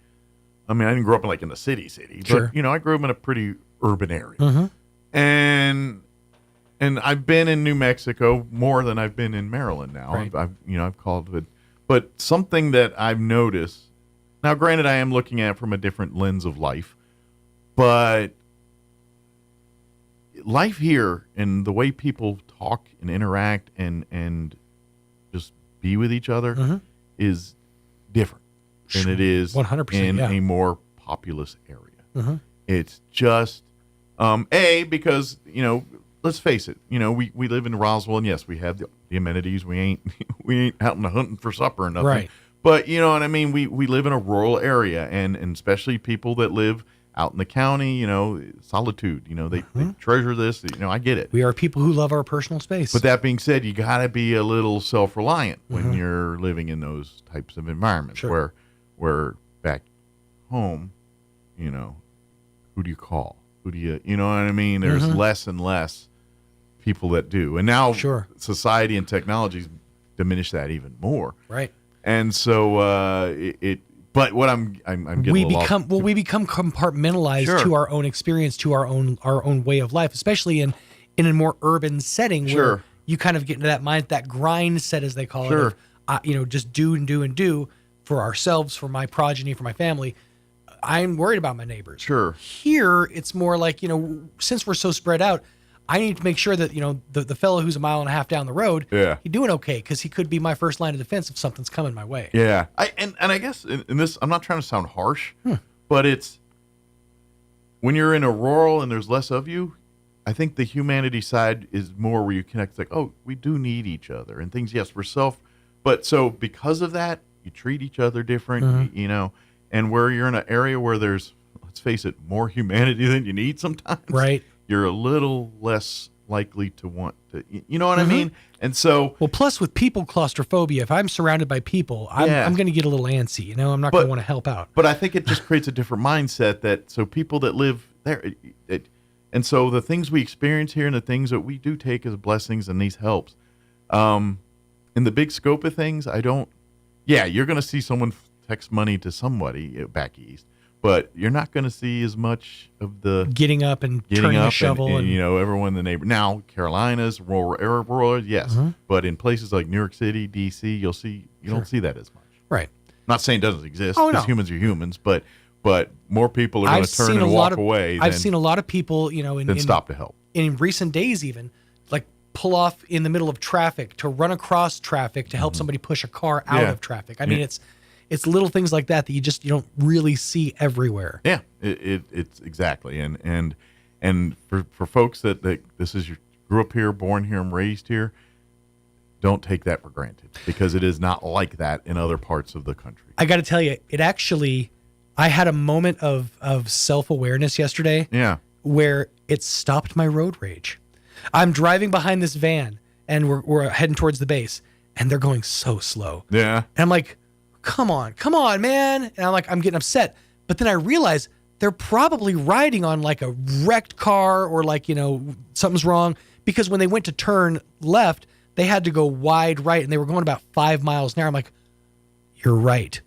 [SPEAKER 11] I didn't grow up in the city,
[SPEAKER 8] sure.
[SPEAKER 11] But, I grew up in a pretty urban area. And I've been in New Mexico more than I've been in Maryland now.
[SPEAKER 8] Right.
[SPEAKER 11] I've called it, but something that I've noticed, now granted I am looking at it from a different lens of life, but life here and the way people talk and interact and just be with each other is different than it is
[SPEAKER 8] 100%,
[SPEAKER 11] in a more populous area. It's just Because, let's face it, we live in Roswell, and yes, we have the amenities. We ain't out in the hunting for supper or nothing.
[SPEAKER 8] Right.
[SPEAKER 11] But you know what I mean? We live in a rural area, and especially people that live out in the county, solitude, they treasure this. I get it.
[SPEAKER 8] We are people who love our personal space.
[SPEAKER 11] But that being said, you got to be a little self-reliant when you're living in those types of environments.
[SPEAKER 8] Sure.
[SPEAKER 11] Where back home, who do you call? Who do you know what I mean? There's less and less people that do. And now society and technologies diminish that even more.
[SPEAKER 8] Right.
[SPEAKER 11] And so but what I'm getting
[SPEAKER 8] we become compartmentalized to our own experience, to our own way of life, especially in a more urban setting where you kind of get into that grind set, as they call it, of, just do and do and do for ourselves, for my progeny, for my family. I'm worried about my neighbors.
[SPEAKER 11] Sure.
[SPEAKER 8] Here, it's more like, since we're so spread out, I need to make sure that, the fellow who's a mile and a half down the road, he's doing okay, because he could be my first line of defense if something's coming my way.
[SPEAKER 11] Yeah. And I guess in this, I'm not trying to sound harsh, but it's when you're in a rural and there's less of you, I think the humanity side is more where you connect. It's like, oh, we do need each other and things. Yes, but so because of that, you treat each other different, and where you're in an area where there's, let's face it, more humanity than you need sometimes.
[SPEAKER 8] Right.
[SPEAKER 11] You're a little less likely to want to, you know what I mean? And so,
[SPEAKER 8] well, plus with people claustrophobia, if I'm surrounded by people, I'm going to get a little antsy. I'm not going to want to help out.
[SPEAKER 11] But I think it just creates a different mindset so people that live there, and so the things we experience here and the things that we do take as blessings and these helps, in the big scope of things, you're going to see someone text money to somebody back east. But you're not going to see as much of the
[SPEAKER 8] getting up and turning a shovel
[SPEAKER 11] and everyone in the neighbor. Now, Carolinas, rural, yes, but in places like New York City, D.C., you don't see that as much.
[SPEAKER 8] Right.
[SPEAKER 11] Not saying it doesn't exist, because humans are humans, but more people are going to turn and walk away.
[SPEAKER 8] I've seen a lot of people, than
[SPEAKER 11] stop to help.
[SPEAKER 8] In recent days, even like pull off in the middle of traffic to run across traffic to help somebody push a car out of traffic. I mean, it's little things like that you don't really see everywhere.
[SPEAKER 11] Yeah, it's exactly. And for folks that this is grew up here, born here, and raised here, don't take that for granted, because it is not like that in other parts of the country.
[SPEAKER 8] I got to tell you, I had a moment of self-awareness yesterday.
[SPEAKER 11] Yeah.
[SPEAKER 8] Where it stopped my road rage. I'm driving behind this van, and we're heading towards the base, and they're going so slow.
[SPEAKER 11] Yeah.
[SPEAKER 8] And I'm like, come on, man. And I'm getting upset. But then I realize they're probably riding on like a wrecked car or something's wrong, because when they went to turn left, they had to go wide right, and they were going about 5 miles an hour. I'm like, you're right.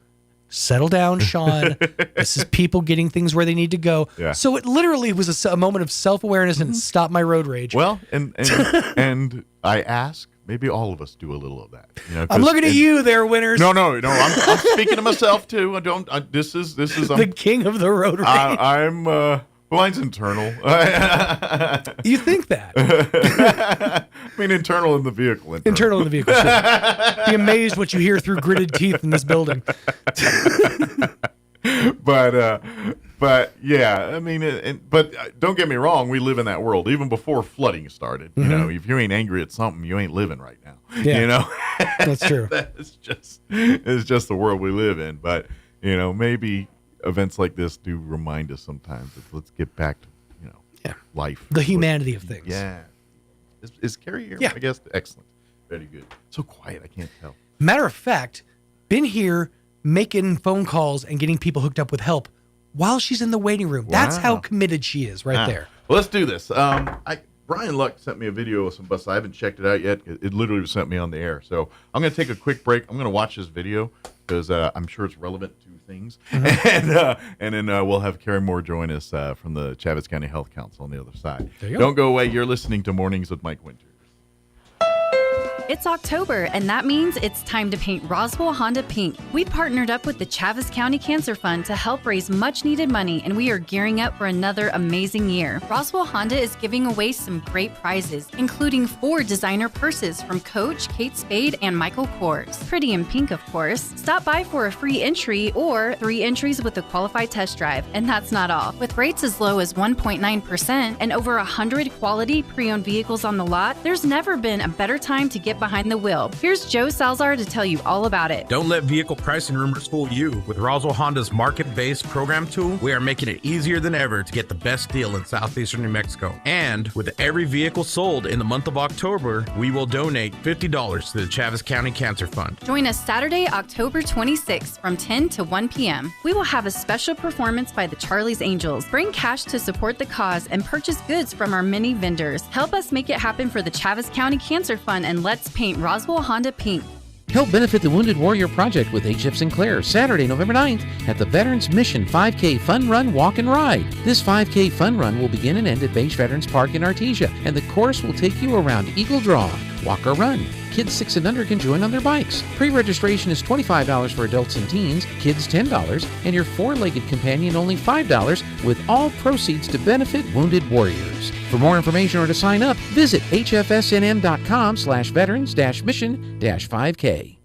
[SPEAKER 8] Settle down, Sean. This is people getting things where they need to go.
[SPEAKER 11] Yeah.
[SPEAKER 8] So it literally was a moment of self-awareness and stopped my road rage.
[SPEAKER 11] Well, and I ask, maybe all of us do a little of that.
[SPEAKER 8] I'm looking at you there, Winners.
[SPEAKER 11] No. I'm speaking to myself too. This is
[SPEAKER 8] the king of the road rage.
[SPEAKER 11] Mine's internal.
[SPEAKER 8] You think that?
[SPEAKER 11] I mean, internal in the vehicle.
[SPEAKER 8] Internal in the vehicle. Sure. Be amazed what you hear through gritted teeth in this building.
[SPEAKER 11] But yeah, I mean, but don't get me wrong. We live in that world even before flooding started. If you ain't angry at something, you ain't living right now.
[SPEAKER 8] Yeah. That's true.
[SPEAKER 11] It's just the world we live in. But maybe events like this do remind us sometimes that let's get back to life,
[SPEAKER 8] the humanity of things.
[SPEAKER 11] Yeah. Is Carrie here?
[SPEAKER 8] Yeah.
[SPEAKER 11] I guess. Excellent. Very good. So quiet, I can't tell.
[SPEAKER 8] Matter of fact, been here making phone calls and getting people hooked up with help while she's in the waiting room. Wow. That's how committed she is there.
[SPEAKER 11] Well, let's do this. Brian Luck sent me a video of some buses. I haven't checked it out yet. It literally was sent me on the air. So I'm going to take a quick break. I'm going to watch this video because I'm sure it's relevant to things. And then we'll have Carrie Moore join us from the Chavez County Health Council on the other side.
[SPEAKER 8] There you go.
[SPEAKER 11] Don't go away. You're listening to Mornings with Mike Winters.
[SPEAKER 10] It's October, and that means it's time to paint Roswell Honda pink. We partnered up with the Chaves County Cancer Fund to help raise much-needed money, and we are gearing up for another amazing year. Roswell Honda is giving away some great prizes, including 4 designer purses from Coach, Kate Spade, and Michael Kors. Pretty in pink, of course. Stop by for a free entry or 3 entries with a qualified test drive. And that's not all. With rates as low as 1.9% and over 100 quality pre-owned vehicles on the lot, there's never been a better time to get behind the wheel. Here's Joe Salzar to tell you all about it.
[SPEAKER 12] Don't let vehicle pricing rumors fool you. With Roswell Honda's market-based program tool, we are making it easier than ever to get the best deal in southeastern New Mexico. And with every vehicle sold in the month of October, we will donate $50 to the Chaves County Cancer Fund.
[SPEAKER 10] Join us Saturday, October 26th from 10 to 1 p.m. We will have a special performance by the Charlie's Angels. Bring cash to support the cause and purchase goods from our many vendors. Help us make it happen for the Chaves County Cancer Fund, and let's paint Roswell Honda pink.
[SPEAKER 13] Help benefit the Wounded Warrior Project with H.F. Sinclair, Saturday, November 9th at the Veterans Mission 5K Fun Run, Walk and Ride. This 5K Fun Run will begin and end at Beige Veterans Park in Artesia, and the course will take you around Eagle Draw, Walk or Run. Kids 6 and under can join on their bikes. Pre-registration is $25 for adults and teens, kids $10, and your 4-legged companion only $5, with all proceeds to benefit Wounded Warriors. For more information or to sign up, visit hfsnm.com/veterans-mission-5K.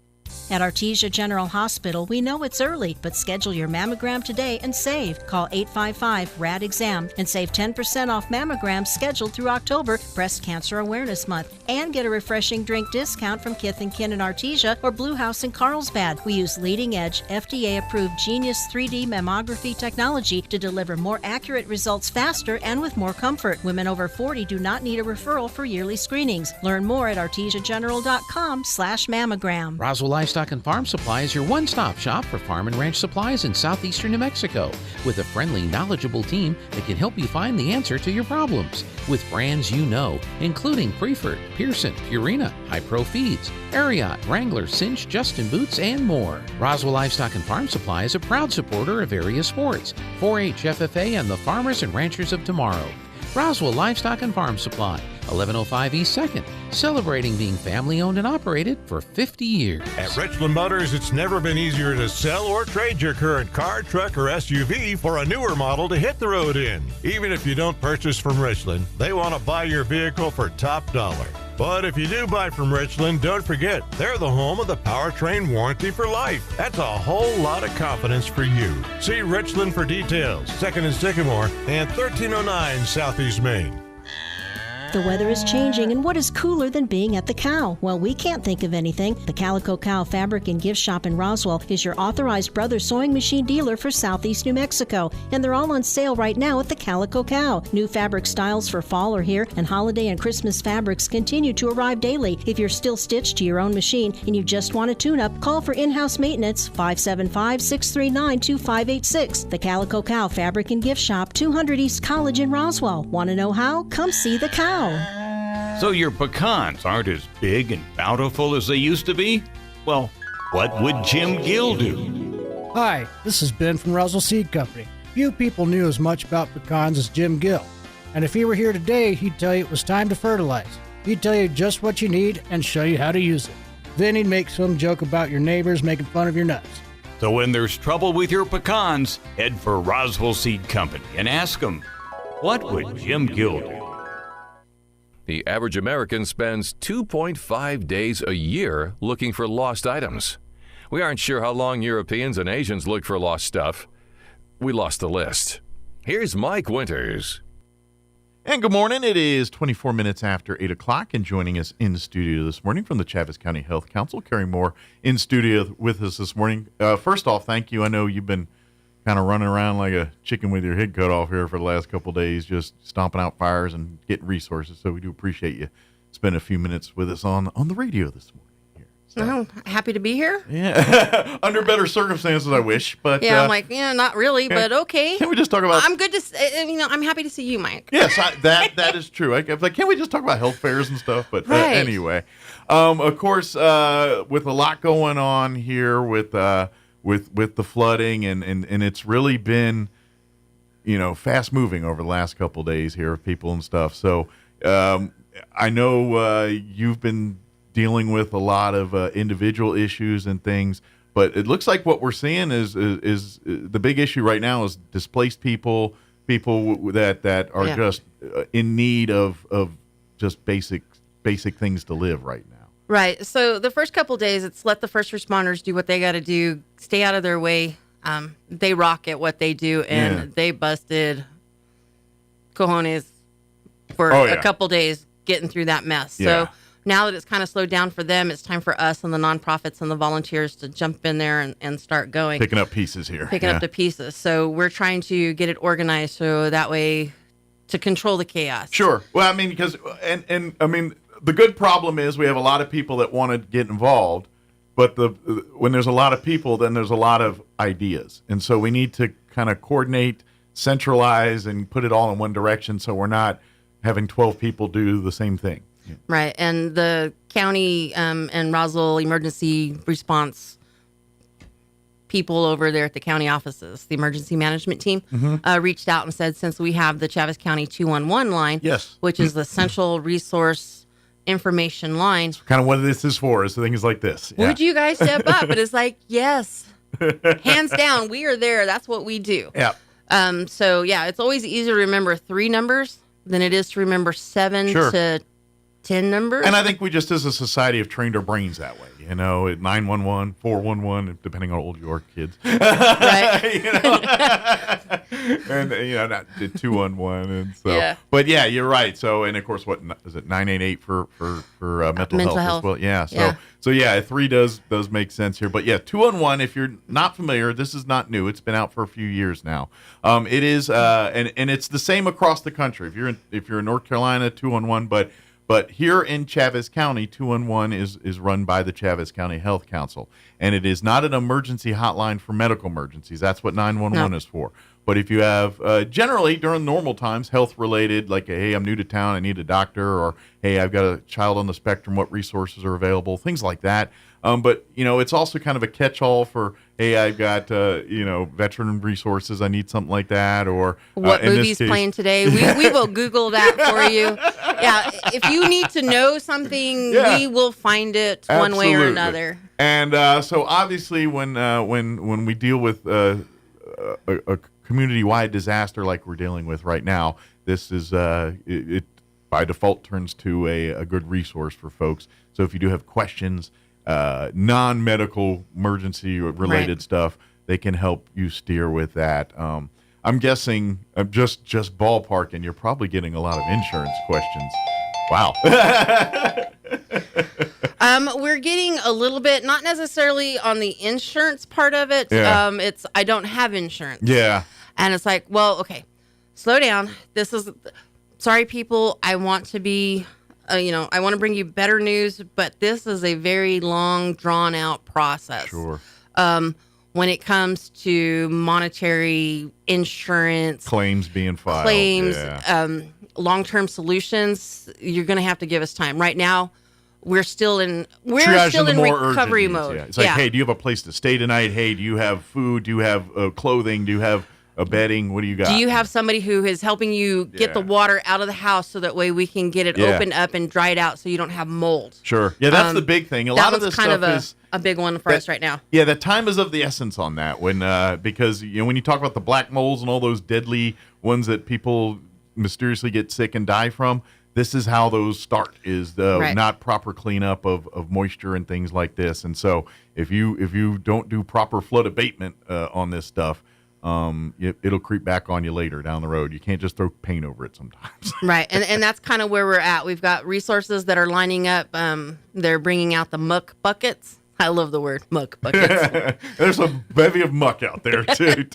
[SPEAKER 14] At Artesia General Hospital, we know it's early, but schedule your mammogram today and save. Call 855-RAD-EXAM and save 10% off mammograms scheduled through October, Breast Cancer Awareness Month. And get a refreshing drink discount from Kith & Kin in Artesia or Blue House in Carlsbad. We use leading-edge, FDA-approved Genius 3D mammography technology to deliver more accurate results faster and with more comfort. Women over 40 do not need a referral for yearly screenings. Learn more at artesiageneral.com/mammogram.
[SPEAKER 13] Roswell Livestock and Farm Supply is your one-stop shop for farm and ranch supplies in southeastern New Mexico, with a friendly, knowledgeable team that can help you find the answer to your problems. With brands you know, including Preferred, Pearson, Purina, High Pro Feeds, Ariat, Wrangler, Cinch, Justin Boots, and more. Roswell Livestock and Farm Supply is a proud supporter of area sports, 4-H, FFA, and the farmers and ranchers of tomorrow. Roswell Livestock and Farm Supply, 1105 East 2nd, celebrating being family-owned and operated for 50 years.
[SPEAKER 15] At Richland Motors, it's never been easier to sell or trade your current car, truck, or SUV for a newer model to hit the road in. Even if you don't purchase from Richland, they want to buy your vehicle for top dollar. But if you do buy from Richland, don't forget, they're the home of the powertrain warranty for life. That's a whole lot of confidence for you. See Richland for details. 2nd and Sycamore and 1309 Southeast Main.
[SPEAKER 14] The weather is changing, and what is cooler than being at the Cow? Well, we can't think of anything. The Calico Cow Fabric and Gift Shop in Roswell is your authorized Brothers Sewing Machine dealer for Southeast New Mexico, and they're all on sale right now at the Calico Cow. New fabric styles for fall are here, and holiday and Christmas fabrics continue to arrive daily. If you're still stitched to your own machine and you just want a tune-up, call for in-house maintenance, 575-639-2586. The Calico Cow Fabric and Gift Shop, 200 East College in Roswell. Want to know how? Come see the Cow.
[SPEAKER 16] So your pecans aren't as big and bountiful as they used to be? Well, what would Jim Gill do?
[SPEAKER 17] Hi, this is Ben from Roswell Seed Company. Few people knew as much about pecans as Jim Gill. And if he were here today, he'd tell you it was time to fertilize. He'd tell you just what you need and show you how to use it. Then he'd make some joke about your neighbors making fun of your nuts.
[SPEAKER 16] So when there's trouble with your pecans, head for Roswell Seed Company and ask them, what would Jim Gill do?
[SPEAKER 9] The average American spends 2.5 days a year looking for lost items. We aren't sure how long Europeans and Asians look for lost stuff. We lost the list. Here's Mike Winters.
[SPEAKER 1] And good morning. It is 24 minutes after 8 o'clock, and joining us in the studio this morning from the Chaves County Health Council, Carrie Moore in studio with us this morning. First off, thank you. I know you've been kind of running around like a chicken with your head cut off here for the last couple of days, just stomping out fires and getting resources. So we do appreciate you spending a few minutes with us on the radio this morning.
[SPEAKER 18] Oh, happy to be here.
[SPEAKER 1] Yeah, under better circumstances, I wish, but
[SPEAKER 18] yeah, I'm like, yeah, not really, but okay.
[SPEAKER 1] Can we just talk about?
[SPEAKER 18] I'm good to, I'm happy to see you, Mike.
[SPEAKER 1] Yes, that is true. I was like, can't we just talk about health fairs and stuff? But
[SPEAKER 18] right.
[SPEAKER 1] Anyway, of course, with a lot going on here with the flooding and it's really been, fast moving over the last couple of days here of people and stuff. So I know you've been
[SPEAKER 11] dealing with a lot of individual issues and things. But it looks like what we're seeing is the big issue right now is displaced people that are just in need of just basic things to live right now.
[SPEAKER 18] Right. So the first couple days, it's let the first responders do what they got to do, stay out of their way. They rock at what they do, and they busted cojones for a couple days getting through that mess.
[SPEAKER 11] Yeah.
[SPEAKER 18] So now that it's kind of slowed down for them, it's time for us and the nonprofits and the volunteers to jump in there and start going.
[SPEAKER 11] Picking up pieces here.
[SPEAKER 18] Picking up the pieces. So we're trying to get it organized so that way to control the chaos.
[SPEAKER 11] Sure. Well, I mean, because, and I mean, the good problem is we have a lot of people that want to get involved, but when there's a lot of people, then there's a lot of ideas. And so we need to kind of coordinate, centralize, and put it all in one direction so we're not having 12 people do the same thing.
[SPEAKER 18] Right. And the county and Roswell emergency response people over there at the county offices, the emergency management team, reached out and said, since we have the Chaves County 211 line, which is the central resource information line.
[SPEAKER 11] Kind of what this is for, is things like this.
[SPEAKER 18] Would you guys step up? But it's like, yes, hands down, we are there. That's what we do.
[SPEAKER 11] Yeah.
[SPEAKER 18] So, yeah, it's always easier to remember 3 numbers than it is to remember 7 to 10 numbers.
[SPEAKER 11] And I think we just, as a society, have trained our brains that way. You know, at 911, 411, depending on how old you are, kids.
[SPEAKER 18] Right.
[SPEAKER 11] You know? And, not 211. And so, But yeah, you're right. So, and of course, what is it, 988 for mental health as well? Yeah. So yeah, 3 does make sense here. But yeah, 211, if you're not familiar, this is not new. It's been out for a few years now. It is, and it's the same across the country. If you're in North Carolina, 211, but here in Chaves County, 211 is run by the Chaves County Health Council. And it is not an emergency hotline for medical emergencies. That's what 911 is for. But if you have, generally during normal times, health-related, like, hey, I'm new to town, I need a doctor, or, hey, I've got a child on the spectrum, what resources are available, things like that. But, it's also kind of a catch-all for, hey, I've got, veteran resources, I need something like that, or...
[SPEAKER 18] what movie's playing today? We will Google that for you. Yeah, if you need to know something, we will find it one way or another.
[SPEAKER 11] And so, obviously, when we deal with a community-wide disaster like we're dealing with right now, this is, it by default turns to a good resource for folks. So if you do have questions... non-medical emergency related stuff, they can help you steer with that. I'm guessing, just ballparking, you're probably getting a lot of insurance questions. Wow.
[SPEAKER 18] We're getting a little bit, not necessarily on the insurance part of it. It's, I don't have insurance.
[SPEAKER 11] Yeah.
[SPEAKER 18] And it's like, well, okay, slow down. Sorry people, I want to be... I want to bring you better news, but this is a very long, drawn-out process.
[SPEAKER 11] Sure.
[SPEAKER 18] When it comes to monetary insurance,
[SPEAKER 11] claims being filed,
[SPEAKER 18] long-term solutions, you're going to have to give us time. Right now, we're still in recovery mode.
[SPEAKER 11] It's like, hey, do you have a place to stay tonight? Hey, do you have food? Do you have clothing? Do you have bedding? What do you got?
[SPEAKER 18] Do you have somebody who is helping you get the water out of the house so that way we can get it opened up and dried out so you don't have mold?
[SPEAKER 11] Sure. Yeah, that's the big thing. A lot of this
[SPEAKER 18] kind
[SPEAKER 11] stuff
[SPEAKER 18] of
[SPEAKER 11] is
[SPEAKER 18] a big one for us right now.
[SPEAKER 11] Yeah, the time is of the essence on that because when you talk about the black molds and all those deadly ones that people mysteriously get sick and die from, this is how those start, is not proper cleanup of moisture and things like this. And so if you don't do proper flood abatement on this stuff, it'll creep back on you later down the road. You can't just throw paint over it sometimes.
[SPEAKER 18] Right. And that's kind of where we're at. We've got resources that are lining up. They're bringing out the muck buckets. I love the word muck buckets.
[SPEAKER 11] There's a bevy of muck out there too.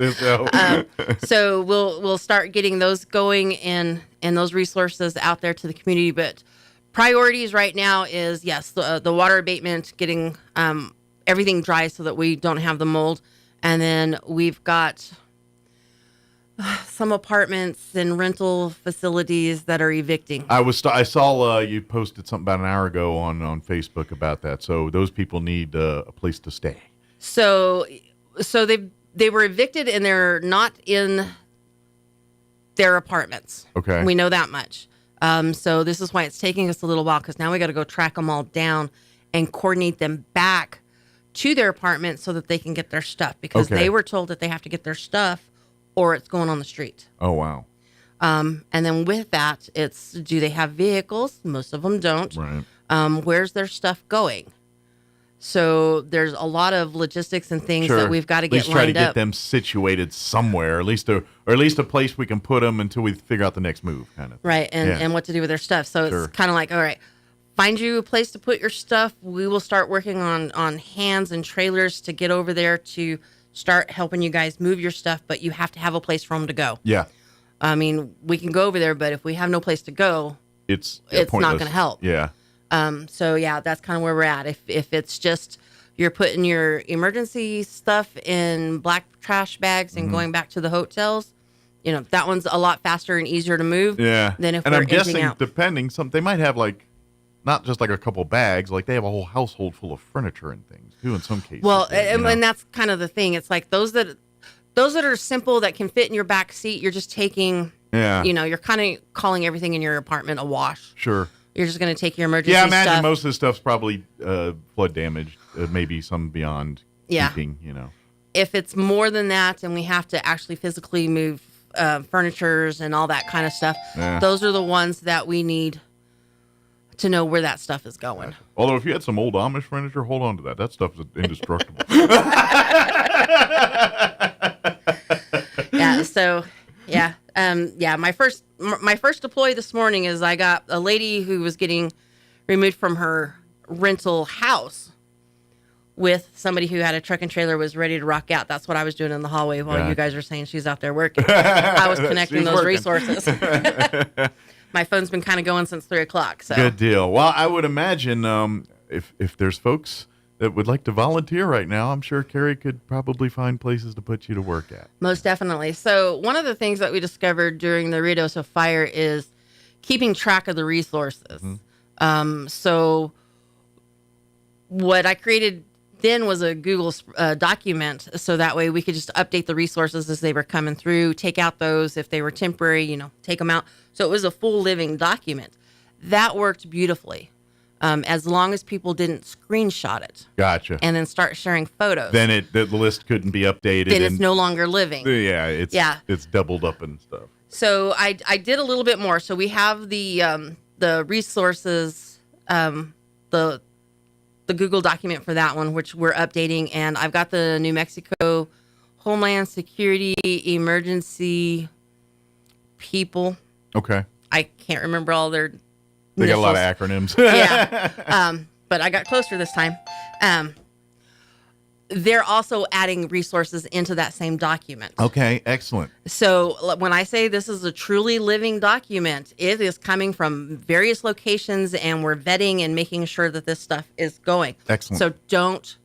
[SPEAKER 18] So we'll start getting those going and those resources out there to the community. But priorities right now is, yes, the water abatement, getting everything dry so that we don't have the mold. And then we've got some apartments and rental facilities that are evicting.
[SPEAKER 11] I saw you posted something about an hour ago on Facebook about that. So those people need a place to stay.
[SPEAKER 18] So they were evicted and they're not in their apartments.
[SPEAKER 11] Okay.
[SPEAKER 18] We know that much. So this is why it's taking us a little while, because now we got to go track them all down and coordinate them back to their apartment so that they can get their stuff, because they were told that they have to get their stuff or it's going on the street.
[SPEAKER 11] Oh, wow.
[SPEAKER 18] And then with that, it's, do they have vehicles? Most of them don't.
[SPEAKER 11] Right.
[SPEAKER 18] Where's their stuff going? So there's a lot of logistics and things that we've got to get lined up.
[SPEAKER 11] Try to get them situated somewhere, at least a place we can put them until we figure out the next move, kind of.
[SPEAKER 18] Right, and what to do with their stuff. So it's kind of like, all right, find you a place to put your stuff. We will start working on hands and trailers to get over there to start helping you guys move your stuff, but you have to have a place for them to go.
[SPEAKER 11] Yeah.
[SPEAKER 18] I mean, we can go over there, but if we have no place to go,
[SPEAKER 11] it's
[SPEAKER 18] not going to help.
[SPEAKER 11] Yeah.
[SPEAKER 18] So yeah, that's kind of where we're at. If it's just you're putting your emergency stuff in black trash bags and going back to the hotels, you know, that one's a lot faster and easier to move.
[SPEAKER 11] Yeah.
[SPEAKER 18] Than if
[SPEAKER 11] and
[SPEAKER 18] we're
[SPEAKER 11] I'm guessing,
[SPEAKER 18] out.
[SPEAKER 11] depending, they might have like not just like a couple bags, like they have a whole household full of furniture and things too. In some cases.
[SPEAKER 18] Well, and that's kind of the thing. It's like those that are simple that can fit in your back seat. You're just taking.
[SPEAKER 11] Yeah.
[SPEAKER 18] You know, you're kind of calling everything in your apartment a wash.
[SPEAKER 11] Sure.
[SPEAKER 18] You're just going to take your emergency
[SPEAKER 11] stuff. Yeah, I imagine
[SPEAKER 18] stuff.
[SPEAKER 11] most of this stuff's probably flood damaged, maybe some beyond
[SPEAKER 18] Yeah.
[SPEAKER 11] keeping, you know.
[SPEAKER 18] If it's more than that and we have to actually physically move furnitures and all that kind of stuff, those are the ones that we need to know where that stuff is going.
[SPEAKER 11] Although if you had some old Amish furniture, hold on to that. That stuff is indestructible.
[SPEAKER 18] Yeah, so... Yeah. My first deploy this morning is I got a lady who was getting removed from her rental house with somebody who had a truck and trailer was ready to rock out. That's what I was doing in the hallway while you guys are saying she's out there working. I was connecting those resources. My phone's been kind of going since 3:00. So
[SPEAKER 11] good deal. Well, I would imagine if there's folks that would like to volunteer right now, I'm sure Carrie could probably find places to put you to work at.
[SPEAKER 18] Most definitely. So one of the things that we discovered during the Ruidoso fire is keeping track of the resources. So what I created then was a Google document, so that way we could just update the resources as they were coming through, take out those if they were temporary, take them out. So it was a full living document. That worked beautifully. As long as people didn't screenshot it.
[SPEAKER 11] Gotcha.
[SPEAKER 18] And then start sharing photos.
[SPEAKER 11] Then the list couldn't be updated.
[SPEAKER 18] Then it's no longer living.
[SPEAKER 11] Yeah, it's doubled up and stuff.
[SPEAKER 18] So I did a little bit more. So we have the resources, the Google document for that one, which we're updating, and I've got the New Mexico Homeland Security Emergency people.
[SPEAKER 11] Okay.
[SPEAKER 18] I can't remember all their.
[SPEAKER 11] They got a lot of acronyms.
[SPEAKER 18] Yeah. But I got closer this time. They're also adding resources into that same document.
[SPEAKER 11] Okay, excellent.
[SPEAKER 18] So when I say this is a truly living document, it is coming from various locations, and we're vetting and making sure that this stuff is going.
[SPEAKER 11] Excellent.
[SPEAKER 18] So don't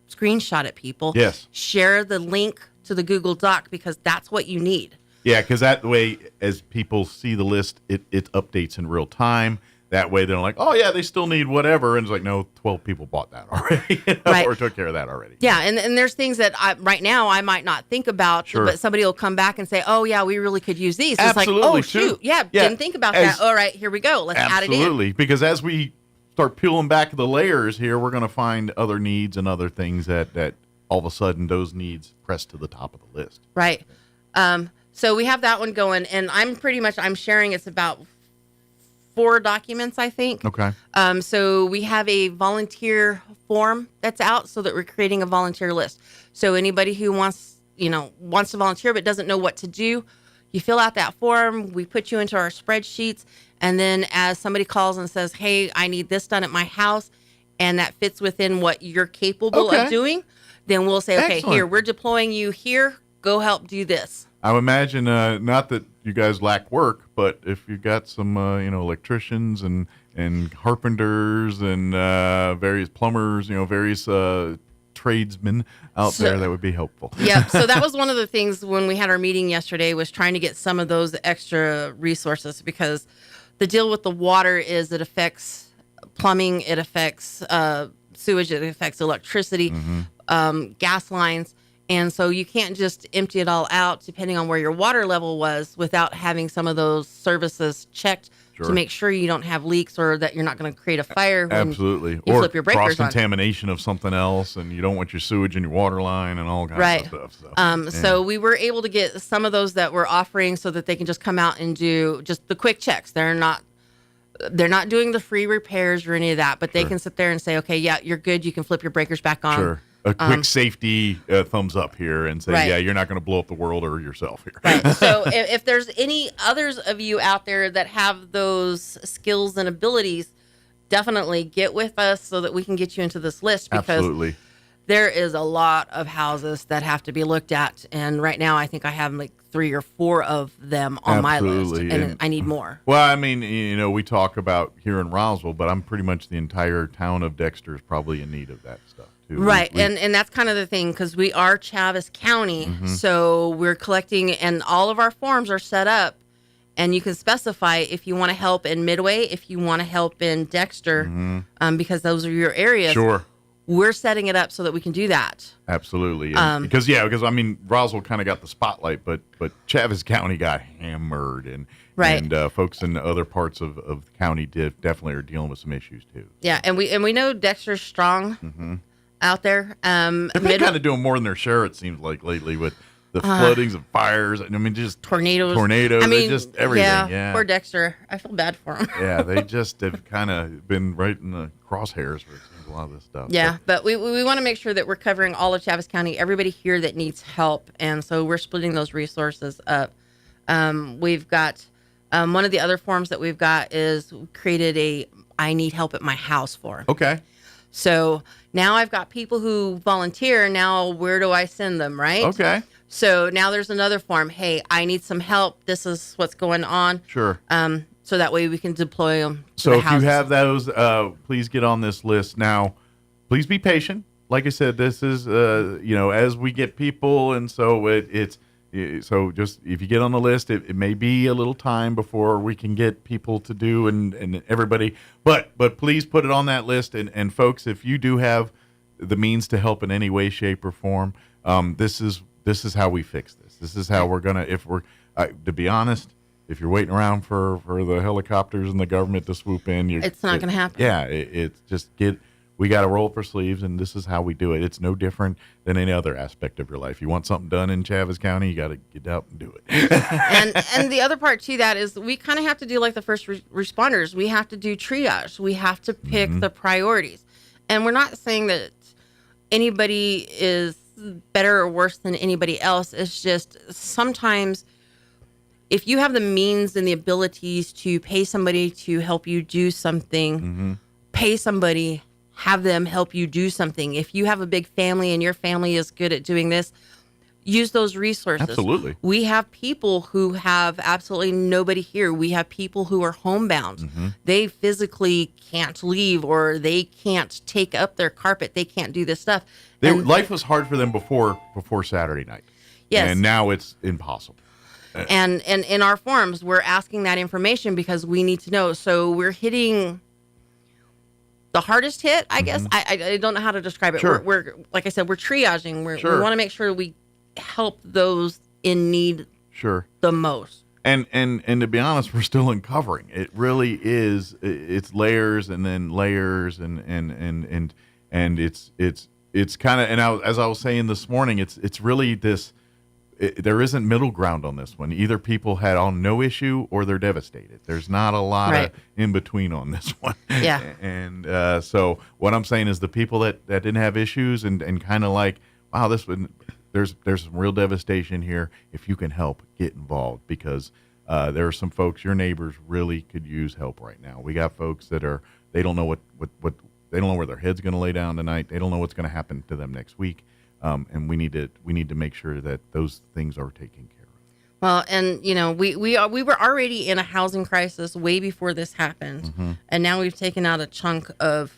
[SPEAKER 18] screenshot it, people.
[SPEAKER 11] Yes.
[SPEAKER 18] Share the link to the Google Doc, because that's what you need.
[SPEAKER 11] Yeah, because that way, as people see the list, it updates in real time. That way, they're like, oh, yeah, they still need whatever. And it's like, no, 12 people bought that already
[SPEAKER 18] Right.
[SPEAKER 11] or took care of that already.
[SPEAKER 18] Yeah, and there's things that right now I might not think about, but somebody will come back and say, oh, yeah, we really could use these.
[SPEAKER 11] Absolutely,
[SPEAKER 18] it's like, oh,
[SPEAKER 11] too.
[SPEAKER 18] shoot, yeah, didn't think about that. All right, here we go. Let's add it in.
[SPEAKER 11] Absolutely, because as we start peeling back the layers here, we're going to find other needs and other things that all of a sudden those needs press to the top of the list.
[SPEAKER 18] Right. So we have that one going, and I'm sharing it's about 4 documents, I think.
[SPEAKER 11] Okay.
[SPEAKER 18] So we have a volunteer form that's out, so that we're creating a volunteer list. So anybody who wants to volunteer but doesn't know what to do, you fill out that form, we put you into our spreadsheets, and then as somebody calls and says, hey, I need this done at my house, and that fits within what you're capable of doing, then we'll say, okay, here, we're deploying you here, go help do this.
[SPEAKER 11] I would imagine, not that you guys lack work, but if you got some, electricians and carpenters and various plumbers, various tradesmen out there, that would be helpful.
[SPEAKER 18] Yeah. So that was one of the things when we had our meeting yesterday, was trying to get some of those extra resources, because the deal with the water is it affects plumbing, it affects sewage, it affects electricity, gas lines. And so you can't just empty it all out depending on where your water level was without having some of those services checked to make sure you don't have leaks or that you're not going to create a fire when
[SPEAKER 11] Absolutely.
[SPEAKER 18] you
[SPEAKER 11] Or
[SPEAKER 18] flip your breakers on.
[SPEAKER 11] cross-contamination of something else, and you don't want your sewage in your water line and all kinds of stuff.
[SPEAKER 18] So we were able to get some of those that we're offering so that they can just come out and do just the quick checks. They're not doing the free repairs or any of that, but they can sit there and say, okay, yeah, you're good. You can flip your breakers back on.
[SPEAKER 11] Sure. A quick safety thumbs up here and say, yeah, you're not going to blow up the world or yourself here.
[SPEAKER 18] Right. So if there's any others of you out there that have those skills and abilities, definitely get with us so that we can get you into this list, because there is a lot of houses that have to be looked at. And right now, I think I have like 3 or 4 of them on my list, and I need more.
[SPEAKER 11] Well, I mean, we talk about here in Roswell, but I'm pretty much the entire town of Dexter is probably in need of that stuff.
[SPEAKER 18] Right, and that's kind of the thing, because we are Chaves County, so we're collecting, and all of our forms are set up, and you can specify if you want to help in Midway, if you want to help in Dexter, because those are your areas.
[SPEAKER 11] Sure.
[SPEAKER 18] We're setting it up so that we can do that.
[SPEAKER 11] Absolutely, because I mean, Roswell kind of got the spotlight, but Chaves County got hammered, and folks in other parts of the county definitely are dealing with some issues too.
[SPEAKER 18] Yeah, and we know Dexter's strong. Out there.
[SPEAKER 11] They've been kind of doing more than their share, it seems like, lately with the floodings and fires. I mean, just
[SPEAKER 18] tornadoes.
[SPEAKER 11] I mean, just everything. Yeah,
[SPEAKER 18] poor Dexter. I feel bad for him.
[SPEAKER 11] Yeah, they just have kind of been right in the crosshairs for a lot of this stuff.
[SPEAKER 18] Yeah, but we want to make sure that we're covering all of Chaves County, everybody here that needs help. And so we're splitting those resources up. We've got one of the other forms that we've got is created a I need help at my house form.
[SPEAKER 11] Okay.
[SPEAKER 18] So now I've got people who volunteer. Now, where do I send them, right?
[SPEAKER 11] Okay.
[SPEAKER 18] So now there's another form. Hey, I need some help. This is what's going on.
[SPEAKER 11] Sure.
[SPEAKER 18] So that way we can deploy them to
[SPEAKER 11] So
[SPEAKER 18] the
[SPEAKER 11] if
[SPEAKER 18] houses.
[SPEAKER 11] you have those, please get on this list. Now, please be patient. Like I said, this is, as we get people, and so it's so just if you get on the list, it may be a little time before we can get people to do and everybody, but please put it on that list. And folks, if you do have the means to help in any way, shape, or form, this is how we fix this. This is how we're gonna. To be honest, if you're waiting around for the helicopters and the government to swoop in,
[SPEAKER 18] it's not gonna happen.
[SPEAKER 11] Yeah, it's just we got to roll up our sleeves, and this is how we do it. It's no different than any other aspect of your life. You want something done in Chaves County, you got to get out and do it.
[SPEAKER 18] and the other part to that is we kind of have to do like the first responders. We have to do triage. We have to pick the priorities. And we're not saying that anybody is better or worse than anybody else. It's just sometimes if you have the means and the abilities to pay somebody to help you do something, pay somebody, have them help you do something. If you have a big family and your family is good at doing this, use those resources.
[SPEAKER 11] Absolutely.
[SPEAKER 18] We have people who have absolutely nobody here. We have people who are homebound. They physically can't leave, or they can't take up their carpet. They can't do this stuff.
[SPEAKER 11] Life was hard for them before Saturday night.
[SPEAKER 18] Yes.
[SPEAKER 11] And now it's impossible.
[SPEAKER 18] And in our forums, we're asking that information because we need to know. So we're hitting the hardest hit, I guess. I don't know how to describe it.
[SPEAKER 11] Sure.
[SPEAKER 18] We're like I said, we're triaging.
[SPEAKER 11] Sure.
[SPEAKER 18] We want to make sure we help those in need the most.
[SPEAKER 11] And to be honest, we're still uncovering. It really is. It's layers and then layers and it's kind of, and as I was saying this morning, it's really this. There isn't middle ground on this one. Either people had on no issue or they're devastated. There's not a lot of in between on this one.
[SPEAKER 18] Yeah.
[SPEAKER 11] And so what I'm saying is the people that didn't have issues and kind of like, wow, there's some real devastation here. If you can help, get involved, because there are some folks, your neighbors really could use help right now. We got folks that they don't know what they don't know where their head's going to lay down tonight. They don't know what's going to happen to them next week. And we need to make sure that those things are taken care of.
[SPEAKER 18] Well, and we were already in a housing crisis way before this happened, and now we've taken out a chunk of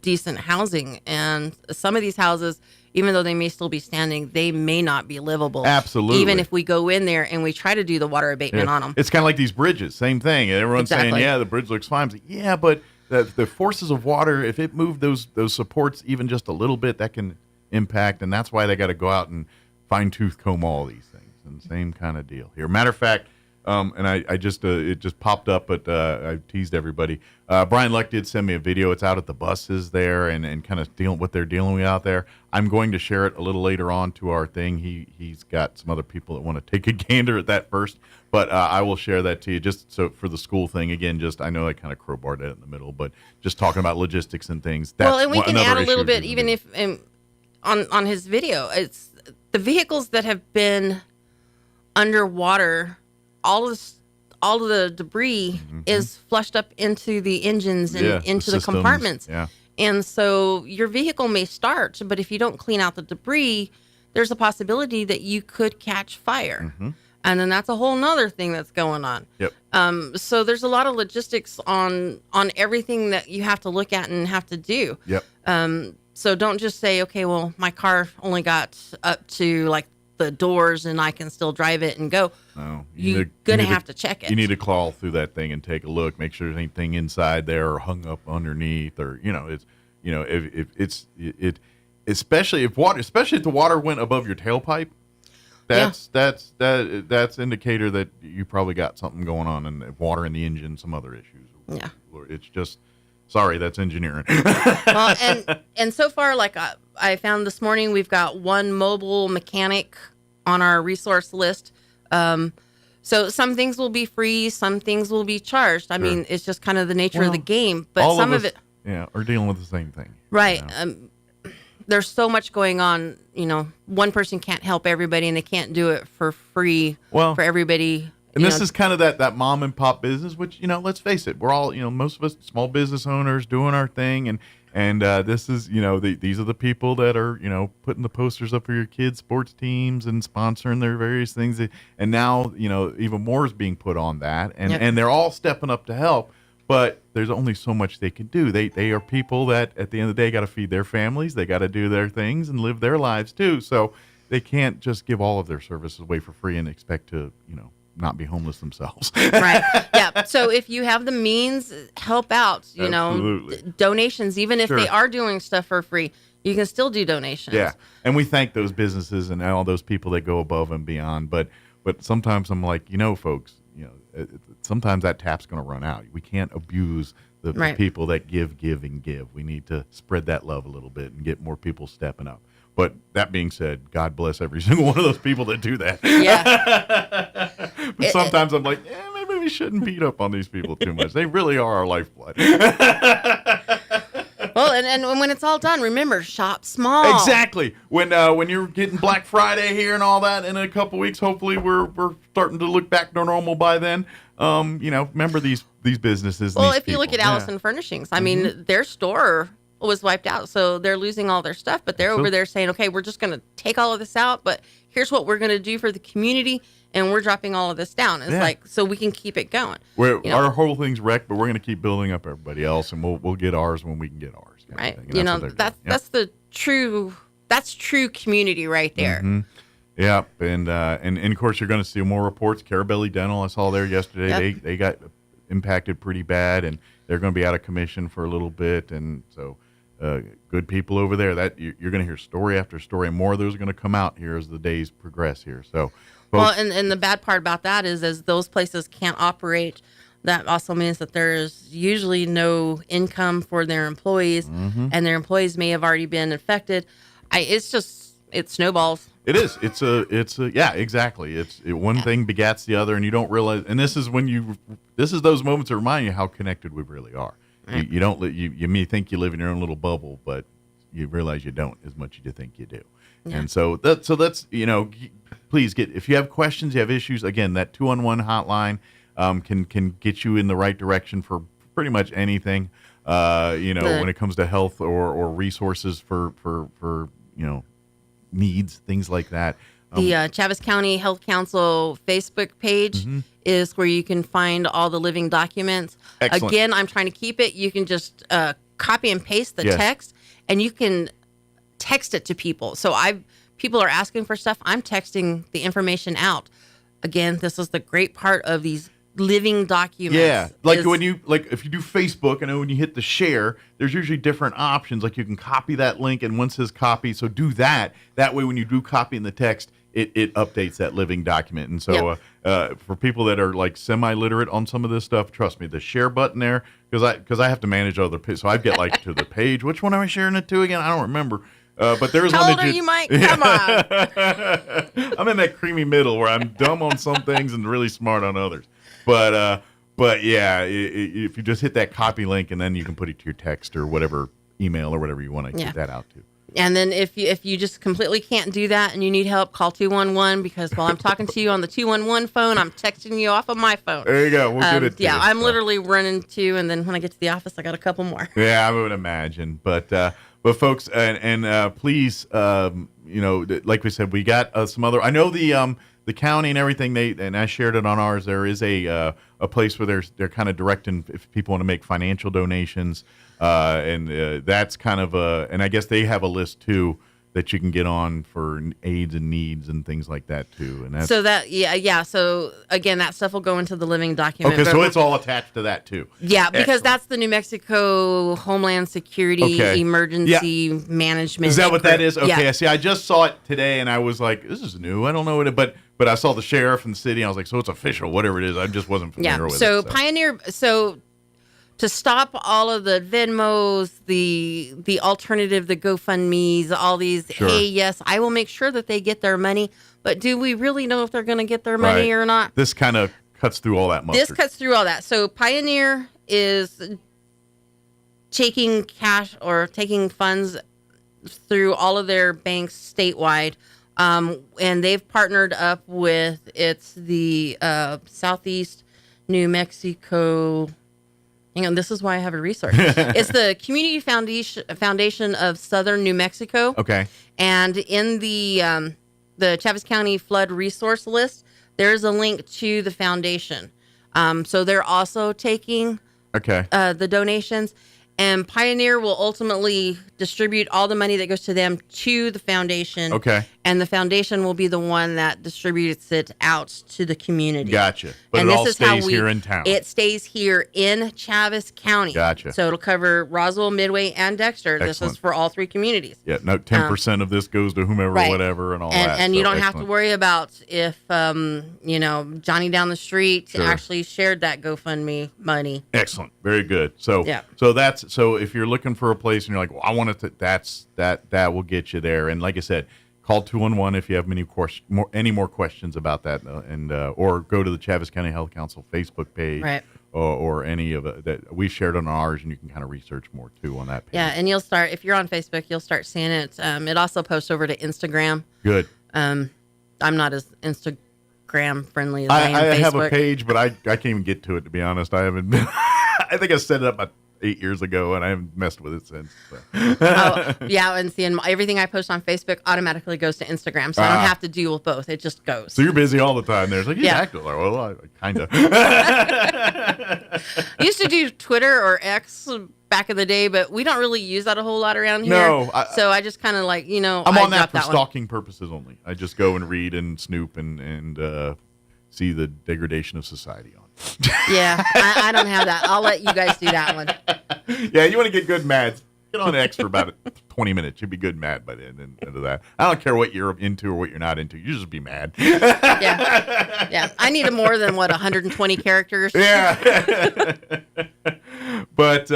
[SPEAKER 18] decent housing. And some of these houses, even though they may still be standing, they may not be livable.
[SPEAKER 11] Absolutely.
[SPEAKER 18] Even if we go in there and we try to do the water abatement on them.
[SPEAKER 11] It's kind of like these bridges. Same thing. Everyone's saying, yeah, the bridge looks fine. Like, yeah, but the forces of water, if it moved those supports even just a little bit, that can impact, and that's why they got to go out and fine-tooth comb all these things. And same kind of deal here. Matter of fact, And I just it just popped up, but I teased everybody. Brian Luck did send me a video. It's out at the buses there, and kind of what they're dealing with out there. I'm going to share it a little later on to our thing. He's got some other people that want to take a gander at that first, but I will share that to you just so for the school thing. Again, just I know I kind of crowbarred it in the middle, but just talking about logistics and things.
[SPEAKER 18] Well, and we can add a little bit, even if on his video, it's the vehicles that have been underwater. All of the debris is flushed up into the engines and into the compartments.
[SPEAKER 11] Yeah.
[SPEAKER 18] And so your vehicle may start, but if you don't clean out the debris, there's a possibility that you could catch fire. And then that's a whole nother thing that's going on.
[SPEAKER 11] Yep.
[SPEAKER 18] So there's a lot of logistics on everything that you have to look at and have to do.
[SPEAKER 11] Yep.
[SPEAKER 18] So don't just say, okay, well, my car only got up to like the doors and I can still drive it and go.
[SPEAKER 11] No,
[SPEAKER 18] you're going to have to check it.
[SPEAKER 11] You need to crawl through that thing and take a look, make sure there's anything inside there or hung up underneath, or if especially if the water went above your tailpipe, that's indicator that you probably got something going on, and water in the engine, some other issues.
[SPEAKER 18] Yeah,
[SPEAKER 11] it's just sorry, that's engineering.
[SPEAKER 18] Well, and so far, like I found this morning, we've got one mobile mechanic on our resource list. So some things will be free, some things will be charged. I mean, it's just kind of the nature of the game. But some of it,
[SPEAKER 11] are dealing with the same thing,
[SPEAKER 18] right? There's so much going on. One person can't help everybody, and they can't do it for free for everybody.
[SPEAKER 11] And this is kind of that mom and pop business, which, let's face it, we're all, most of us small business owners doing our thing. And this is, these are the people that are, putting the posters up for your kids' sports teams and sponsoring their various things. And now, even more is being put on that. And they're all stepping up to help. But there's only so much they can do. They are people that at the end of the day got to feed their families. They got to do their things and live their lives too. So they can't just give all of their services away for free and expect to, not be homeless themselves.
[SPEAKER 18] Right. Yeah. So if you have the means, help out, donations, even if they are doing stuff for free, you can still do donations.
[SPEAKER 11] Yeah. And we thank those businesses and all those people that go above and beyond. But sometimes I'm like, folks, sometimes that tap's going to run out. We can't abuse the people that give. We need to spread that love a little bit and get more people stepping up. But that being said, God bless every single one of those people that do that.
[SPEAKER 18] Yeah.
[SPEAKER 11] But sometimes I'm like, maybe we shouldn't beat up on these people too much. They really are our lifeblood.
[SPEAKER 18] Well, and when it's all done, remember, shop small.
[SPEAKER 11] Exactly. When you're getting Black Friday here and all that in a couple weeks, hopefully we're starting to look back to normal by then. Remember these businesses.
[SPEAKER 18] Well,
[SPEAKER 11] these
[SPEAKER 18] if you look at Allison Furnishings, I mean, their store was wiped out, so they're losing all their stuff, but they're over there saying, okay, we're just going to take all of this out, but here's what we're going to do for the community, and we're dropping all of this down. It's like, so we can keep it going.
[SPEAKER 11] Our whole thing's wrecked, but we're going to keep building up everybody else, and we'll get ours when we can get ours.
[SPEAKER 18] Right. That's true community right there.
[SPEAKER 11] Mm-hmm. Yeah. And of course you're going to see more reports. Carabelli Dental, I saw there yesterday.
[SPEAKER 18] Yep.
[SPEAKER 11] They got impacted pretty bad, and they're going to be out of commission for a little bit. And so good people over there. That you're going to hear story after story, and more of those are going to come out here as the days progress here. So,
[SPEAKER 18] well, and the bad part about that is, as those places can't operate, that also means that there's usually no income for their employees, and their employees may have already been infected. It snowballs.
[SPEAKER 11] It is. It's a yeah, exactly. One thing begats the other, and you don't realize. And this is those moments that remind you how connected we really are. Right. You may think you live in your own little bubble, but you realize you don't as much as you think you do. Yeah. And so that's please if you have questions, you have issues. Again, that 211 hotline can get you in the right direction for pretty much anything. When it comes to health or resources for needs, things like that.
[SPEAKER 18] The Chaves County Health Council Facebook page is where you can find all the living documents.
[SPEAKER 11] Excellent.
[SPEAKER 18] Again, I'm trying to keep it. You can just copy and paste the text, and you can text it to people. So people are asking for stuff. I'm texting the information out. Again, this is the great part of these living documents.
[SPEAKER 11] Yeah, like if you do Facebook, I know when you hit the share, there's usually different options. Like you can copy that link, and one says copy, so do that. That way, when you do copy in the text, it updates that living document. And so for people that are like semi-literate on some of this stuff, trust me, the share button there, because I have to manage other pages, so I get like to the page. Which one am I sharing it to again? I don't remember. But there's
[SPEAKER 18] How
[SPEAKER 11] one
[SPEAKER 18] old are you, Mike? Come on.
[SPEAKER 11] I'm in that creamy middle where I'm dumb on some things and really smart on others. But yeah, if you just hit that copy link and then you can put it to your text or whatever email or whatever you want to get that out to.
[SPEAKER 18] And then if you just completely can't do that and you need help, call 211, because while I'm talking to you on the 211 phone, I'm texting you off of my phone.
[SPEAKER 11] There you go. We'll get it to you.
[SPEAKER 18] I'm literally running 2, and then when I get to the office, I got a couple more.
[SPEAKER 11] Yeah, I would imagine. But folks, and please, like we said, we got some other. I know the county and everything. And I shared it on ours. There is a place where they're kind of directing if people want to make financial donations, and that's kind of and I guess they have a list too that you can get on for aids and needs and things like that too. And that's,
[SPEAKER 18] so that So again, that stuff will go into the living document.
[SPEAKER 11] Okay, so it's all attached to that too.
[SPEAKER 18] Yeah, because
[SPEAKER 11] Excellent.
[SPEAKER 18] That's the New Mexico Homeland Security Emergency Management.
[SPEAKER 11] Is that what that is? Okay,
[SPEAKER 18] Yeah.
[SPEAKER 11] See, I just saw it today and I was like, this is new. I don't know what it, but I saw the sheriff and the city. And I was like, so it's official, whatever it is. I just wasn't familiar with it.
[SPEAKER 18] So Pioneer. So to stop all of the Venmos, the alternative, the GoFundMe's, all these.
[SPEAKER 11] Sure.
[SPEAKER 18] Hey, yes, I will make sure that they get their money. But do we really know if they're going to get their money or not?
[SPEAKER 11] This kind of cuts through all that mustard.
[SPEAKER 18] This cuts through all that. So Pioneer is taking cash or taking funds through all of their banks statewide. And they've partnered up with the Southeast New Mexico. Hang on, this is why I have a resource. It's the Community Foundation of Southern New Mexico.
[SPEAKER 11] Okay.
[SPEAKER 18] And in the Chaves County Flood Resource List, there's a link to the foundation. So they're also taking the donations. And Pioneer will ultimately distribute all the money that goes to them to the foundation.
[SPEAKER 11] Okay.
[SPEAKER 18] And the foundation will be the one that distributes it out to the community.
[SPEAKER 11] Gotcha. But
[SPEAKER 18] and
[SPEAKER 11] it
[SPEAKER 18] this
[SPEAKER 11] all
[SPEAKER 18] is how
[SPEAKER 11] stays here in town.
[SPEAKER 18] It stays here in Chaves County.
[SPEAKER 11] Gotcha.
[SPEAKER 18] So it'll cover Roswell, Midway, and Dexter.
[SPEAKER 11] Excellent.
[SPEAKER 18] This is for all 3 communities.
[SPEAKER 11] Yeah, no, 10% of this goes to whomever, whatever, and all that.
[SPEAKER 18] And you don't have to
[SPEAKER 11] excellent.
[SPEAKER 18] worry about if, Johnny down the street actually shared that GoFundMe money.
[SPEAKER 11] Excellent. Very good. So,
[SPEAKER 18] Yeah.
[SPEAKER 11] so if you're looking for a place and you're like, well, I want it to, that will get you there. And like I said, call 211 if you have any more questions about that, and or go to the Chaves County Health Council Facebook page,
[SPEAKER 18] Right.
[SPEAKER 11] or any of it that we shared on ours, and you can kind of research more too on that page.
[SPEAKER 18] Yeah, and if you're on Facebook, you'll start seeing it. It also posts over to Instagram.
[SPEAKER 11] Good.
[SPEAKER 18] I'm not as Instagram friendly as I am
[SPEAKER 11] I
[SPEAKER 18] Facebook.
[SPEAKER 11] have a page, but I can't even get to it, to be honest. I haven't been. I think I set it up about 8 years ago, and I haven't messed with it since. So.
[SPEAKER 18] And seeing everything I post on Facebook automatically goes to Instagram, so I don't have to deal with both. It just goes.
[SPEAKER 11] So you're busy all the time. There's like, active. Like, well, I kind of. I
[SPEAKER 18] used to do Twitter or X back in the day, but we don't really use that a whole lot around here.
[SPEAKER 11] No,
[SPEAKER 18] so I just kind of like,
[SPEAKER 11] I'm on that for
[SPEAKER 18] one.
[SPEAKER 11] stalking purposes only. I just go and read and snoop and see the degradation of society on.
[SPEAKER 18] Yeah, I don't have that. I'll let you guys do that one.
[SPEAKER 11] Yeah, you want to get good mad. Get on X for about 20 minutes. You'll be good mad by the end of that. I don't care what you're into or what you're not into. You just be mad.
[SPEAKER 18] Yeah. I need more than 120 characters.
[SPEAKER 11] Yeah. But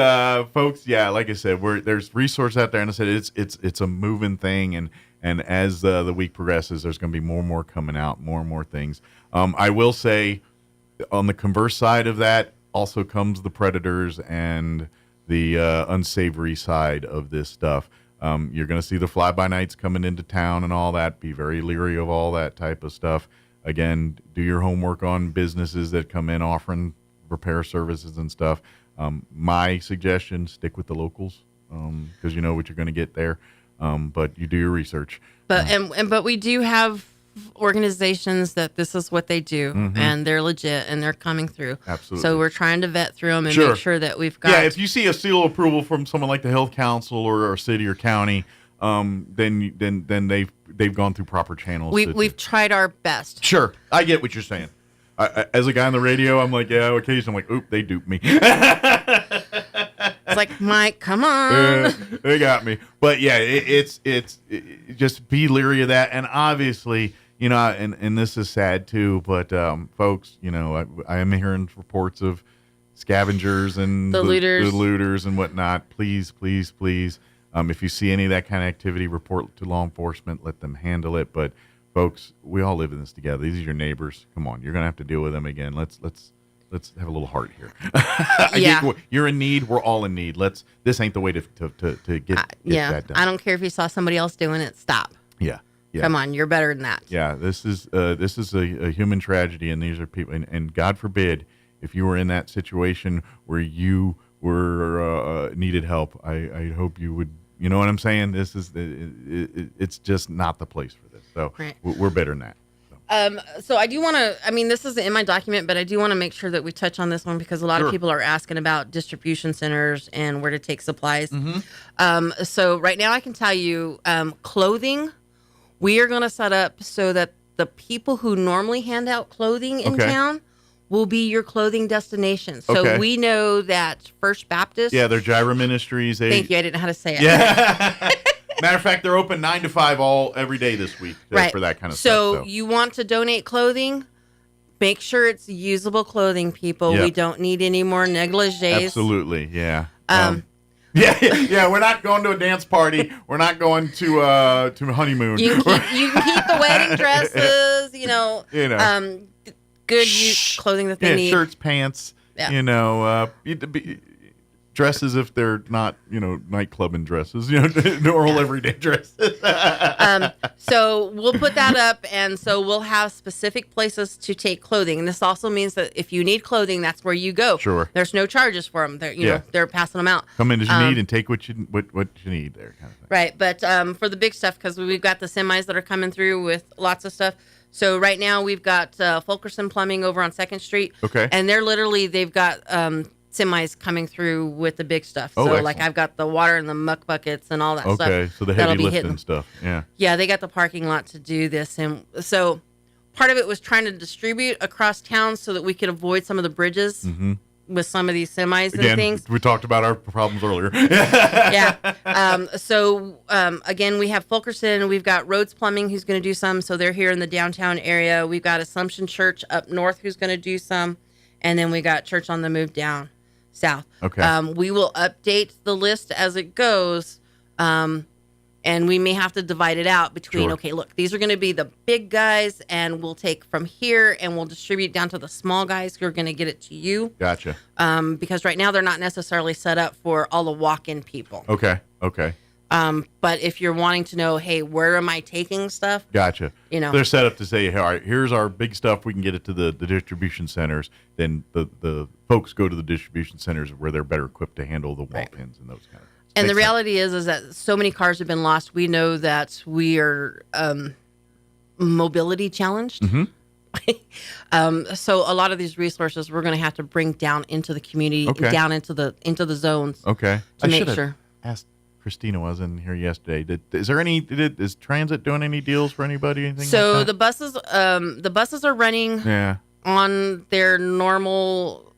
[SPEAKER 11] folks, like I said, there's resources out there, and I said it's a moving thing, and as the week progresses, there's going to be more and more coming out, more and more things. I will say, on the converse side of that, also comes the predators and the unsavory side of this stuff. You're going to see the fly-by-nights coming into town and all that. Be very leery of all that type of stuff. Again, do your homework on businesses that come in offering repair services and stuff. My suggestion, stick with the locals, because you know what you're going to get there. But you do your research.
[SPEAKER 18] But we do have organizations that this is what they do, and they're legit, and they're coming through.
[SPEAKER 11] Absolutely.
[SPEAKER 18] So we're trying to vet through them and make sure that we've got.
[SPEAKER 11] Yeah, if you see a seal of approval from someone like the Health Council or city or county, then they've gone through proper channels.
[SPEAKER 18] We've tried our best.
[SPEAKER 11] Sure, I get what you're saying. as a guy on the radio, I'm like, yeah, occasionally I'm like, oop, they duped me.
[SPEAKER 18] It's like, Mike, come on.
[SPEAKER 11] They got me. But yeah, it's just be leery of that. And obviously, you know, and this is sad too, but folks, you know, I am hearing reports of scavengers and
[SPEAKER 18] the
[SPEAKER 11] looters and whatnot. Please, please, please. If you see any of that kind of activity, report to law enforcement. Let them handle it. But folks, we all live in this together. These are your neighbors. Come on, you're gonna have to deal with them again. Let's have a little heart here.
[SPEAKER 18] Yeah.
[SPEAKER 11] You're in need. We're all in need. This ain't the way to get that done.
[SPEAKER 18] I don't care if you saw somebody else doing it. Stop.
[SPEAKER 11] Yeah.
[SPEAKER 18] Come on, you're better than that.
[SPEAKER 11] Yeah. This is a human tragedy, and these are people. And God forbid if you were in that situation where you were needed help. I hope you would. You know what I'm saying? This is it's just not the place for this. So
[SPEAKER 18] right.
[SPEAKER 11] We're better than that.
[SPEAKER 18] So I do want to, I mean, this isn't in my document, but I do want to make sure that we touch on this one because a lot of people are asking about distribution centers and where to take supplies.
[SPEAKER 11] Mm-hmm.
[SPEAKER 18] So right now I can tell you, clothing, we are going to set up so that the people who normally hand out clothing in town will be your clothing destination. So we know that First Baptist.
[SPEAKER 11] Yeah, they're Gyra Ministries.
[SPEAKER 18] Thank you. I didn't know how to say it.
[SPEAKER 11] Yeah. Matter of fact, they're open 9 to 5 every day this week for that kind of stuff.
[SPEAKER 18] So you want to donate clothing? Make sure it's usable clothing, people.
[SPEAKER 11] Yep.
[SPEAKER 18] We don't need any more negligees.
[SPEAKER 11] Absolutely, yeah. Yeah. We're not going to a dance party. We're not going to honeymoon.
[SPEAKER 18] You can keep the wedding dresses. Good use clothing that they need.
[SPEAKER 11] Shirts, pants.
[SPEAKER 18] Yeah.
[SPEAKER 11] Dresses if they're not, nightclubbing dresses, normal everyday dresses.
[SPEAKER 18] So we'll put that up, and so we'll have specific places to take clothing. And this also means that if you need clothing, that's where you go.
[SPEAKER 11] Sure.
[SPEAKER 18] There's no charges for them. They're passing them out.
[SPEAKER 11] Come in as you need and take what you need there, kind of thing.
[SPEAKER 18] Right, but for the big stuff, because we've got the semis that are coming through with lots of stuff. So right now we've got Fulkerson Plumbing over on 2nd Street.
[SPEAKER 11] Okay.
[SPEAKER 18] And they've got semis coming through with the big stuff. So
[SPEAKER 11] excellent.
[SPEAKER 18] like I've got the water and the muck buckets and all that stuff.
[SPEAKER 11] Okay, so the heavy lifting stuff. Yeah.
[SPEAKER 18] Yeah, they got the parking lot to do this. And so part of it was trying to distribute across town so that we could avoid some of the bridges with some of these semis and things.
[SPEAKER 11] We talked about our problems earlier.
[SPEAKER 18] Yeah. Again, we have Fulkerson. We've got Rhodes Plumbing who's going to do some. So they're here in the downtown area. We've got Assumption Church up north who's going to do some. And then we got Church on the Move down south.
[SPEAKER 11] Okay.
[SPEAKER 18] We will update the list as it goes. And we may have to divide it out between, okay, look, these are going to be the big guys, and we'll take from here and we'll distribute down to the small guys who are going to get it to you.
[SPEAKER 11] Gotcha.
[SPEAKER 18] Because right now they're not necessarily set up for all the walk-in people.
[SPEAKER 11] Okay.
[SPEAKER 18] But if you're wanting to know, hey, where am I taking stuff?
[SPEAKER 11] Gotcha.
[SPEAKER 18] They're
[SPEAKER 11] set up to say, hey, all right, here's our big stuff. We can get it to the distribution centers. Then the folks go to the distribution centers where they're better equipped to handle the walk-ins and those kind of things.
[SPEAKER 18] And the reality is that so many cars have been lost. We know that we are mobility challenged.
[SPEAKER 11] Mm-hmm.
[SPEAKER 18] So a lot of these resources we're going to have to bring down into the community, down into the zones.
[SPEAKER 11] Okay.
[SPEAKER 18] To make sure.
[SPEAKER 11] Asked Christina was in here yesterday. Is transit doing any deals for anybody? Anything?
[SPEAKER 18] So
[SPEAKER 11] like that?
[SPEAKER 18] the buses are running on their normal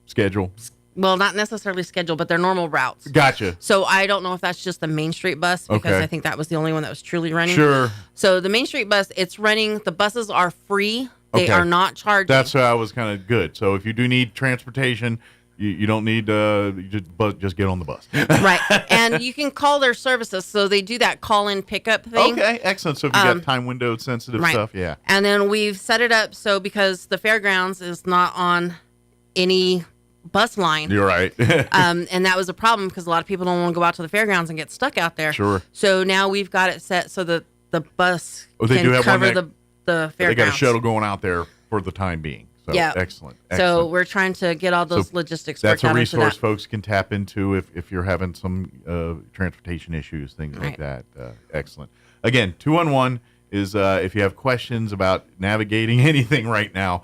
[SPEAKER 11] schedule.
[SPEAKER 18] Well, not necessarily scheduled, but their normal routes.
[SPEAKER 11] Gotcha.
[SPEAKER 18] So I don't know if that's just the Main Street bus because I think that was the only one that was truly running.
[SPEAKER 11] Sure.
[SPEAKER 18] So the Main Street bus, it's running. The buses are free. They are not charging.
[SPEAKER 11] That's how I was kind of good. So if you do need transportation, you don't need just get on the bus.
[SPEAKER 18] Right. And you can call their services. So they do that call-in pickup thing.
[SPEAKER 11] Okay, excellent. So if you got time window sensitive stuff, yeah.
[SPEAKER 18] And then we've set it up so because the fairgrounds is not on any bus line.
[SPEAKER 11] You're right.
[SPEAKER 18] And that was a problem because a lot of people don't want to go out to the fairgrounds and get stuck out there.
[SPEAKER 11] Sure.
[SPEAKER 18] So now we've got it set so that the bus
[SPEAKER 11] they
[SPEAKER 18] can
[SPEAKER 11] do have
[SPEAKER 18] cover
[SPEAKER 11] one
[SPEAKER 18] the fairgrounds.
[SPEAKER 11] They got a shuttle going out there for the time being. So
[SPEAKER 18] yeah.
[SPEAKER 11] Excellent.
[SPEAKER 18] So we're trying to get all those logistics worked out.
[SPEAKER 11] That's a resource folks can tap into if you're having some transportation issues, things like that. Excellent. Again, 211 is if you have questions about navigating anything right now,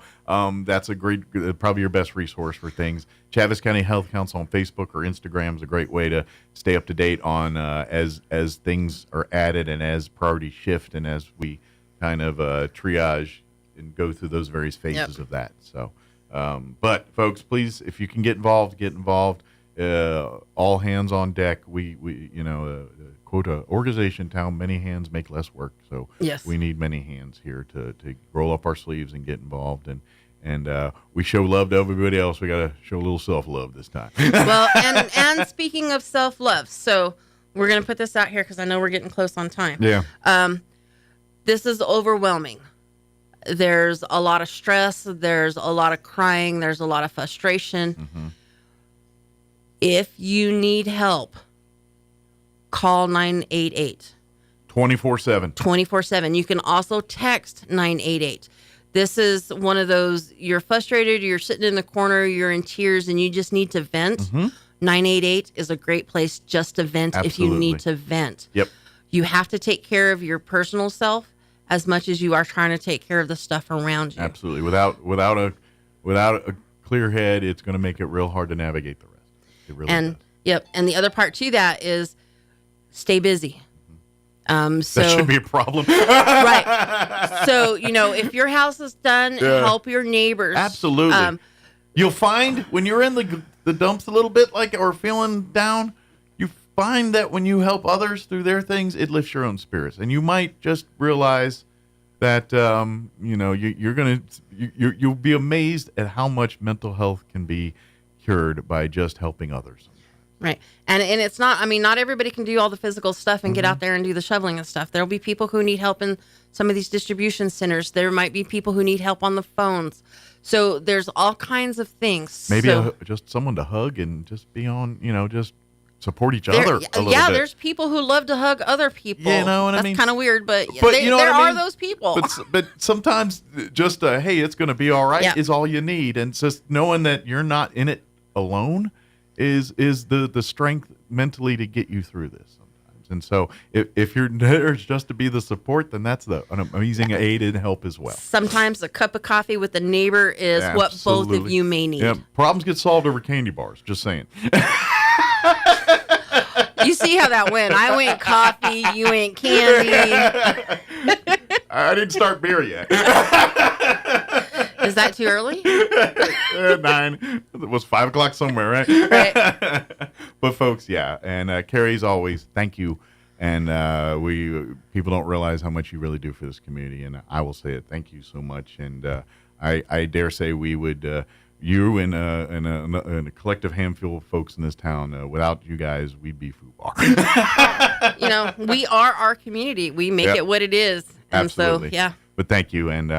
[SPEAKER 11] that's a great, probably your best resource for things. Chaves County Health Council on Facebook or Instagram is a great way to stay up to date on as things are added and as priorities shift and as we kind of triage and go through those various phases of that. So, but folks, please, if you can get involved, get involved. All hands on deck. We quote a organization town, many hands make less work. So
[SPEAKER 18] yes,
[SPEAKER 11] we need many hands here to roll up our sleeves and get involved. And we show love to everybody else. We got to show a little self-love this time.
[SPEAKER 18] Well, and speaking of self-love, so we're going to put this out here because I know we're getting close on time.
[SPEAKER 11] Yeah.
[SPEAKER 18] This is overwhelming. There's a lot of stress. There's a lot of crying. There's a lot of frustration.
[SPEAKER 11] Mm-hmm.
[SPEAKER 18] If you need help, call 988.
[SPEAKER 11] 24/7.
[SPEAKER 18] 24/7. You can also text 988. This is one of those, you're frustrated, you're sitting in the corner, you're in tears, and you just need to vent.
[SPEAKER 11] Mm-hmm.
[SPEAKER 18] 988 is a great place just to vent.
[SPEAKER 11] Absolutely.
[SPEAKER 18] If you need to vent.
[SPEAKER 11] Yep.
[SPEAKER 18] You have to take care of your personal self as much as you are trying to take care of the stuff around you.
[SPEAKER 11] Absolutely. Without a clear head, it's going to make it real hard to navigate the rest. It really does.
[SPEAKER 18] Yep. And the other part to that is stay busy.
[SPEAKER 11] That should be a problem.
[SPEAKER 18] Right. So, if your house is done, help your neighbors.
[SPEAKER 11] Absolutely. You'll find when you're in the dumps a little bit, or feeling down, you find that when you help others through their things, it lifts your own spirits. And you might just realize that, you'll be amazed at how much mental health can be cured by just helping others.
[SPEAKER 18] Right. And it's not, not everybody can do all the physical stuff and get out there and do the shoveling and stuff. There'll be people who need help in some of these distribution centers. There might be people who need help on the phones. So there's all kinds of things.
[SPEAKER 11] Maybe just someone to hug and just be on, just support each other a little bit.
[SPEAKER 18] Yeah, there's people who love to hug other people.
[SPEAKER 11] You know what I mean?
[SPEAKER 18] That's kind of weird, but
[SPEAKER 11] there
[SPEAKER 18] are those people.
[SPEAKER 11] But sometimes just hey, it's going to be all right is all you need. And just knowing that you're not in it alone is the strength mentally to get you through this sometimes. And so if you're there just to be the support, then that's an amazing aid and help as well.
[SPEAKER 18] Sometimes a cup of coffee with a neighbor is what both of you may need.
[SPEAKER 11] Yeah, problems get solved over candy bars, just saying.
[SPEAKER 18] You see how that went. I went coffee, you went candy.
[SPEAKER 11] I didn't start beer yet.
[SPEAKER 18] Is that too early?
[SPEAKER 11] 9. It was 5 o'clock somewhere, right?
[SPEAKER 18] Right.
[SPEAKER 11] But folks, yeah. And Carrie, as always, thank you. And people don't realize how much you really do for this community. And I will say it. Thank you so much. And I dare say we would, you and a collective handful of folks in this town, without you guys, we'd be FUBAR.
[SPEAKER 18] We are our community. We make it what it is. And
[SPEAKER 11] absolutely.
[SPEAKER 18] So, yeah.
[SPEAKER 11] But thank you. And,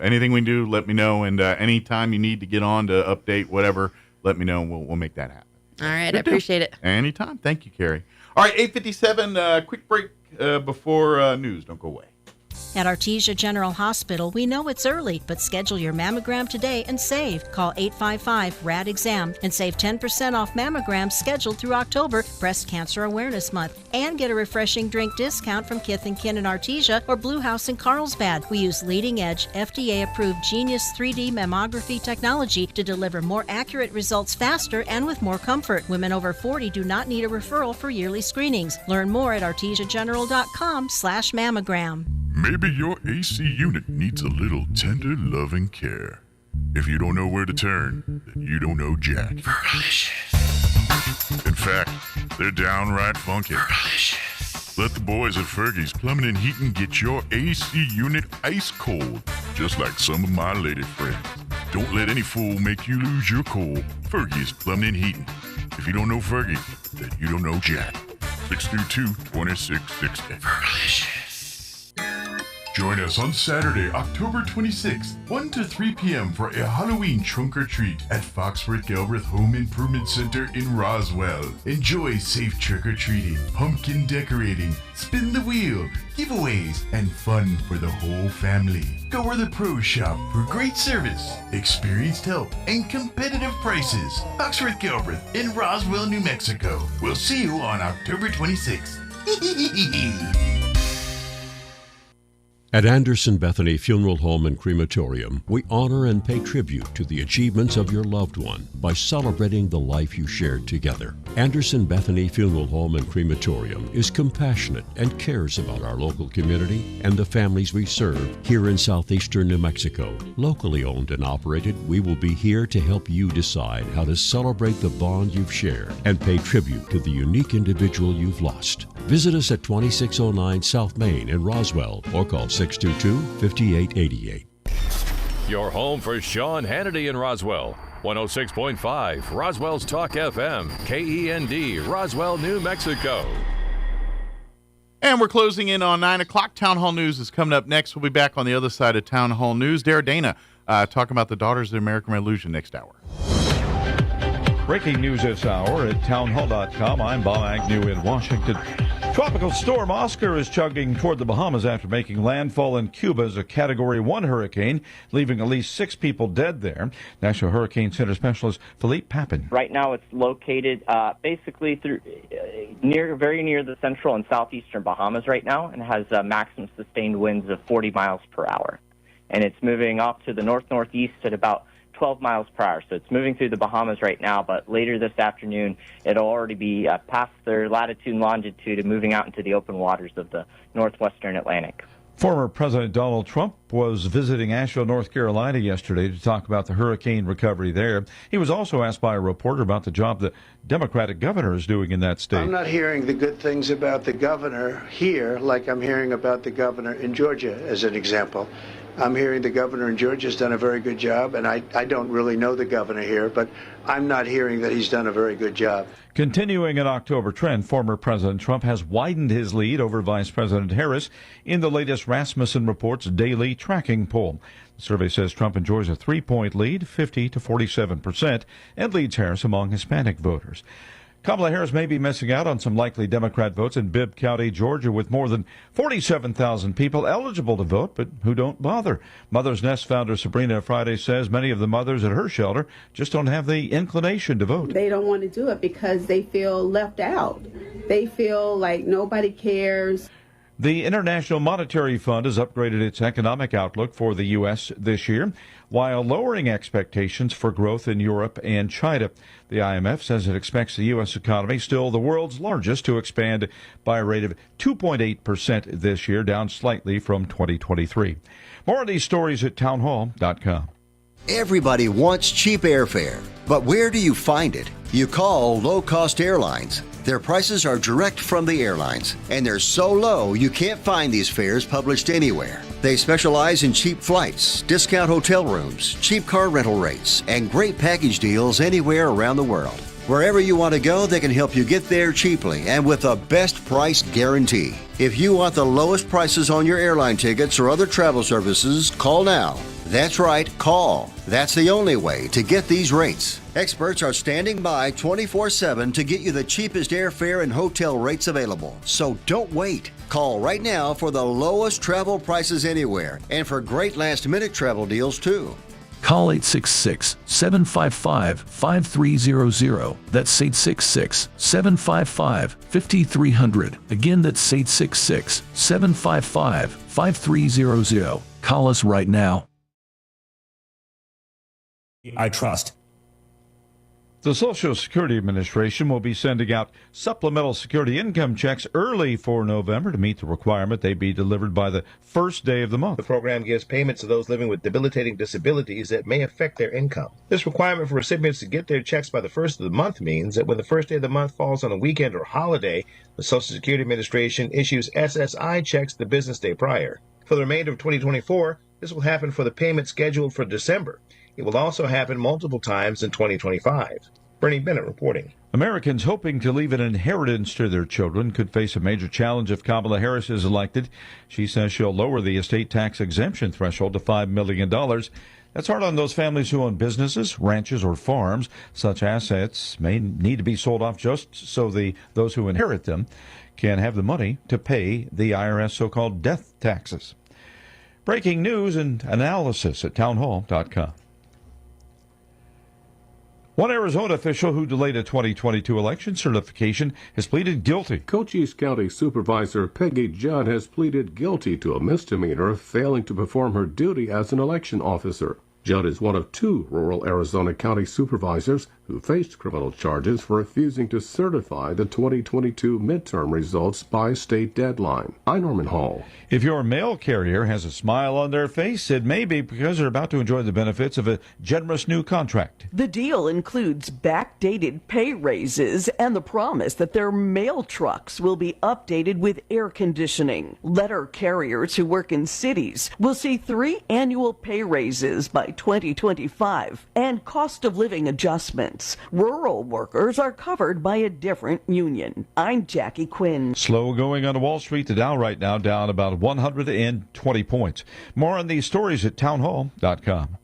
[SPEAKER 11] anything we do, let me know. And anytime you need to get on to update, whatever, let me know, and we'll make that happen.
[SPEAKER 18] All right. I appreciate it.
[SPEAKER 11] Anytime. Thank you, Carrie. All right, 8:57, quick break before news. Don't go away.
[SPEAKER 14] At Artesia General Hospital, we know it's early, but schedule your mammogram today and save. Call 855-RAD-EXAM and save 10% off mammograms scheduled through October, Breast Cancer Awareness Month. And get a refreshing drink discount from Kith & Kin in Artesia or Blue House in Carlsbad. We use leading-edge, FDA-approved Genius 3D mammography technology to deliver more accurate results faster and with more comfort. Women over 40 do not need a referral for yearly screenings. Learn more at artesiageneral.com/mammogram.
[SPEAKER 3] Maybe your AC unit needs a little tender loving care. If you don't know where to turn, then you don't know Jack. Fergalicious. In fact, they're downright funky. Fergalicious. Let the boys at Fergie's Plumbing and Heating get your AC unit ice cold, just like some of my lady friends. Don't let any fool make you lose your cool. Fergie's Plumbing and Heating. If you don't know Fergie, then you don't know Jack. 632-2660. Fergalicious. Join us on Saturday, October 26th, 1 to 3 p.m. for a Halloween trunk or treat at Foxworth Galbraith Home Improvement Center in Roswell. Enjoy safe trick-or-treating, pumpkin decorating, spin the wheel, giveaways, and fun for the whole family. Go where the pros shop for great service, experienced help, and competitive prices. Foxworth Galbraith in Roswell, New Mexico. We'll see you on October 26th.
[SPEAKER 19] At Anderson Bethany Funeral Home and Crematorium, we honor and pay tribute to the achievements of your loved one by celebrating the life you shared together. Anderson Bethany Funeral Home and Crematorium is compassionate and cares about our local community and the families we serve here in southeastern New Mexico. Locally owned and operated, we will be here to help you decide how to celebrate the bond you've shared and pay tribute to the unique individual you've lost. Visit us at 2609 South Main in Roswell or call 622-5888.
[SPEAKER 9] Your home for Sean Hannity in Roswell. 106.5 Roswell's Talk FM, KEND, Roswell, New Mexico.
[SPEAKER 1] And we're closing in on 9 o'clock. Town Hall News is coming up next. We'll be back on the other side of Town Hall News. Dara Dana talking about the Daughters of the American Revolution next hour.
[SPEAKER 2] Breaking news this hour at townhall.com. I'm Bob Agnew in Washington. Tropical storm Oscar is chugging toward the Bahamas after making landfall in Cuba as a Category 1 hurricane, leaving at least 6 people dead there. National Hurricane Center specialist Philippe Papin.
[SPEAKER 20] Right now it's located basically very near the central and southeastern Bahamas right now, and has maximum sustained winds of 40 miles per hour. And it's moving off to the north-northeast at about 12 miles per hour. So it's moving through the Bahamas right now, but later this afternoon, it'll already be past their latitude and longitude and moving out into the open waters of the northwestern Atlantic.
[SPEAKER 2] Former President Donald Trump was visiting Asheville, North Carolina yesterday to talk about the hurricane recovery there. He was also asked by a reporter about the job the Democratic governor is doing in that state.
[SPEAKER 22] I'm not hearing the good things about the governor here like I'm hearing about the governor in Georgia, as an example. I'm hearing the governor in Georgia has done a very good job, and I don't really know the governor here, but I'm not hearing that he's done a very good job.
[SPEAKER 2] Continuing an October trend, former President Trump has widened his lead over Vice President Harris in the latest Rasmussen Reports daily tracking poll. The survey says Trump enjoys a 3-point lead, 50 to 47%, and leads Harris among Hispanic voters. Kamala Harris may be missing out on some likely Democrat votes in Bibb County, Georgia, with more than 47,000 people eligible to vote, but who don't bother. Mother's Nest founder Sabrina Friday says many of the mothers at her shelter just don't have the inclination to vote.
[SPEAKER 23] They don't want to do it because they feel left out. They feel like nobody cares.
[SPEAKER 2] The International Monetary Fund has upgraded its economic outlook for the U.S. this year, while lowering expectations for growth in Europe and China. The IMF says it expects the U.S. economy, still the world's largest, to expand by a rate of 2.8% this year, down slightly from 2023. More of these stories at townhall.com.
[SPEAKER 24] Everybody wants cheap airfare, but where do you find it? You call low-cost airlines. Their prices are direct from the airlines, and they're so low you can't find these fares published anywhere. They specialize in cheap flights, discount hotel rooms, cheap car rental rates, and great package deals anywhere around the world. Wherever you want to go, they can help you get there cheaply and with a best price guarantee. If you want the lowest prices on your airline tickets or other travel services, call now. That's right, call. That's the only way to get these rates. Experts are standing by 24/7 to get you the cheapest airfare and hotel rates available. So don't wait. Call right now for the lowest travel prices anywhere and for great last-minute travel deals too.
[SPEAKER 25] Call 866-755-5300. That's 866-755-5300. Again, that's 866-755-5300. Call us right now.
[SPEAKER 26] I trust.
[SPEAKER 2] The Social Security Administration will be sending out supplemental security income checks early for November to meet the requirement they be delivered by the first day of the month.
[SPEAKER 27] The program gives payments to those living with debilitating disabilities that may affect their income. This requirement for recipients to get their checks by the first of the month means that when the first day of the month falls on a weekend or holiday, the Social Security Administration issues SSI checks the business day prior. For the remainder of 2024, this will happen for the payment scheduled for December. It will also happen multiple times in 2025. Bernie Bennett reporting.
[SPEAKER 2] Americans hoping to leave an inheritance to their children could face a major challenge if Kamala Harris is elected. She says she'll lower the estate tax exemption threshold to $5 million. That's hard on those families who own businesses, ranches, or farms. Such assets may need to be sold off just so those who inherit them can have the money to pay the IRS so-called death taxes. Breaking news and analysis at townhall.com. One Arizona official who delayed a 2022 election certification has pleaded guilty.
[SPEAKER 4] Cochise County Supervisor Peggy Judd has pleaded guilty to a misdemeanor failing to perform her duty as an election officer. Judd is one of 2 rural Arizona county supervisors who faced criminal charges for refusing to certify the 2022 midterm results by state deadline. I'm Norman Hall.
[SPEAKER 2] If your mail carrier has a smile on their face, it may be because they're about to enjoy the benefits of a generous new contract.
[SPEAKER 5] The deal includes backdated pay raises and the promise that their mail trucks will be updated with air conditioning. Letter carriers who work in cities will see 3 annual pay raises by 2025 and cost of living adjustments. Rural workers are covered by a different union. I'm Jackie Quinn.
[SPEAKER 2] Slow going on Wall Street. The Dow right now down about 120 points. More on these stories at townhall.com.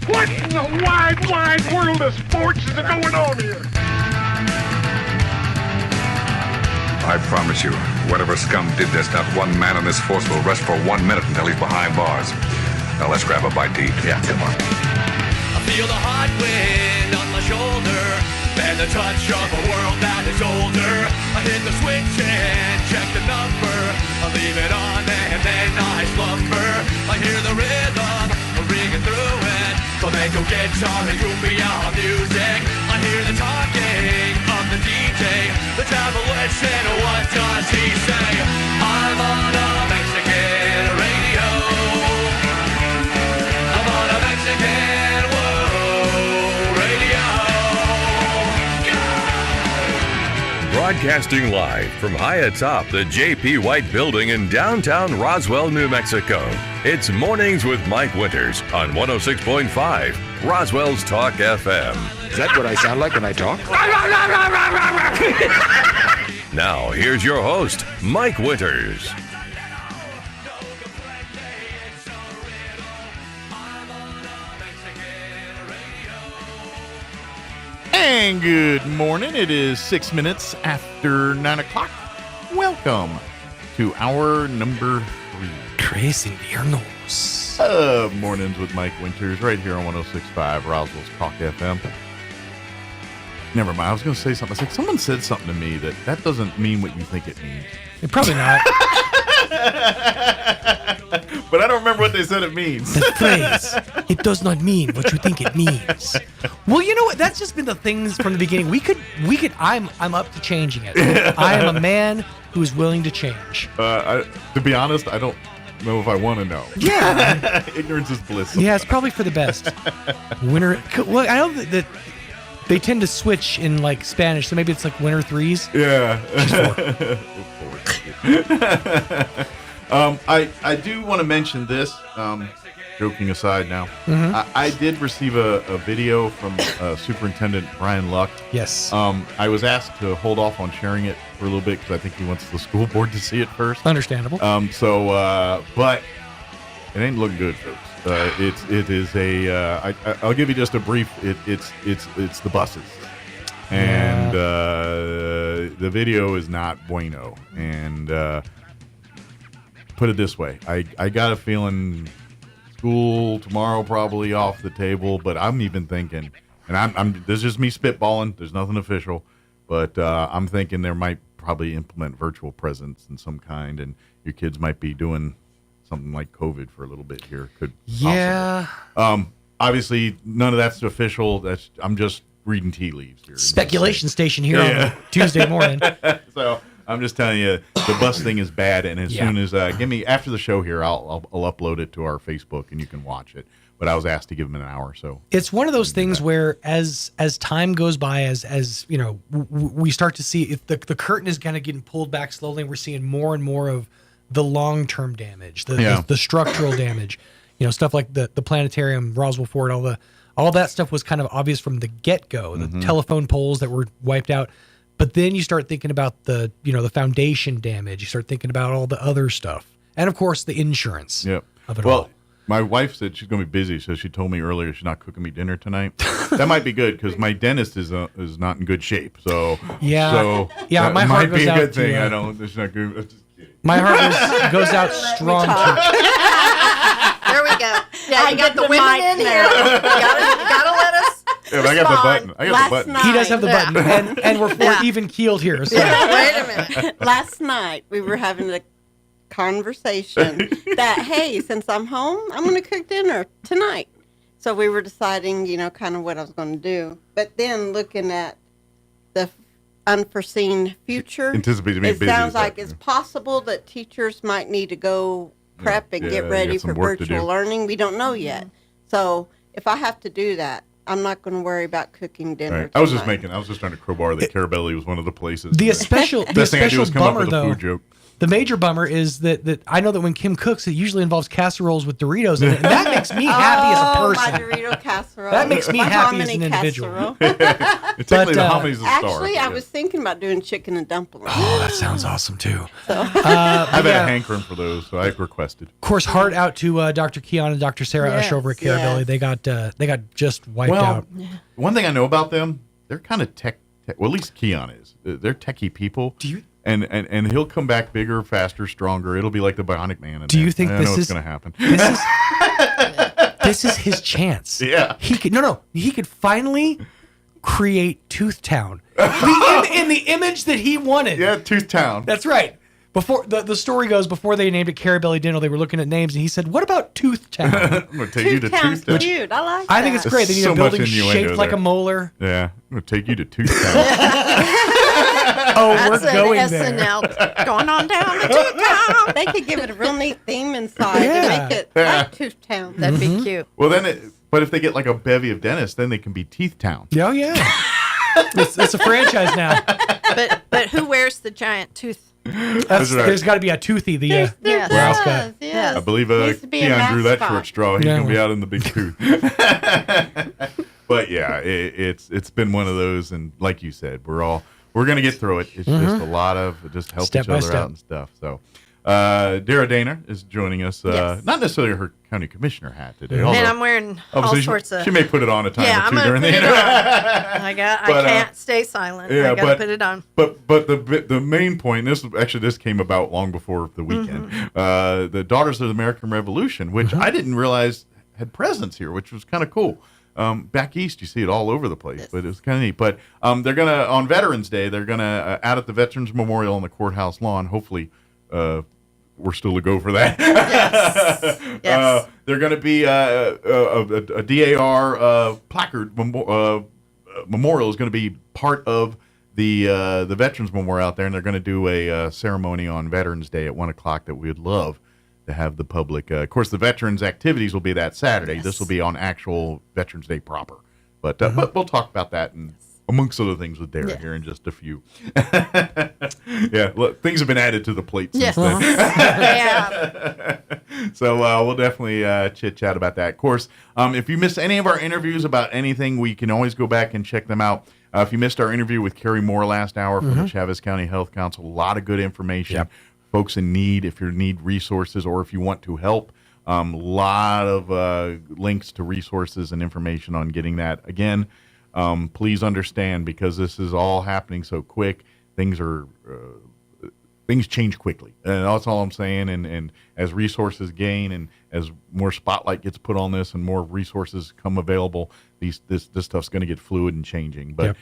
[SPEAKER 6] What in the wide world of sports is going on here?
[SPEAKER 7] I promise you, whatever scum did this, not one man on this force will rest for 1 minute until he's behind bars. Now let's grab a bite to eat. Yeah, come on.
[SPEAKER 8] I feel the hot wind on my shoulder and the touch of a world that is older. I hit the switch and check the number. I leave it on and then I slumber. I hear the rhythm ringing through it. Flamenco guitar and cumbia music. I hear the talking of the DJ. The travel listen, what does he say? I'm on a Mexican radio. I'm on a Mexican radio.
[SPEAKER 9] Broadcasting live from high atop the J.P. White Building in downtown Roswell, New Mexico. It's Mornings with Mike Winters on 106.5 Roswell's Talk FM.
[SPEAKER 21] Is that what I sound like when I talk?
[SPEAKER 9] Now, here's your host, Mike Winters.
[SPEAKER 1] And good morning. It is 6 minutes after 9 o'clock. Welcome to hour number 3.
[SPEAKER 26] Tres Inviernos.
[SPEAKER 1] Mornings with Mike Winters right here on 106.5 Roswell's Talk FM. Never mind. I was going to say something. It's like someone said something to me that doesn't mean what you think it means.
[SPEAKER 26] Probably not.
[SPEAKER 1] But I don't remember what they said it means.
[SPEAKER 26] The phrase, it does not mean what you think it means. Well, you know what? That's just been the things from the beginning. We could. I'm up to changing it. I am a man who is willing to change.
[SPEAKER 1] To be honest, I don't know if I want to know.
[SPEAKER 26] Yeah.
[SPEAKER 1] Ignorance is bliss.
[SPEAKER 26] Yeah, it's probably for the best. Winter. Well, I know that they tend to switch in like Spanish, so maybe it's like winter threes.
[SPEAKER 1] Yeah. I do want to mention this. Joking aside now, I did receive a video from Superintendent Brian Luck.
[SPEAKER 26] Yes.
[SPEAKER 1] I was asked to hold off on sharing it for a little bit because I think he wants the school board to see it first.
[SPEAKER 26] Understandable.
[SPEAKER 1] But it ain't looking good, folks. It is a. I'll give you just a brief. It's the buses, and the video is not bueno. And put it this way, I got a feeling school tomorrow probably off the table. But I'm even thinking, and I'm this is just me spitballing. There's nothing official, but I'm thinking there might probably implement virtual presence in some kind, and your kids might be doing something like COVID for a little bit here.
[SPEAKER 26] Yeah.
[SPEAKER 1] Obviously, none of that's official. I'm just reading tea leaves here.
[SPEAKER 26] Speculation station here on Tuesday morning.
[SPEAKER 1] So I'm just telling you, the bus thing is bad. And as soon as after the show here, I'll upload it to our Facebook and you can watch it. But I was asked to give them an hour. So
[SPEAKER 26] it's one of those things where as time goes by, as you know, we start to see if the curtain is kind of getting pulled back slowly, and we're seeing more and more of the long-term damage, the structural damage, stuff like the planetarium, Roswell Fort, all that stuff was kind of obvious from the get-go. The telephone poles that were wiped out, but then you start thinking about the foundation damage. You start thinking about all the other stuff, and of course the insurance.
[SPEAKER 1] Yep.
[SPEAKER 26] Of it all.
[SPEAKER 1] My wife said she's going to be busy, so she told me earlier she's not cooking me dinner tonight. That might be good because my dentist is not in good shape. So that
[SPEAKER 26] my heart
[SPEAKER 1] might be
[SPEAKER 26] goes
[SPEAKER 1] a
[SPEAKER 26] out
[SPEAKER 1] good thing.
[SPEAKER 26] to,
[SPEAKER 1] I don't. It's not good.
[SPEAKER 26] My heart goes out strong.
[SPEAKER 10] Yeah, you got the women in here. You gotta let us.
[SPEAKER 11] Yeah, but I got the button. I got the button.
[SPEAKER 26] He does have the button, and we're even keeled here. So.
[SPEAKER 10] Yeah, wait a minute.
[SPEAKER 12] Last night we were having a conversation that, hey, since I'm home, I'm going to cook dinner tonight. So we were deciding, kind of what I was going to do. But then looking at the unforeseen future, it sounds like it's possible that teachers might need to go prep and get ready for virtual learning. We don't know yet. So if I have to do that, I'm not going to worry about cooking dinner.
[SPEAKER 11] Right. I was just trying to crowbar that Carabelli was one of the places.
[SPEAKER 26] The special bummer, though.
[SPEAKER 11] Food joke.
[SPEAKER 26] The major bummer is that I know that when Kim cooks, it usually involves casseroles with Doritos in it, and that makes me happy as a person.
[SPEAKER 12] My Dorito casserole.
[SPEAKER 26] That makes me happy as an individual.
[SPEAKER 11] It's actually the homony's a star.
[SPEAKER 12] Actually, I was thinking about doing chicken and dumplings.
[SPEAKER 26] Oh, that sounds awesome too.
[SPEAKER 12] So.
[SPEAKER 11] I've had a hankering for those, so I requested.
[SPEAKER 26] Of course, heart out to Dr. Keon and Dr. Sarah Ush over at Carabelli. Yes. They got just wiped out.
[SPEAKER 11] One thing I know about them, they're kind of tech. Well, at least Keon is. They're techie people.
[SPEAKER 26] Do you?
[SPEAKER 11] And he'll come back bigger, faster, stronger. It'll be like the Bionic Man.
[SPEAKER 26] Do you think
[SPEAKER 11] I
[SPEAKER 26] this
[SPEAKER 11] know
[SPEAKER 26] is
[SPEAKER 11] it's going to happen?
[SPEAKER 26] This is his chance.
[SPEAKER 11] Yeah.
[SPEAKER 26] He could finally create Tooth Town in the image that he wanted.
[SPEAKER 11] Yeah, Tooth Town.
[SPEAKER 26] That's right. Before the story goes, before they named it Carabelli Dental, they were looking at names, and he said, "What about Tooth Town?"
[SPEAKER 11] I'm going to take you to Tooth Town.
[SPEAKER 12] Cute. I like.
[SPEAKER 26] I think it's great. They need a building shaped like a molar.
[SPEAKER 11] Yeah, I'm going to take you to Tooth Town.
[SPEAKER 26] We're going
[SPEAKER 10] SNL going on down to Tooth Town.
[SPEAKER 12] They could give it a real neat theme inside to make it like Tooth Town.
[SPEAKER 10] That'd be cute.
[SPEAKER 11] Well, but if they get like a bevy of dentists, then they can be Teeth Town.
[SPEAKER 26] Oh yeah, it's a franchise now.
[SPEAKER 10] But who wears the giant tooth?
[SPEAKER 11] That's right.
[SPEAKER 26] There's got to be a Toothy, the mascot.
[SPEAKER 12] Yes.
[SPEAKER 11] I believe Keon drew that short straw. He's going to be out in the big tooth. But yeah, it's been one of those, and like you said, we're going to get through it. It's just a lot of just help
[SPEAKER 26] Step
[SPEAKER 11] each
[SPEAKER 26] by
[SPEAKER 11] other
[SPEAKER 26] step.
[SPEAKER 11] out and stuff. So Dara Dana is joining us.
[SPEAKER 10] Yes.
[SPEAKER 11] Not necessarily her county commissioner hat today.
[SPEAKER 10] And I'm wearing all sorts of.
[SPEAKER 11] She may put it on a time or two during the
[SPEAKER 10] interview. I can't stay silent.
[SPEAKER 11] Yeah,
[SPEAKER 10] I got to put it on.
[SPEAKER 11] But the main point, this came about long before the weekend. The Daughters of the American Revolution, which I didn't realize had presence here, which was kind of cool. Back east, you see it all over the place, but it was kind of neat. But they're gonna on Veterans Day, they're gonna out at the Veterans Memorial on the courthouse lawn. Hopefully, we're still to go for that.
[SPEAKER 10] Yes.
[SPEAKER 11] They're going to be a DAR placard memorial is going to be part of the Veterans Memorial out there, and they're going to do a ceremony on Veterans Day at 1:00 that we would love to have the public. Of course, the veterans activities will be that Saturday.
[SPEAKER 10] Yes.
[SPEAKER 11] This will be on actual Veterans Day proper. But we'll talk about that and amongst other things with Dara here in just a few. Yeah, look, things have been added to the plate since then.
[SPEAKER 10] Yeah.
[SPEAKER 11] So we'll definitely chit-chat about that. Of course, if you missed any of our interviews about anything, we can always go back and check them out. If you missed our interview with Carrie Moore last hour from the Chavez County Health Council, a lot of good information.
[SPEAKER 26] Yep.
[SPEAKER 11] Folks in need, if you need resources or if you want to help, a lot of links to resources and information on getting that. Again, please understand, because this is all happening so quick, things change quickly. And that's all I'm saying. And as resources gain and as more spotlight gets put on this and more resources come available, this stuff's going to get fluid and changing. But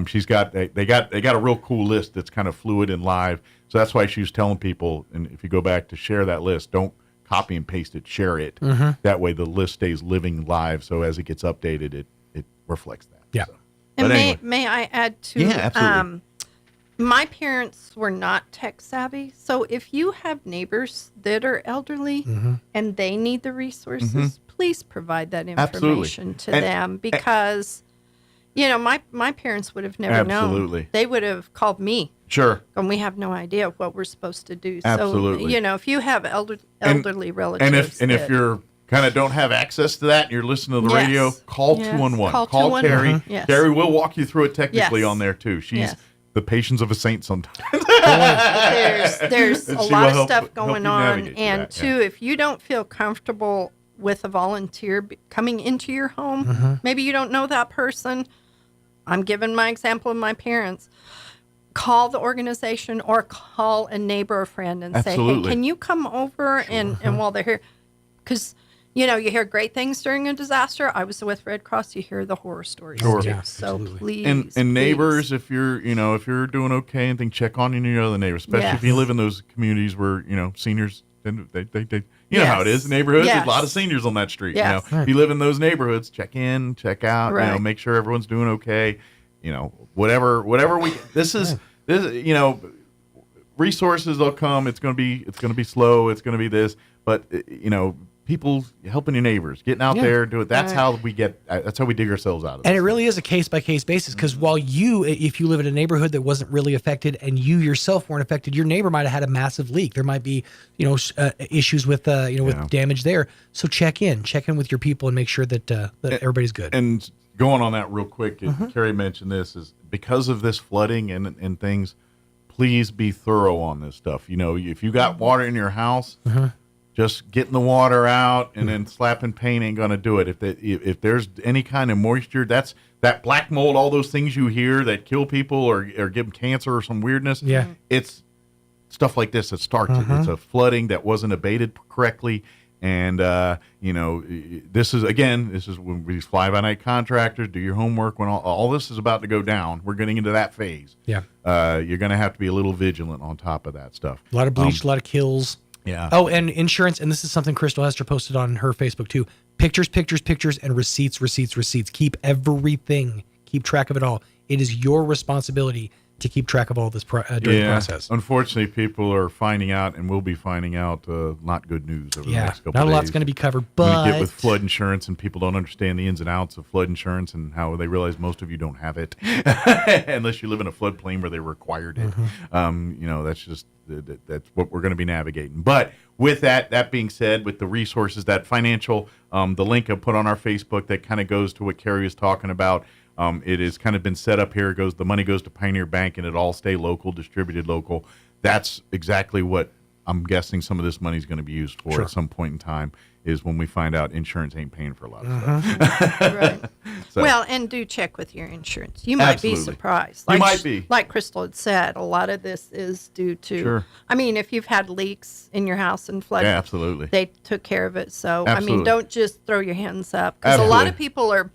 [SPEAKER 11] she's got they got a real cool list that's kind of fluid and live. So that's why she was telling people, and if you go back to share that list, don't copy and paste it, share it. That way the list stays living live. So as it gets updated, it reflects that.
[SPEAKER 26] Yeah.
[SPEAKER 11] So.
[SPEAKER 10] And
[SPEAKER 11] Anyway.
[SPEAKER 10] may I add to?
[SPEAKER 11] Yeah, absolutely.
[SPEAKER 10] My parents were not tech savvy, so if you have neighbors that are elderly and they need the resources, please provide that information to them, because my parents would have never known. They would have called me.
[SPEAKER 11] Sure.
[SPEAKER 10] And we have no idea what we're supposed to do.
[SPEAKER 11] Absolutely.
[SPEAKER 10] So, if you have elderly relatives.
[SPEAKER 11] And if you're kind of don't have access to that and you're listening to the radio, call 211. Call Carrie.
[SPEAKER 10] Yes.
[SPEAKER 11] Carrie will walk you through it technically on there too. She's the patience of a saint sometimes.
[SPEAKER 10] There's a lot of stuff going on. And two, if you don't feel comfortable with a volunteer coming into your home, maybe you don't know that person. I'm giving my example of my parents. Call the organization or call a neighbor or friend and say, hey, can you come over and while they're here? Because, you hear great things during a disaster. I was with Red Cross. You hear the horror stories.
[SPEAKER 1] Sure.
[SPEAKER 10] Too.
[SPEAKER 1] Yeah,
[SPEAKER 10] so
[SPEAKER 26] absolutely.
[SPEAKER 10] please.
[SPEAKER 1] And neighbors, if you're doing okay and check on your other neighbors, especially if you live in those communities where, seniors, they you know how it is. Neighborhoods, there's a lot of seniors on that street.
[SPEAKER 10] Yes.
[SPEAKER 1] If you live in those neighborhoods, check in, check out,
[SPEAKER 10] Right.
[SPEAKER 1] make sure everyone's doing okay. Whatever this is, resources will come. It's going to be slow. It's going to be this, but people helping your neighbors, getting out there, do it. That's how we that's how we dig ourselves out of it.
[SPEAKER 26] And it really is a case-by-case basis, because while if you live in a neighborhood that wasn't really affected and you yourself weren't affected, your neighbor might have had a massive leak. There might be, issues with, with damage there. So check in with your people and make sure that everybody's good.
[SPEAKER 1] And going on that real quick, Carrie mentioned this, is because of this flooding and things, please be thorough on this stuff. If you got water in your house, just getting the water out and then slapping paint ain't going to do it. If there's any kind of moisture, that's that black mold, all those things you hear that kill people or give them cancer or some weirdness.
[SPEAKER 26] Yeah.
[SPEAKER 1] It's stuff like this that starts it. It's a flooding that wasn't abated correctly. And, this is when these fly-by-night contractors do your homework. When all this is about to go down, we're getting into that phase.
[SPEAKER 26] Yeah.
[SPEAKER 1] You're going to have to be a little vigilant on top of that stuff.
[SPEAKER 26] A lot of bleach, a lot of kills.
[SPEAKER 1] Yeah.
[SPEAKER 26] Oh, and insurance, and this is something Crystal Hester posted on her Facebook too. Pictures, and receipts. Keep everything. Keep track of it all. It is your responsibility to keep track of all this during the process.
[SPEAKER 1] Unfortunately, people are finding out and will be finding out not good news over the next couple of days.
[SPEAKER 26] Not a lot's going to be covered, but
[SPEAKER 1] when you get with flood insurance and people don't understand the ins and outs of flood insurance and how they realize most of you don't have it unless you live in a floodplain where they required it. That's just that's what we're going to be navigating. But with that being said, with the resources, that financial, the link I put on our Facebook that kind of goes to what Carrie was talking about. It has kind of been set up here. The money goes to Pioneer Bank, and it all stay local, distributed local. That's exactly what I'm guessing some of this money is going to be used for at some point in time, is when we find out insurance ain't paying for a lot of stuff.
[SPEAKER 10] Right.
[SPEAKER 1] So,
[SPEAKER 10] well, and do check with your insurance. You might be surprised.
[SPEAKER 1] You might be.
[SPEAKER 10] Like Crystal had said, a lot of this is due to, I mean, if you've had leaks in your house and flooding,
[SPEAKER 1] absolutely.
[SPEAKER 10] They took care of it. So,
[SPEAKER 1] Absolutely.
[SPEAKER 10] I mean, don't just throw your hands up. Because a lot of people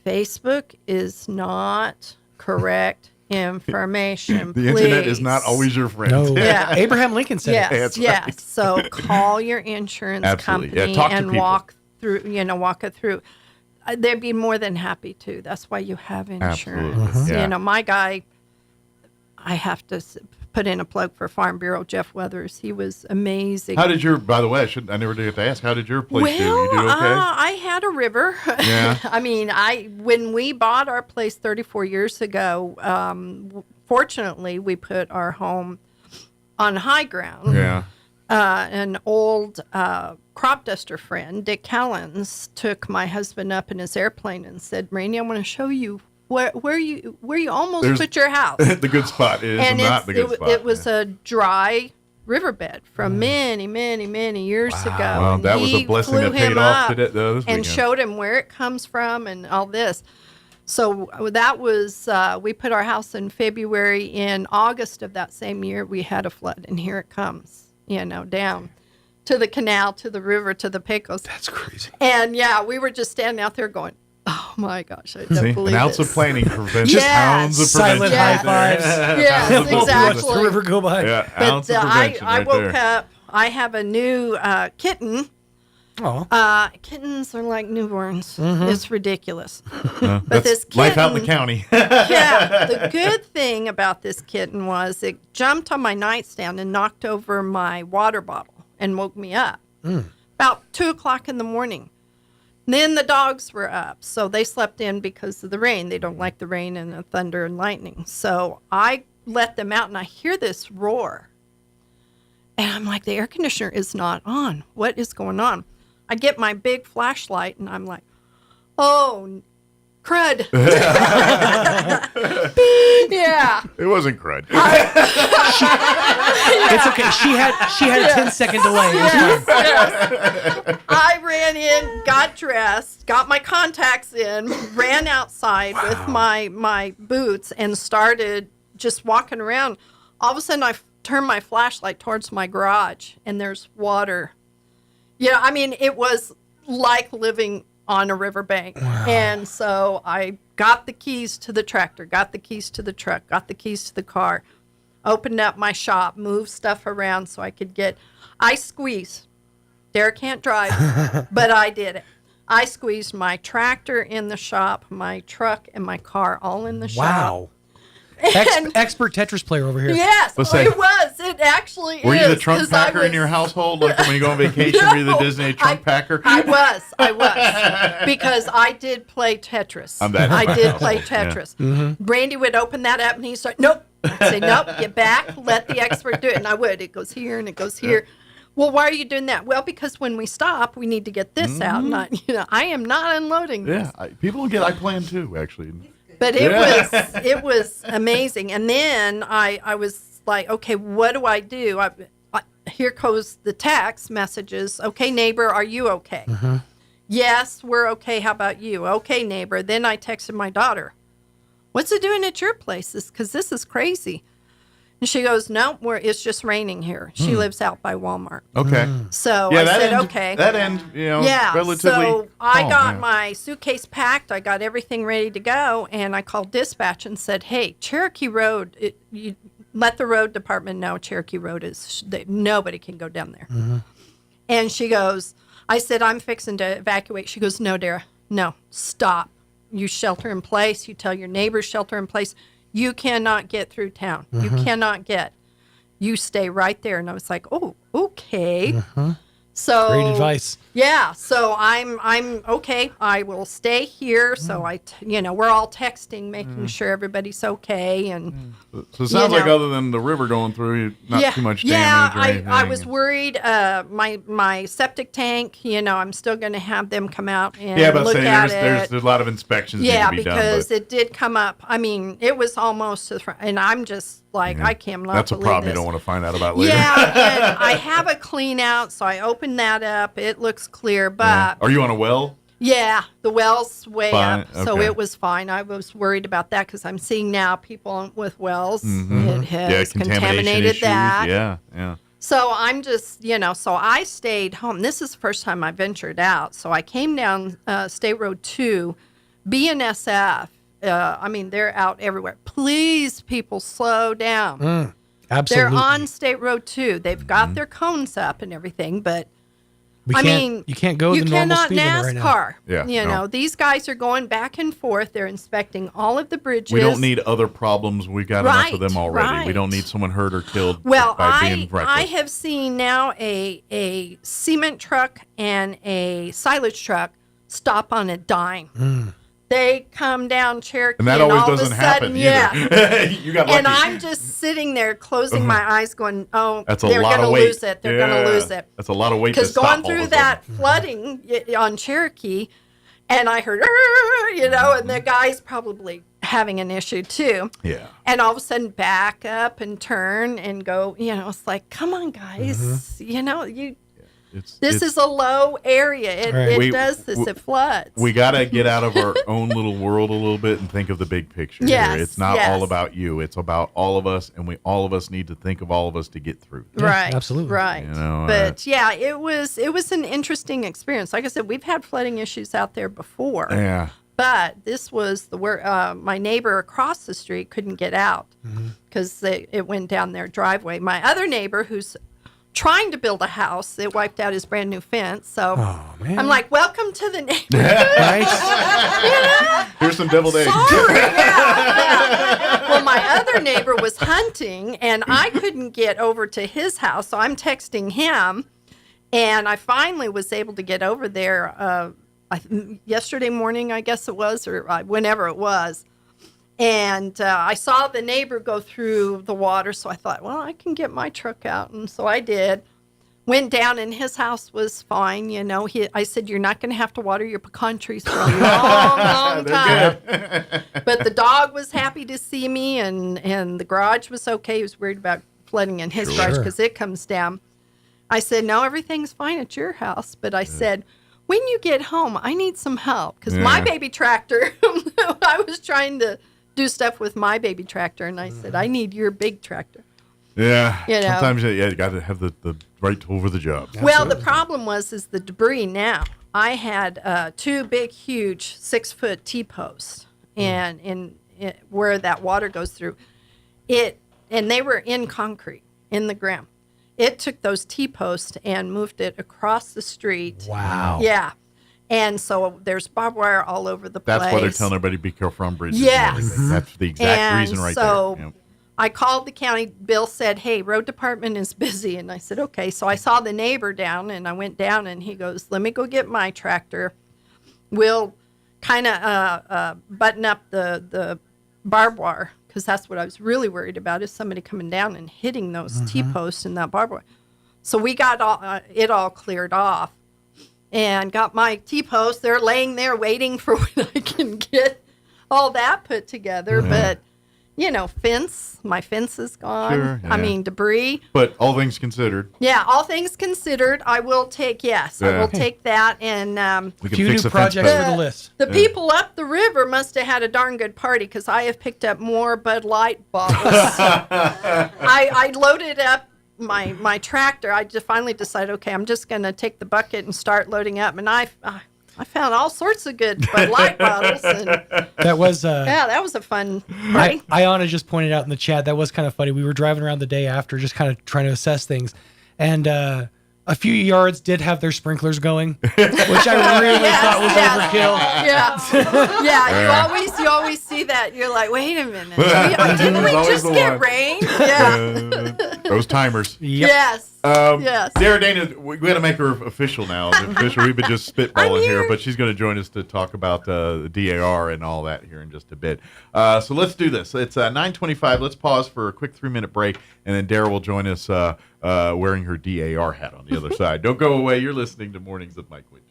[SPEAKER 10] Facebook is not correct information.
[SPEAKER 1] The internet is not always your friend.
[SPEAKER 26] No. Yeah. Abraham Lincoln said
[SPEAKER 10] yes,
[SPEAKER 26] it.
[SPEAKER 1] That's
[SPEAKER 10] yes.
[SPEAKER 1] right.
[SPEAKER 10] So call your insurance company and walk it through. They'd be more than happy to. That's why you have insurance.
[SPEAKER 1] Absolutely.
[SPEAKER 10] My guy, I have to put in a plug for Farm Bureau, Jeff Weathers. He was amazing.
[SPEAKER 1] How did by the way, I never did have to ask, how did your place do? You do okay?
[SPEAKER 10] I had a river.
[SPEAKER 1] Yeah.
[SPEAKER 10] I mean, when we bought our place 34 years ago, fortunately, we put our home on high ground.
[SPEAKER 1] Yeah.
[SPEAKER 10] An old crop duster friend, Dick Callens, took my husband up in his airplane and said, "Rainey, I want to show you where you almost put your house."
[SPEAKER 1] The good spot is not the good spot.
[SPEAKER 10] It was a dry riverbed from many, many, many years ago.
[SPEAKER 1] Well, that was a blessing that paid off today, this
[SPEAKER 10] and
[SPEAKER 1] weekend.
[SPEAKER 10] showed him where it comes from and all this. So that was, we put our house in February. In August of that same year, we had a flood, and here it comes, down to the canal, to the river, to the Pecos.
[SPEAKER 26] That's crazy.
[SPEAKER 10] And we were just standing out there going, oh my gosh, I don't believe
[SPEAKER 1] an ounce
[SPEAKER 10] this.
[SPEAKER 1] of planning prevents pounds of prevention.
[SPEAKER 26] Silent high fives.
[SPEAKER 10] Yes, exactly.
[SPEAKER 26] Watch the river go by.
[SPEAKER 1] Yeah,
[SPEAKER 10] But
[SPEAKER 1] ounce of prevention
[SPEAKER 10] I
[SPEAKER 1] right
[SPEAKER 10] woke
[SPEAKER 1] there.
[SPEAKER 10] up. I have a new kitten.
[SPEAKER 26] Oh.
[SPEAKER 10] Kittens are like newborns. It's ridiculous.
[SPEAKER 1] But
[SPEAKER 10] this kitten,
[SPEAKER 1] life out in the county.
[SPEAKER 10] Yeah. The good thing about this kitten was it jumped on my nightstand and knocked over my water bottle and woke me up. About 2:00 in the morning. Then the dogs were up, so they slept in because of the rain. They don't like the rain and the thunder and lightning. So I let them out, and I hear this roar. And I'm like, the air conditioner is not on. What is going on? I get my big flashlight, and I'm like, oh, crud. Yeah.
[SPEAKER 1] It wasn't crud.
[SPEAKER 26] It's okay. She had a 10-second delay.
[SPEAKER 10] Yes. I ran in, got dressed, got my contacts in, ran outside with my boots, and started just walking around. All of a sudden, I turned my flashlight towards my garage, and there's water. Yeah, I mean, it was like living on a riverbank. Wow. And so I got the keys to the tractor, got the keys to the truck, got the keys to the car, opened up my shop, moved stuff around so I could I squeezed. Derek can't drive, but I did it. I squeezed my tractor in the shop, my truck, and my car all in the shop.
[SPEAKER 26] Wow. Expert Tetris player over here.
[SPEAKER 10] Yes, it was. It actually
[SPEAKER 11] Were you the trunk packer in your household? Like when you go on vacation, were you the Disney trunk packer?
[SPEAKER 10] I was. Because I did play Tetris. I did play Tetris. Yeah. Mm-hmm. Randy would open that up and he'd start, nope. I'd say, nope, get back, let the expert do it. And I would. It goes here and it goes here. Well, why are you doing that? Well, because when we stop, we need to get this out. And I am not unloading this.
[SPEAKER 11] Yeah, people get, I plan too, actually.
[SPEAKER 10] But it was amazing. And then I was like, okay, what do I do? Here goes the text messages. Okay, neighbor, are you okay? Mm-hmm. Yes, we're okay. How about you? Okay, neighbor. Then I texted my daughter. What's it doing at your places? Because this is crazy. And she goes, no, it's just raining here. She lives out by Walmart.
[SPEAKER 11] Okay.
[SPEAKER 10] So I said, okay.
[SPEAKER 11] That end, relatively.
[SPEAKER 10] So I got my suitcase packed. I got everything ready to go. And I called dispatch and said, hey, Cherokee Road, you let the road department know Cherokee Road nobody can go down there. Mm-hmm. And she goes, I said, I'm fixing to evacuate. She goes, no, Dara, no, stop. You shelter in place. You tell your neighbors shelter in place. You cannot get through town. Mm-hmm. You cannot get. You stay right there. And I was like, oh, okay. Mm-hmm. So
[SPEAKER 26] great advice.
[SPEAKER 10] Yeah. So I'm okay. I will stay here. So we're all texting, making sure everybody's okay. And
[SPEAKER 11] so it sounds like other than the river going through, not too much damage. Or anything.
[SPEAKER 10] I was worried. My septic tank. I'm still going to have them come out and look at it.
[SPEAKER 11] There's a lot of inspections.
[SPEAKER 10] Yeah,
[SPEAKER 11] need to be
[SPEAKER 10] because
[SPEAKER 11] done,
[SPEAKER 10] it did come up. I mean, it was almost to the front, and I'm just like, I cannot.
[SPEAKER 11] That's a problem you don't want to find out about later.
[SPEAKER 10] Yeah, and I have a clean out, so I opened that up. It looks clear, but
[SPEAKER 11] are you on a well?
[SPEAKER 10] Yeah, the well's way up, so
[SPEAKER 11] okay.
[SPEAKER 10] it was fine. I was worried about that because I'm seeing now people with wells.
[SPEAKER 11] Mm-hmm.
[SPEAKER 10] It has contaminated
[SPEAKER 11] issues.
[SPEAKER 10] that.
[SPEAKER 11] Yeah.
[SPEAKER 10] So I'm just, so I stayed home. This is the first time I ventured out. So I came down State Road 2, BNSF. They're out everywhere. Please, people, slow down.
[SPEAKER 26] Absolutely.
[SPEAKER 10] They're on State Road 2. They've got their cones up and everything, but
[SPEAKER 26] you can't go the normal speed limit right now.
[SPEAKER 10] Yeah, these guys are going back and forth. They're inspecting all of the bridges.
[SPEAKER 11] We don't need other problems. We got enough of them already. Right. We don't need someone hurt or killed by being reckless.
[SPEAKER 10] I have seen now a cement truck and a silage truck stop on a dime. They come down Cherokee,
[SPEAKER 11] and that always doesn't happen.
[SPEAKER 10] You got lucky. And I'm just sitting there, closing my eyes, going, "Oh, they're going to lose it. They're going to lose it."
[SPEAKER 11] That's a lot of weight.
[SPEAKER 10] Because going through that flooding on Cherokee, and I heard, and the guy's probably having an issue too.
[SPEAKER 11] Yeah.
[SPEAKER 10] And all of a sudden, back up and turn and go. It's like, come on, guys. This is a low area. It does this. It floods.
[SPEAKER 11] We got to get out of our own little world a little bit and think of the big picture.
[SPEAKER 10] Yes,
[SPEAKER 11] it's not all about you. It's about all of us, and all of us need to think of all of us to get through.
[SPEAKER 10] Right.
[SPEAKER 26] Absolutely.
[SPEAKER 10] Right. But it was an interesting experience. Like I said, we've had flooding issues out there before.
[SPEAKER 11] Yeah.
[SPEAKER 10] But this was my neighbor across the street couldn't get out because it went down their driveway. My other neighbor, who's trying to build a house, it wiped out his brand new fence. So I'm like, welcome to the neighborhood.
[SPEAKER 11] Here's some deviled eggs.
[SPEAKER 10] Well, my other neighbor was hunting, and I couldn't get over to his house, so I'm texting him, and I finally was able to get over there yesterday morning, I guess it was, or whenever it was. And I saw the neighbor go through the water, so I thought, well, I can get my truck out. And so I did. Went down, and his house was fine. I said, you're not going to have to water your pecan trees for a long time. But the dog was happy to see me, and the garage was okay. He was worried about flooding in his garage because it comes down. I said, no, everything's fine at your house. But I said, when you get home, I need some help. Because my baby tractor, I was trying to do stuff with my baby tractor, and I said, I need your big tractor.
[SPEAKER 11] Yeah. Sometimes you got to have the right tool for the job.
[SPEAKER 10] Well, the problem is the debris now. I had 2 big, huge 6-foot T-posts, and where that water goes through, and they were in concrete in the ground. It took those T-posts and moved it across the street.
[SPEAKER 26] Wow.
[SPEAKER 10] Yeah. And so there's barbed wire all over the place.
[SPEAKER 11] That's why they're telling everybody to be careful on bridges.
[SPEAKER 10] Yes.
[SPEAKER 11] And everything. That's the exact reason right
[SPEAKER 10] so
[SPEAKER 11] there. Yep.
[SPEAKER 10] I called the county. Bill said, hey, road department is busy. And I said, okay. So I saw the neighbor down, and I went down, and he goes, let me go get my tractor. We'll kind of button up the barbed wire, because that's what I was really worried about, is somebody coming down and hitting those T-posts and that barbed wire. So we got it all cleared off and got my T-posts. They're laying there waiting for when I can get all that put together. But, my fence is gone.
[SPEAKER 11] Sure, yeah.
[SPEAKER 10] I mean, debris.
[SPEAKER 11] But all things considered.
[SPEAKER 10] Yeah, all things considered, I will take that. And
[SPEAKER 11] we can
[SPEAKER 26] few
[SPEAKER 11] fix
[SPEAKER 26] new
[SPEAKER 11] the fence
[SPEAKER 26] projects
[SPEAKER 11] better.
[SPEAKER 26] for the list.
[SPEAKER 10] the people up the river must have had a darn good party, because I have picked up more Bud Light bottles. I loaded up my tractor. I just finally decided, okay, I'm just going to take the bucket and start loading up. And I found all sorts of good Bud Light bottles. And
[SPEAKER 26] That was
[SPEAKER 10] that was a fun party.
[SPEAKER 26] Iana just pointed out in the chat, that was kind of funny. We were driving around the day after, just kind of trying to assess things, and a few yards did have their sprinklers going, which I really thought was overkill.
[SPEAKER 10] You always see that. You're like, wait a minute, didn't we just get rain? Yeah.
[SPEAKER 11] Those timers.
[SPEAKER 26] Yep.
[SPEAKER 10] Yes. Yes.
[SPEAKER 11] Sarah Dana, we got to make her official now. We've been just spitballing here, but she's going to join us to talk about the DAR and all that here in just a bit. So let's do this. It's 9:25. Let's pause for a quick 3-minute break, and then Dara will join us wearing her DAR hat on the other side. Don't go away. You're listening to Mornings with Mike Winters.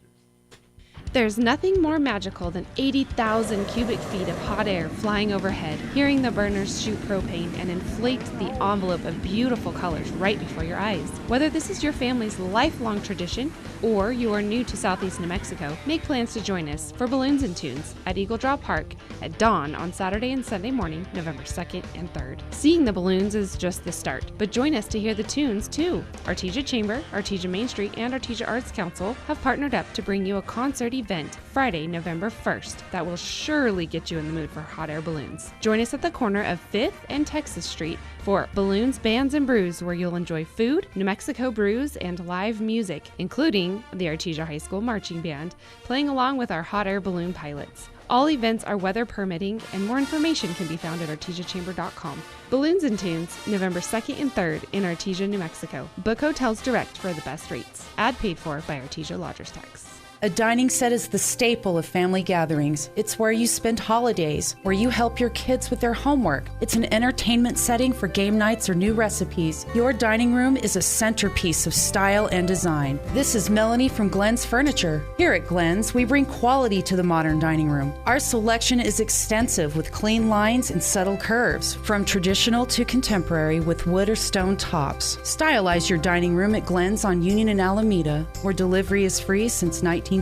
[SPEAKER 3] There's nothing more magical than 80,000 cubic feet of hot air flying overhead, hearing the burners shoot propane and inflate the envelope of beautiful colors right before your eyes. Whether this is your family's lifelong tradition or you are new to Southeast New Mexico, make plans to join us for Balloons and Tunes at Eagle Draw Park at dawn on Saturday and Sunday morning, November 2nd and 3rd. Seeing the balloons is just the start, but join us to hear the tunes too. Artesia Chamber, Artesia Main Street, and Artesia Arts Council have partnered up to bring you a concert event Friday, November 1st that will surely get you in the mood for hot air balloons. Join us at the corner of 5th and Texas Street for Balloons, Bands, and Brews, where you'll enjoy food, New Mexico brews, and live music, including the Artesia High School Marching Band, playing along with our hot air balloon pilots. All events are weather permitting, and more information can be found at artesiachamber.com. Balloons and Tunes, November 2nd and 3rd in Artesia, New Mexico. Book hotels direct for the best rates. Ad paid for by Artesia Lodgers Tax.
[SPEAKER 13] A dining set is the staple of family gatherings. It's where you spend holidays, where you help your kids with their homework. It's an entertainment setting for game nights or new recipes. Your dining room is a centerpiece of style and design. This is Melanie from Glenn's Furniture. Here at Glenn's, we bring quality to the modern dining room. Our selection is extensive with clean lines and subtle curves, from traditional to contemporary with wood or stone tops. Stylize your dining room at Glenn's on Union and Alameda, where delivery is free since 1953.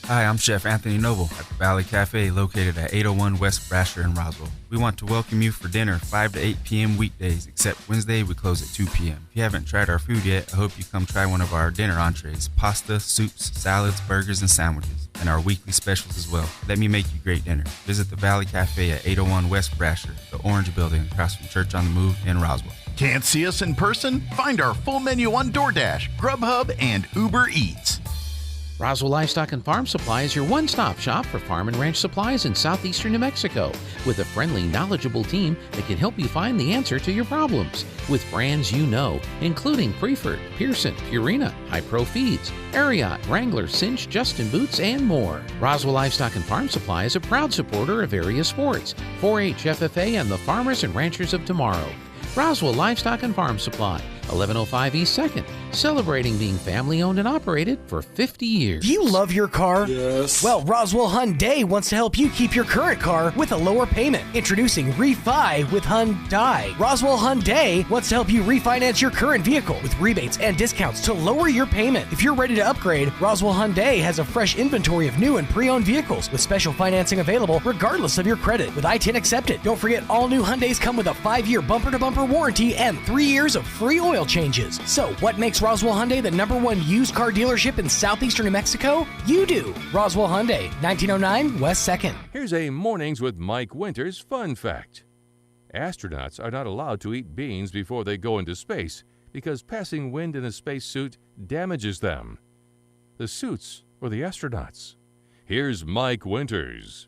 [SPEAKER 14] Hi, I'm Chef Anthony Noble at the Valley Cafe located at 801 West Brasher in Roswell. We want to welcome you for dinner 5 to 8 p.m. weekdays, except Wednesday we close at 2 p.m. If you haven't tried our food yet, I hope you come try one of our dinner entrees, pasta, soups, salads, burgers, and sandwiches, and our weekly specials as well. Let me make you great dinner. Visit the Valley Cafe at 801 West Brasher, the Orange Building across from Church on the Move in Roswell.
[SPEAKER 15] Can't see us in person? Find our full menu on DoorDash, Grubhub, and Uber Eats.
[SPEAKER 16] Roswell Livestock and Farm Supply is your one-stop shop for farm and ranch supplies in southeastern New Mexico, with a friendly, knowledgeable team that can help you find the answer to your problems. With brands you know, including Preferred, Pearson, Purina, High Pro Feeds, Ariat, Wrangler, Cinch, Justin Boots, and more. Roswell Livestock and Farm Supply is a proud supporter of area sports, 4-H, FFA, and the farmers and ranchers of tomorrow. Roswell Livestock and Farm Supply, 1105 East 2nd, celebrating being family-owned and operated for 50 years.
[SPEAKER 17] Do you love your car? Yes. Well, Roswell Hyundai wants to help you keep your current car with a lower payment. Introducing Refi with Hyundai. Roswell Hyundai wants to help you refinance your current vehicle with rebates and discounts to lower your payment. If you're ready to upgrade, Roswell Hyundai has a fresh inventory of new and pre-owned vehicles with special financing available regardless of your credit with I-10 accepted. Don't forget, all new Hyundais come with a 5-year bumper-to-bumper warranty and 3 years of free oil oil changes. So what makes Roswell Hyundai the #1 used car dealership in southeastern New Mexico? You do. Roswell Hyundai, 1909 West 2nd.
[SPEAKER 9] Here's a Mornings with Mike Winters fun fact. Astronauts are not allowed to eat beans before they go into space because passing wind in a spacesuit damages them. The suits for the astronauts. Here's Mike Winters.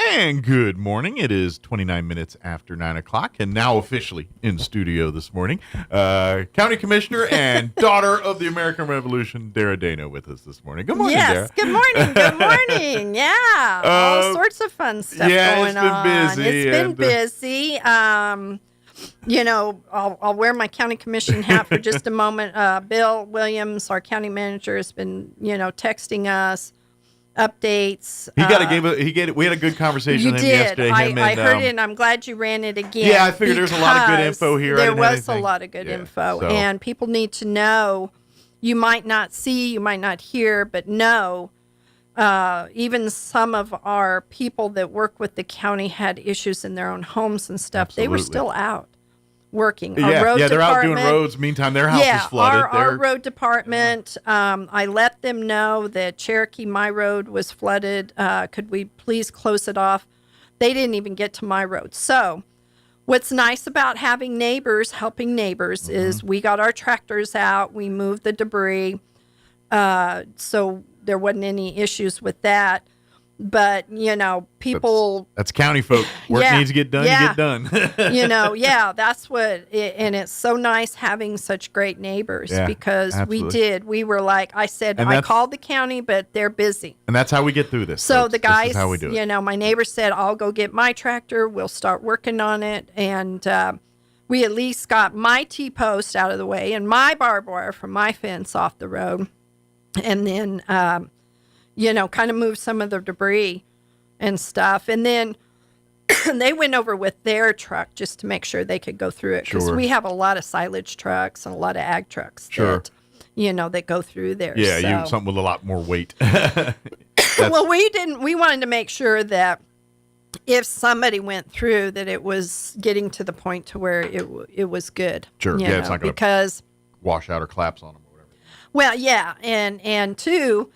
[SPEAKER 1] And good morning. It is 29 minutes after 9 o'clock, and now officially in studio this morning, County Commissioner and daughter of the American Revolution, Dara Dano, with us this morning. Good morning, Dara.
[SPEAKER 10] Yes, good morning, good morning. Yeah, all sorts of fun stuff going on.
[SPEAKER 1] It's been
[SPEAKER 10] busy. You know, I'll wear my county commission hat for just a moment. Bill Williams, our county manager, has been, texting us updates.
[SPEAKER 1] We had a good conversation with him yesterday.
[SPEAKER 10] I heard it, and I'm glad you ran it again.
[SPEAKER 1] Yeah, I figured there's a lot of good info here.
[SPEAKER 10] There was a lot of good info, and people need to know. You might not see, you might not hear, but know. Even some of our people that work with the county had issues in their own homes and stuff.
[SPEAKER 1] Absolutely.
[SPEAKER 10] They were still out working.
[SPEAKER 1] They're out doing roads. Meantime, their house is flooded.
[SPEAKER 10] Our road department, I let them know that Cherokee, my road, was flooded. Could we please close it off? They didn't even get to my road. So what's nice about having neighbors, helping neighbors, is we got our tractors out. We moved the debris. So there wasn't any issues with that. But, people...
[SPEAKER 1] That's county folk. Work needs to get done, you get done.
[SPEAKER 10] That's what... and it's so nice having such great neighbors because
[SPEAKER 1] absolutely.
[SPEAKER 10] We were like, I said, I called the county, but they're busy.
[SPEAKER 1] And that's how we get through this.
[SPEAKER 10] So
[SPEAKER 1] folks.
[SPEAKER 10] the guys,
[SPEAKER 1] this is how we do it.
[SPEAKER 10] My neighbor said, I'll go get my tractor. We'll start working on it. And we at least got my T-post out of the way and my barbed wire from my fence off the road. And then... kind of move some of the debris and stuff. And then they went over with their truck just to make sure they could go through it. Because we have a lot of silage trucks and a lot of ag trucks that, that go through there.
[SPEAKER 1] Yeah, something with a lot more weight.
[SPEAKER 10] Well, we wanted to make sure that if somebody went through that it was getting to the point to where it was good.
[SPEAKER 1] Sure, it's not going to wash out or collapse on them or whatever.
[SPEAKER 10] Well, yeah, and two...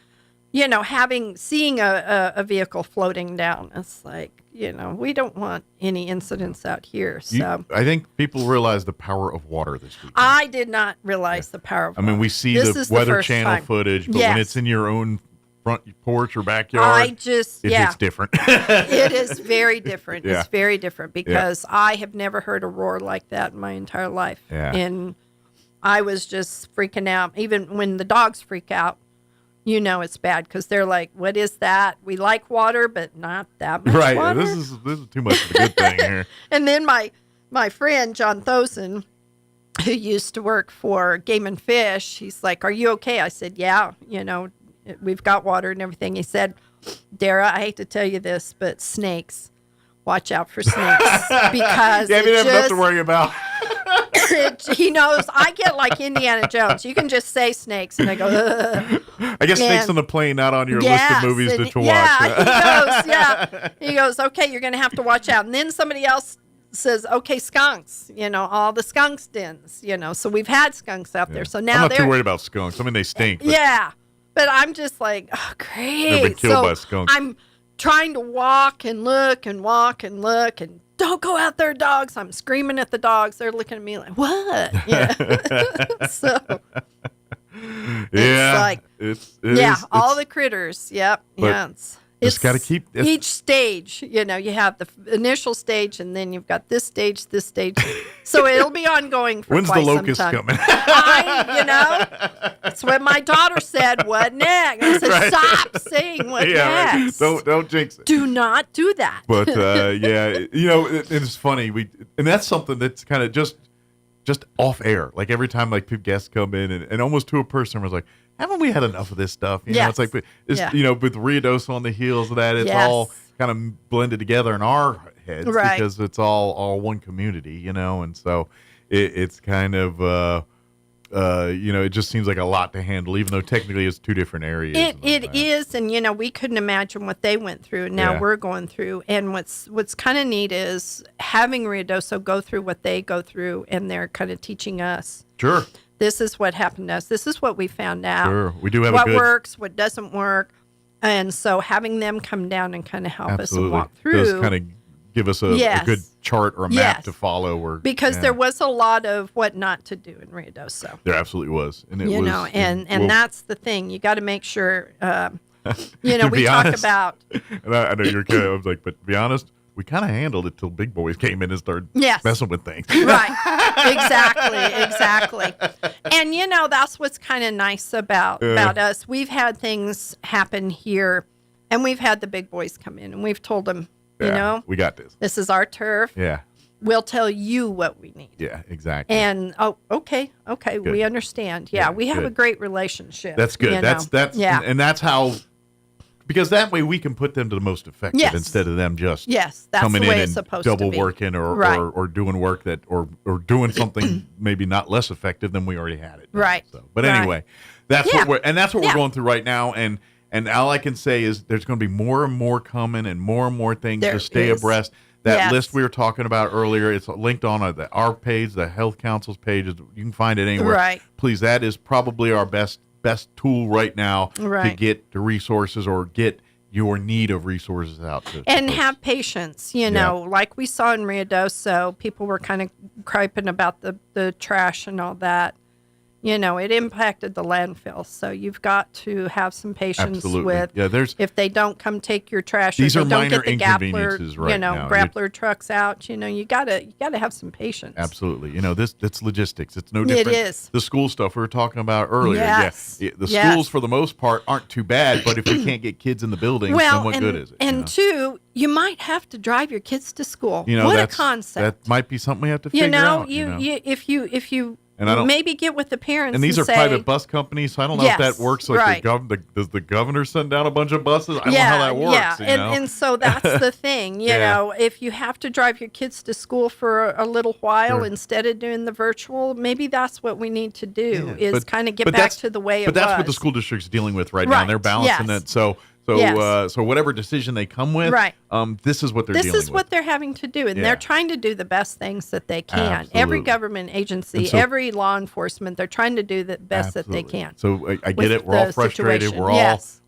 [SPEAKER 10] seeing a vehicle floating down, it's like, we don't want any incidents out here. So
[SPEAKER 1] I think people realize the power of water this week.
[SPEAKER 10] I did not realize the power of water.
[SPEAKER 1] I mean, we see the Weather Channel footage, but when it's in your own front porch or backyard, it's different.
[SPEAKER 10] It is very different. Yeah. It's very different because I have never heard a roar like that in my entire life.
[SPEAKER 1] Yeah.
[SPEAKER 10] And I was just freaking out. Even when the dogs freak out, it's bad because they're like, what is that? We like water, but not that much water.
[SPEAKER 1] Right. This is too much of a good thing here.
[SPEAKER 10] And then my friend, John Thosen, who used to work for Game and Fish, he's like, are you okay? I said, yeah, we've got water and everything. He said, Dara, I hate to tell you this, but snakes. Watch out for snakes because
[SPEAKER 1] you have nothing to worry about.
[SPEAKER 10] He knows. I get like Indiana Jones. You can just say snakes, and I go, ugh.
[SPEAKER 1] I guess snakes on the plane, not on your list of movies to watch.
[SPEAKER 10] Yeah, he goes, okay, you're going to have to watch out. And then somebody else says, okay, skunks, all the skunks dens, so we've had skunks out there. So now
[SPEAKER 1] I'm not too worried about skunks. I mean, they stink. But
[SPEAKER 10] but I'm just like, oh, great.
[SPEAKER 1] They've been killed by skunks.
[SPEAKER 10] I'm trying to walk and look and don't go out there, dogs. I'm screaming at the dogs. They're looking at me like, what? So it's like, all the critters. Yep.
[SPEAKER 1] Just got to keep
[SPEAKER 10] each stage. You have the initial stage, and then you've got this stage. So it'll be ongoing for
[SPEAKER 1] When's
[SPEAKER 10] quite
[SPEAKER 1] the locust
[SPEAKER 10] some time.
[SPEAKER 1] coming?
[SPEAKER 10] That's what my daughter said. What next? I said, stop saying what next.
[SPEAKER 1] Right. Don't jinx it.
[SPEAKER 10] Do not do that.
[SPEAKER 1] But it's funny. And that's something that's kind of just off air. Like every time people guests come in, and almost to a person was like, haven't we had enough of this stuff? It's like, with Rio Dos on the heels of that, it's all kind of blended together in our heads because it's all one community, and so it's kind of
[SPEAKER 11] it just seems like a lot to handle, even though technically it's two different areas.
[SPEAKER 10] It is, and we couldn't imagine what they went through. Now we're going through, and what's kind of neat is having Ruidoso go through what they go through, and they're kind of teaching us.
[SPEAKER 11] Sure.
[SPEAKER 10] This is what happened to us. This is what we found out.
[SPEAKER 11] Sure, we do have
[SPEAKER 10] what works, what doesn't work, and so having them come down and kind of help us and walk through.
[SPEAKER 11] Does kind of give us a good chart or a map to follow,
[SPEAKER 10] because there was a lot of what not to do in Ruidoso.
[SPEAKER 11] There absolutely was, and
[SPEAKER 10] and that's the thing. You got to make sure. We talk about.
[SPEAKER 11] And I know you're kind of like, but to be honest, we kind of handled it till big boys came in and started messing with things.
[SPEAKER 10] Right. Exactly. And, that's what's kind of nice about us. We've had things happen here, and we've had the big boys come in, and we've told them,
[SPEAKER 11] we got this.
[SPEAKER 10] This is our turf.
[SPEAKER 11] Yeah.
[SPEAKER 10] We'll tell you what we need.
[SPEAKER 11] Yeah, exactly.
[SPEAKER 10] And, okay, good. We understand. Yeah, we have a great relationship.
[SPEAKER 11] That's good. That's and that's how. Because that way we can put them to the most effective instead of them just
[SPEAKER 10] that's
[SPEAKER 11] coming
[SPEAKER 10] the way
[SPEAKER 11] in
[SPEAKER 10] it's
[SPEAKER 11] and
[SPEAKER 10] supposed
[SPEAKER 11] double
[SPEAKER 10] to be.
[SPEAKER 11] working or doing work that or doing something maybe not less effective than we already had it.
[SPEAKER 10] Right.
[SPEAKER 11] So, but anyway, that's what we're going through right now. And all I can say is there's going to be more and more coming and more things to stay abreast. That list we were talking about earlier, it's linked on our page, the Health Council's page. You can find it anywhere.
[SPEAKER 10] Right.
[SPEAKER 11] Please, that is probably our best tool right now to get the resources or get your need of resources out to
[SPEAKER 10] and have patience, like we saw in Ruidoso, people were kind of griping about the trash and all that. It impacted the landfill, so you've got to have some patience with. If they don't come take your trash,
[SPEAKER 11] these
[SPEAKER 10] or
[SPEAKER 11] are
[SPEAKER 10] they don't
[SPEAKER 11] minor
[SPEAKER 10] get the
[SPEAKER 11] inconveniences right now.
[SPEAKER 10] grappler trucks out. You gotta have some patience.
[SPEAKER 11] Absolutely. It's logistics. It's no different.
[SPEAKER 10] It is.
[SPEAKER 11] The school stuff we were talking about earlier.
[SPEAKER 10] Yes.
[SPEAKER 11] Yeah. The schools for the most part aren't too bad, but if we can't get kids in the buildings, then what good is it?
[SPEAKER 10] And two, you might have to drive your kids to school. What a concept.
[SPEAKER 11] That might be something we have to figure out.
[SPEAKER 10] If you
[SPEAKER 11] And
[SPEAKER 10] maybe get with the parents.
[SPEAKER 11] And these are
[SPEAKER 10] say,
[SPEAKER 11] private bus companies, so I don't know if that works. Like does the governor send down a bunch of buses? I don't know how that works.
[SPEAKER 10] And so that's the thing. If you have to drive your kids to school for a little while instead of doing the virtual, maybe that's what we need to do is kind of get back to the way it was.
[SPEAKER 11] But that's what the school district's dealing with right now. And they're balancing it. So whatever decision they come with, this is what they're dealing with.
[SPEAKER 10] This is what they're having to do, and they're trying to do the best things that they can.
[SPEAKER 11] Absolutely.
[SPEAKER 10] Every government agency, every law enforcement, they're trying to do the best that they can.
[SPEAKER 11] So I get it. We're all frustrated.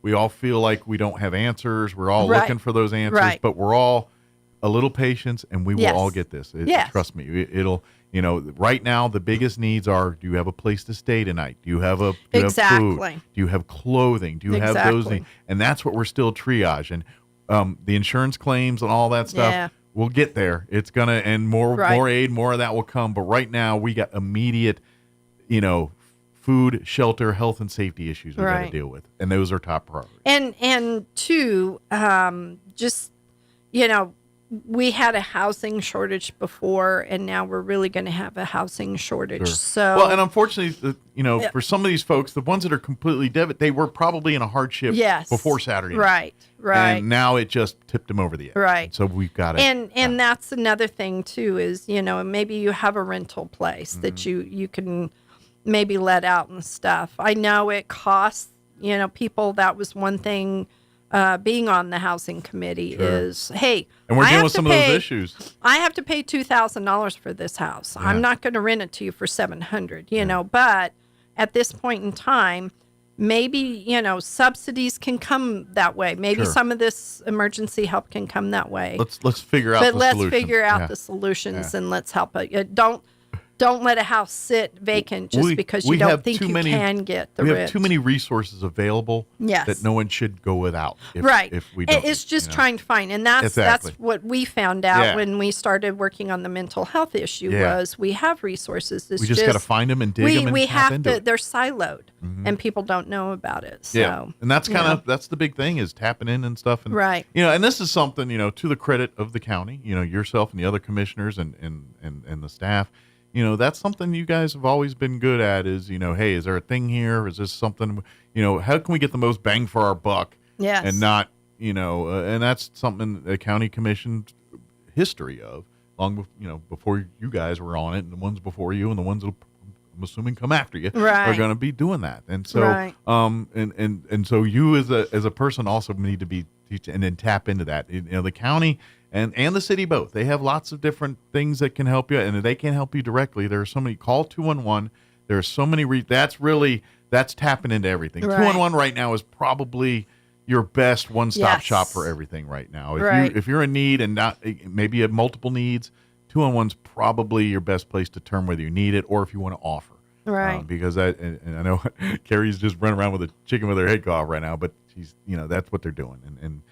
[SPEAKER 11] We all feel like we don't have answers. We're all looking for those answers, but we're all a little patience, and we will all get this. Trust me, it'll. Right now the biggest needs are: do you have a place to stay tonight? Do you have have food? Do you have clothing? Do you have those needs? And that's what we're still triaging. The insurance claims and all that stuff.
[SPEAKER 10] Yeah.
[SPEAKER 11] We'll get there. It's gonna and more aid, more of that will come. But right now we got immediate, food, shelter, health, and safety issues we got to deal with, and those are top priorities.
[SPEAKER 10] And two, just we had a housing shortage before, and now we're really going to have a housing shortage.
[SPEAKER 11] Sure.
[SPEAKER 10] So,
[SPEAKER 11] and unfortunately, for some of these folks, the ones that are completely they were probably in a hardship before Saturday night.
[SPEAKER 10] Right.
[SPEAKER 11] And now it just tipped them over the edge.
[SPEAKER 10] Right.
[SPEAKER 11] So we've got to.
[SPEAKER 10] And that's another thing too is maybe you have a rental place that you can maybe let out and stuff. I know it costs people. That was one thing. Being on the housing committee is, hey,
[SPEAKER 11] and we're dealing with some of those issues.
[SPEAKER 10] I have to pay $2,000 for this house. Yeah. I'm not going to rent it to you for $700, But at this point in time, maybe subsidies can come that way. Maybe some of this emergency help can come that way.
[SPEAKER 11] Let's figure out.
[SPEAKER 10] Let's figure out the solutions and let's help it. Don't let a house sit vacant just because you don't think you can get the rent.
[SPEAKER 11] We have too many resources available that no one should go without. If we don't,
[SPEAKER 10] it's just trying to find, and that's what we found out when we started working on the mental health issue was we have resources.
[SPEAKER 11] We just got to find them and dig them.
[SPEAKER 10] We have to. They're siloed, and people don't know about it. So,
[SPEAKER 11] and that's that's the big thing is tapping in and stuff. And, and this is something to the credit of the county. yourself and the other commissioners and the staff. That's something you guys have always been good at is, hey, is there a thing here? Is this something, how can we get the most bang for our buck?
[SPEAKER 10] Yes.
[SPEAKER 11] And not, and that's something the county commissioned history of long, before you guys were on it and the ones before you and the ones I'm assuming come after you,
[SPEAKER 10] right.
[SPEAKER 11] are going to be doing that. And so,
[SPEAKER 10] right.
[SPEAKER 11] and so you as a person also need to be and then tap into that. You know, the county and the city both, they have lots of different things that can help you, and they can help you directly. There are so many. Call 211. There are so many. That's tapping into everything. Right. 211 right now is probably your best one-stop shop for everything right now. If you're in need and not maybe you have multiple needs, 211's probably your best place to turn whether you need it or if you want to offer.
[SPEAKER 10] Right.
[SPEAKER 11] Because and I know Carrie's just running around with a chicken with her head cut off right now, but she's that's what they're doing.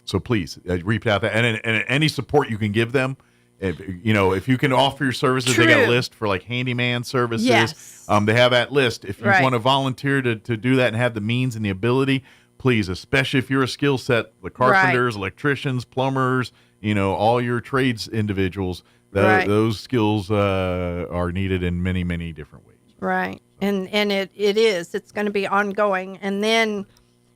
[SPEAKER 11] So please reach out to and any support you can give them. If you can offer your services, They got a list for like handyman services.
[SPEAKER 10] Yes.
[SPEAKER 11] They have that list. If you want to volunteer to do that and have the means and the ability, please, especially if you're a skill set, the carpenters, electricians, plumbers, all your trades individuals, those skills are needed in many, many different ways.
[SPEAKER 10] Right. So. And it's going to be ongoing. And then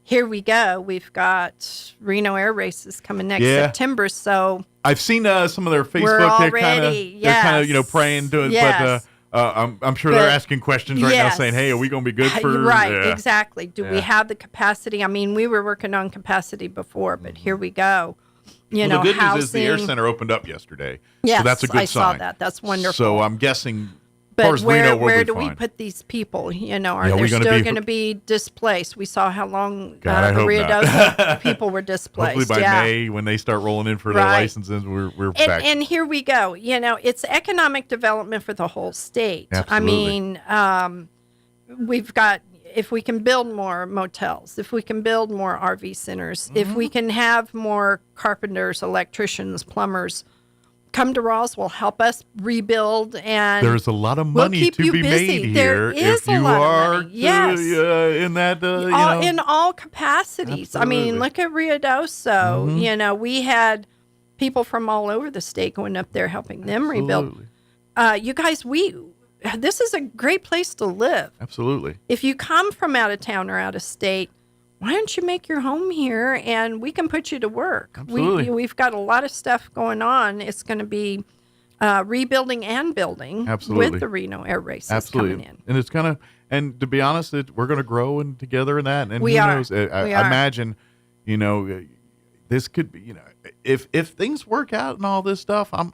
[SPEAKER 10] here we go. We've got Reno Air Races coming next September. So
[SPEAKER 11] I've seen some of their Facebook. They're kind of praying to it, but I'm sure they're asking questions right now, saying, "Hey, are we going to be good for?"
[SPEAKER 10] Right, exactly. Do we have the capacity? I mean, we were working on capacity before, but here we go.
[SPEAKER 11] The good news is the Air Center opened up yesterday, so that's a good sign.
[SPEAKER 10] I saw that. That's wonderful.
[SPEAKER 11] So I'm guessing.
[SPEAKER 10] But where do we put these people? Are they still going to be displaced? We saw how long the Ruidoso people were displaced.
[SPEAKER 11] Hopefully by May, when they start rolling in for their licenses, we're back.
[SPEAKER 10] And here we go. It's economic development for the whole state.
[SPEAKER 11] Absolutely.
[SPEAKER 10] I mean, we've got, if we can build more motels, if we can build more RV centers, if we can have more carpenters, electricians, plumbers, come to Roswell, help us rebuild, and
[SPEAKER 11] there's a lot of money to be made here.
[SPEAKER 10] There is
[SPEAKER 11] if you
[SPEAKER 10] a lot
[SPEAKER 11] are
[SPEAKER 10] of money. Yes,
[SPEAKER 11] in that
[SPEAKER 10] in all capacities.
[SPEAKER 11] Absolutely.
[SPEAKER 10] I mean, look at Ruidoso. We had people from all over the state going up there helping them rebuild. You guys, this is a great place to live.
[SPEAKER 11] Absolutely.
[SPEAKER 10] If you come from out of town or out of state, why don't you make your home here and we can put you to work?
[SPEAKER 11] Absolutely.
[SPEAKER 10] We've got a lot of stuff going on. It's going to be rebuilding and building with the Reno Air Races coming in.
[SPEAKER 11] And it's going to, and to be honest, we're going to grow together in that. And
[SPEAKER 10] who
[SPEAKER 11] knows? I imagine, this could be, if things work out and all this stuff, I'm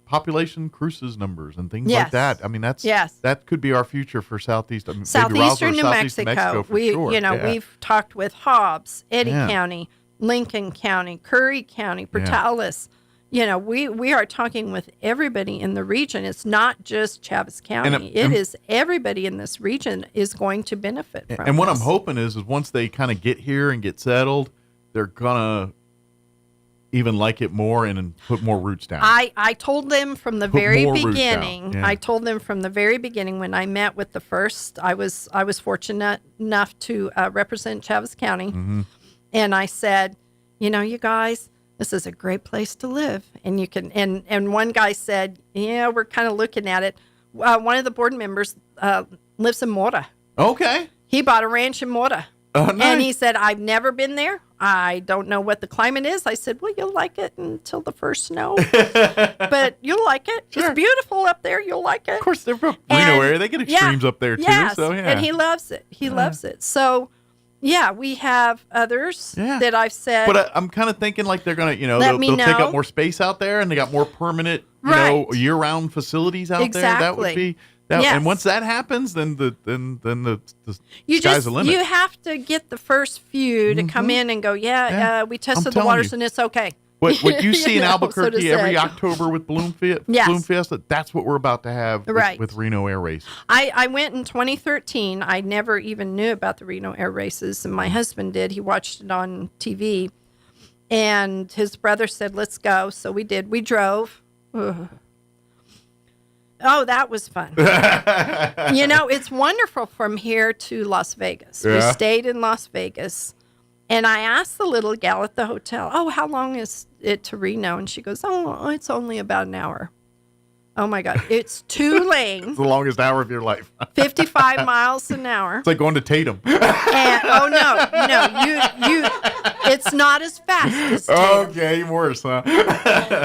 [SPEAKER 11] population cruises numbers and things like that. I mean, that could be our future for southeastern
[SPEAKER 10] New Mexico. We've talked with Hobbs, Eddy County, Lincoln County, Curry County, Portales. We are talking with everybody in the region. It's not just Chaves County. It is everybody in this region is going to benefit from
[SPEAKER 11] And what I'm hoping is once they kind of get here and get settled, they're gonna even like it more and put more roots down.
[SPEAKER 10] I told them from the very beginning. I told them from the very beginning when I met with the first. I was fortunate enough to represent Chaves County, and I said, you guys, this is a great place to live, and you can. And one guy said, we're kind of looking at it. One of the board members lives in Mora.
[SPEAKER 11] Okay.
[SPEAKER 10] He bought a ranch in Mora.
[SPEAKER 11] Oh, nice.
[SPEAKER 10] And he said, I've never been there. I don't know what the climate is. I said, well, you'll like it until the first snow. But you'll like it. Sure. It's beautiful up there. You'll like it.
[SPEAKER 11] Of course, they're from Reno area. They get extremes up there, too.
[SPEAKER 10] Yes,
[SPEAKER 11] So,
[SPEAKER 10] and he loves it. He loves it. So, we have others that I've said.
[SPEAKER 11] But I'm kind of thinking like they're going to, they'll take up more space out there, and they got more permanent, year-round facilities out there. That would be... And once that happens, then the sky's the limit.
[SPEAKER 10] You have to get the first few to come in and go, we tested the waters and it's okay.
[SPEAKER 11] What you see in Albuquerque every October with Bloom Fiesta, that's what we're about to have with Reno Air Race.
[SPEAKER 10] I went in 2013. I never even knew about the Reno Air Races, and my husband did. He watched it on TV, and his brother said, let's go. So we did. We drove. Ugh. Oh, that was fun. It's wonderful from here to Las Vegas. We stayed in Las Vegas. And I asked the little gal at the hotel, how long is it to Reno? And she goes, it's only about an hour. Oh my God. It's 2 lanes.
[SPEAKER 11] It's the longest hour of your life.
[SPEAKER 10] 55 miles an hour.
[SPEAKER 11] It's like going to Tatum.
[SPEAKER 10] And, you it's not as fast as Tatum.
[SPEAKER 11] Okay, worse, huh?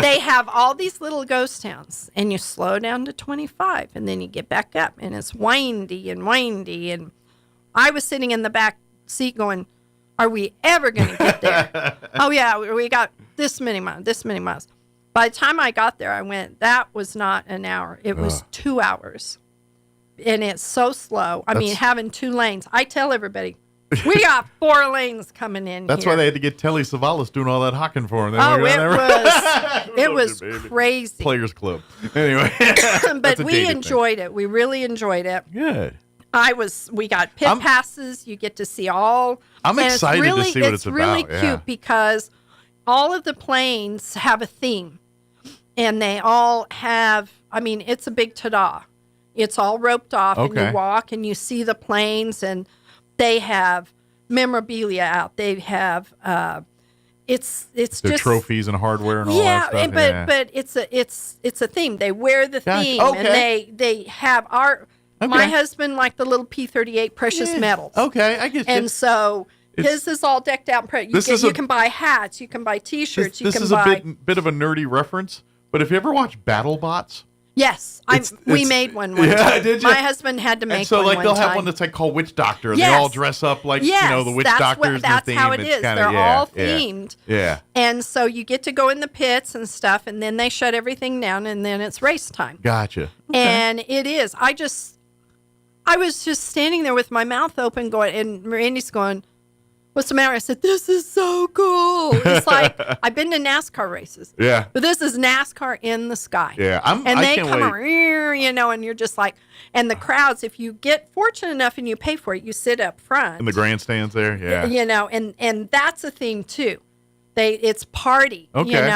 [SPEAKER 10] They have all these little ghost towns, and you slow down to 25, and then you get back up, and it's windy. And I was sitting in the back seat going, are we ever going to get there? Oh, yeah, we got this many miles. By the time I got there, I went, that was not an hour. It was 2 hours. And it's so slow. I mean, having 2 lanes. I tell everybody, we got 4 lanes coming in
[SPEAKER 11] That's
[SPEAKER 10] here.
[SPEAKER 11] why they had to get Telly Savalas doing all that hawking for him.
[SPEAKER 10] It was crazy.
[SPEAKER 11] Players Club. Anyway.
[SPEAKER 10] But we enjoyed it. We really enjoyed it.
[SPEAKER 11] Good.
[SPEAKER 10] We got pit passes. You get to see all.
[SPEAKER 11] I'm excited to see what it's about.
[SPEAKER 10] It's really cute because all of the planes have a theme. And they all have, it's a big ta-da. It's all roped off, and you walk, and you see the planes, and they have memorabilia out. They have, it's
[SPEAKER 11] the
[SPEAKER 10] just
[SPEAKER 11] trophies and hardware and all that stuff.
[SPEAKER 10] But it's a theme. They wear the theme, and they have art. My husband liked the little P-38 precious metals.
[SPEAKER 11] Okay, I get you.
[SPEAKER 10] And so his is all decked out. You can buy hats, you can buy T-shirts,
[SPEAKER 11] This is a bit of a nerdy reference. But if you ever watch BattleBots,
[SPEAKER 10] yes, we made one time.
[SPEAKER 11] Did you?
[SPEAKER 10] My husband had to make one.
[SPEAKER 11] And so,
[SPEAKER 10] like,
[SPEAKER 11] they'll have one that's called Witch Doctor, and they all dress up like the witch doctors.
[SPEAKER 10] That's
[SPEAKER 11] theme.
[SPEAKER 10] how it is. They're all themed.
[SPEAKER 11] Yeah.
[SPEAKER 10] And so you get to go in the pits and stuff, and then they shut everything down, and then it's race time.
[SPEAKER 11] Gotcha. Okay.
[SPEAKER 10] And it is. I was just standing there with my mouth open, going, and Randy's going, "What's the matter?" I said, "This is so cool." It's like, I've been to NASCAR races.
[SPEAKER 11] Yeah.
[SPEAKER 10] But this is NASCAR in the sky.
[SPEAKER 11] Yeah.
[SPEAKER 10] They come around, and you're just like, and the crowds, if you get fortunate enough and you pay for it, you sit up front.
[SPEAKER 11] In the grandstands there, yeah.
[SPEAKER 10] And that's a thing too. It's party.
[SPEAKER 11] Okay.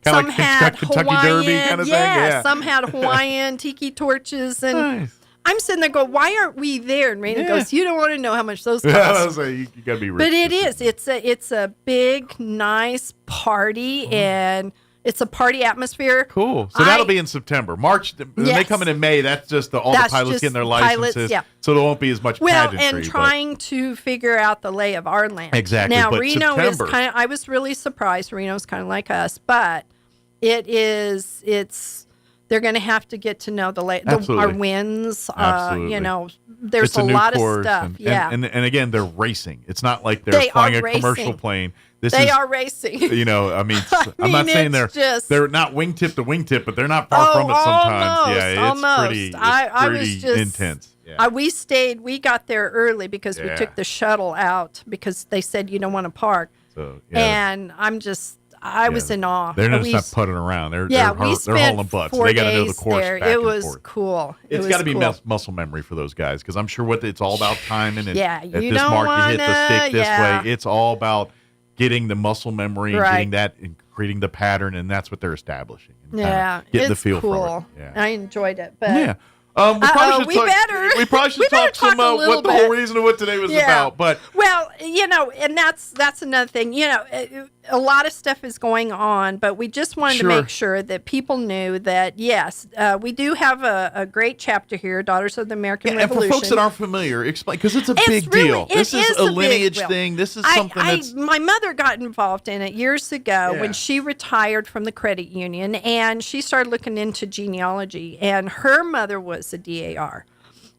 [SPEAKER 10] Some
[SPEAKER 11] like
[SPEAKER 10] had
[SPEAKER 11] Kentucky
[SPEAKER 10] Hawaiian,
[SPEAKER 11] Derby kind of thing. Yeah.
[SPEAKER 10] Some had Hawaiian tiki torches, and
[SPEAKER 11] nice.
[SPEAKER 10] I'm sitting there going, why aren't we there? And Raina goes, you don't want to know how much those cost.
[SPEAKER 11] I was like, you got to be rich.
[SPEAKER 10] But it is. It's a big, nice party, and it's a party atmosphere.
[SPEAKER 11] Cool. So that'll be in September. March, when they come in May, that's just all the pilots getting their licenses. So there won't be as much pageantry.
[SPEAKER 10] And trying to figure out the lay of our land.
[SPEAKER 11] Exactly.
[SPEAKER 10] Now,
[SPEAKER 11] but
[SPEAKER 10] Reno
[SPEAKER 11] September,
[SPEAKER 10] is I was really surprised. Reno's kind of like us, but they're going to have to get to know our winds. There's a lot of stuff.
[SPEAKER 11] And again, they're racing. It's not like they're flying a commercial plane.
[SPEAKER 10] They are racing.
[SPEAKER 11] I'm not saying they're not wingtip to wingtip, but they're not far from it sometimes.
[SPEAKER 10] Almost.
[SPEAKER 11] It's pretty intense. Yeah.
[SPEAKER 10] We got there early because we took the shuttle out because they said you don't want to park.
[SPEAKER 11] So,
[SPEAKER 10] and I was in awe.
[SPEAKER 11] They're just not putting around. They're hauling butts. They got to know the course
[SPEAKER 10] there.
[SPEAKER 11] back
[SPEAKER 10] It
[SPEAKER 11] and
[SPEAKER 10] was
[SPEAKER 11] forth.
[SPEAKER 10] cool.
[SPEAKER 11] It's got to be muscle memory for those guys because I'm sure what it's all about timing. And at this
[SPEAKER 10] don't
[SPEAKER 11] mark,
[SPEAKER 10] wanna,
[SPEAKER 11] you hit the stick this way. It's all about getting the muscle memory and getting that and creating the pattern, and that's what they're establishing. And getting the feel from it. Yeah.
[SPEAKER 10] I enjoyed it. But
[SPEAKER 11] yeah. We probably should talk some what the whole reason of what today was about. But
[SPEAKER 10] and that's another thing. A lot of stuff is going on, but we just wanted to make sure that people knew that yes, we do have a great chapter here, Daughters of the American Revolution.
[SPEAKER 11] And for folks that aren't familiar, explain because it's a big deal. This is a lineage thing. This is something
[SPEAKER 10] my mother got involved in it years ago when she retired from the credit union, and she started looking into genealogy, and her mother was a DAR.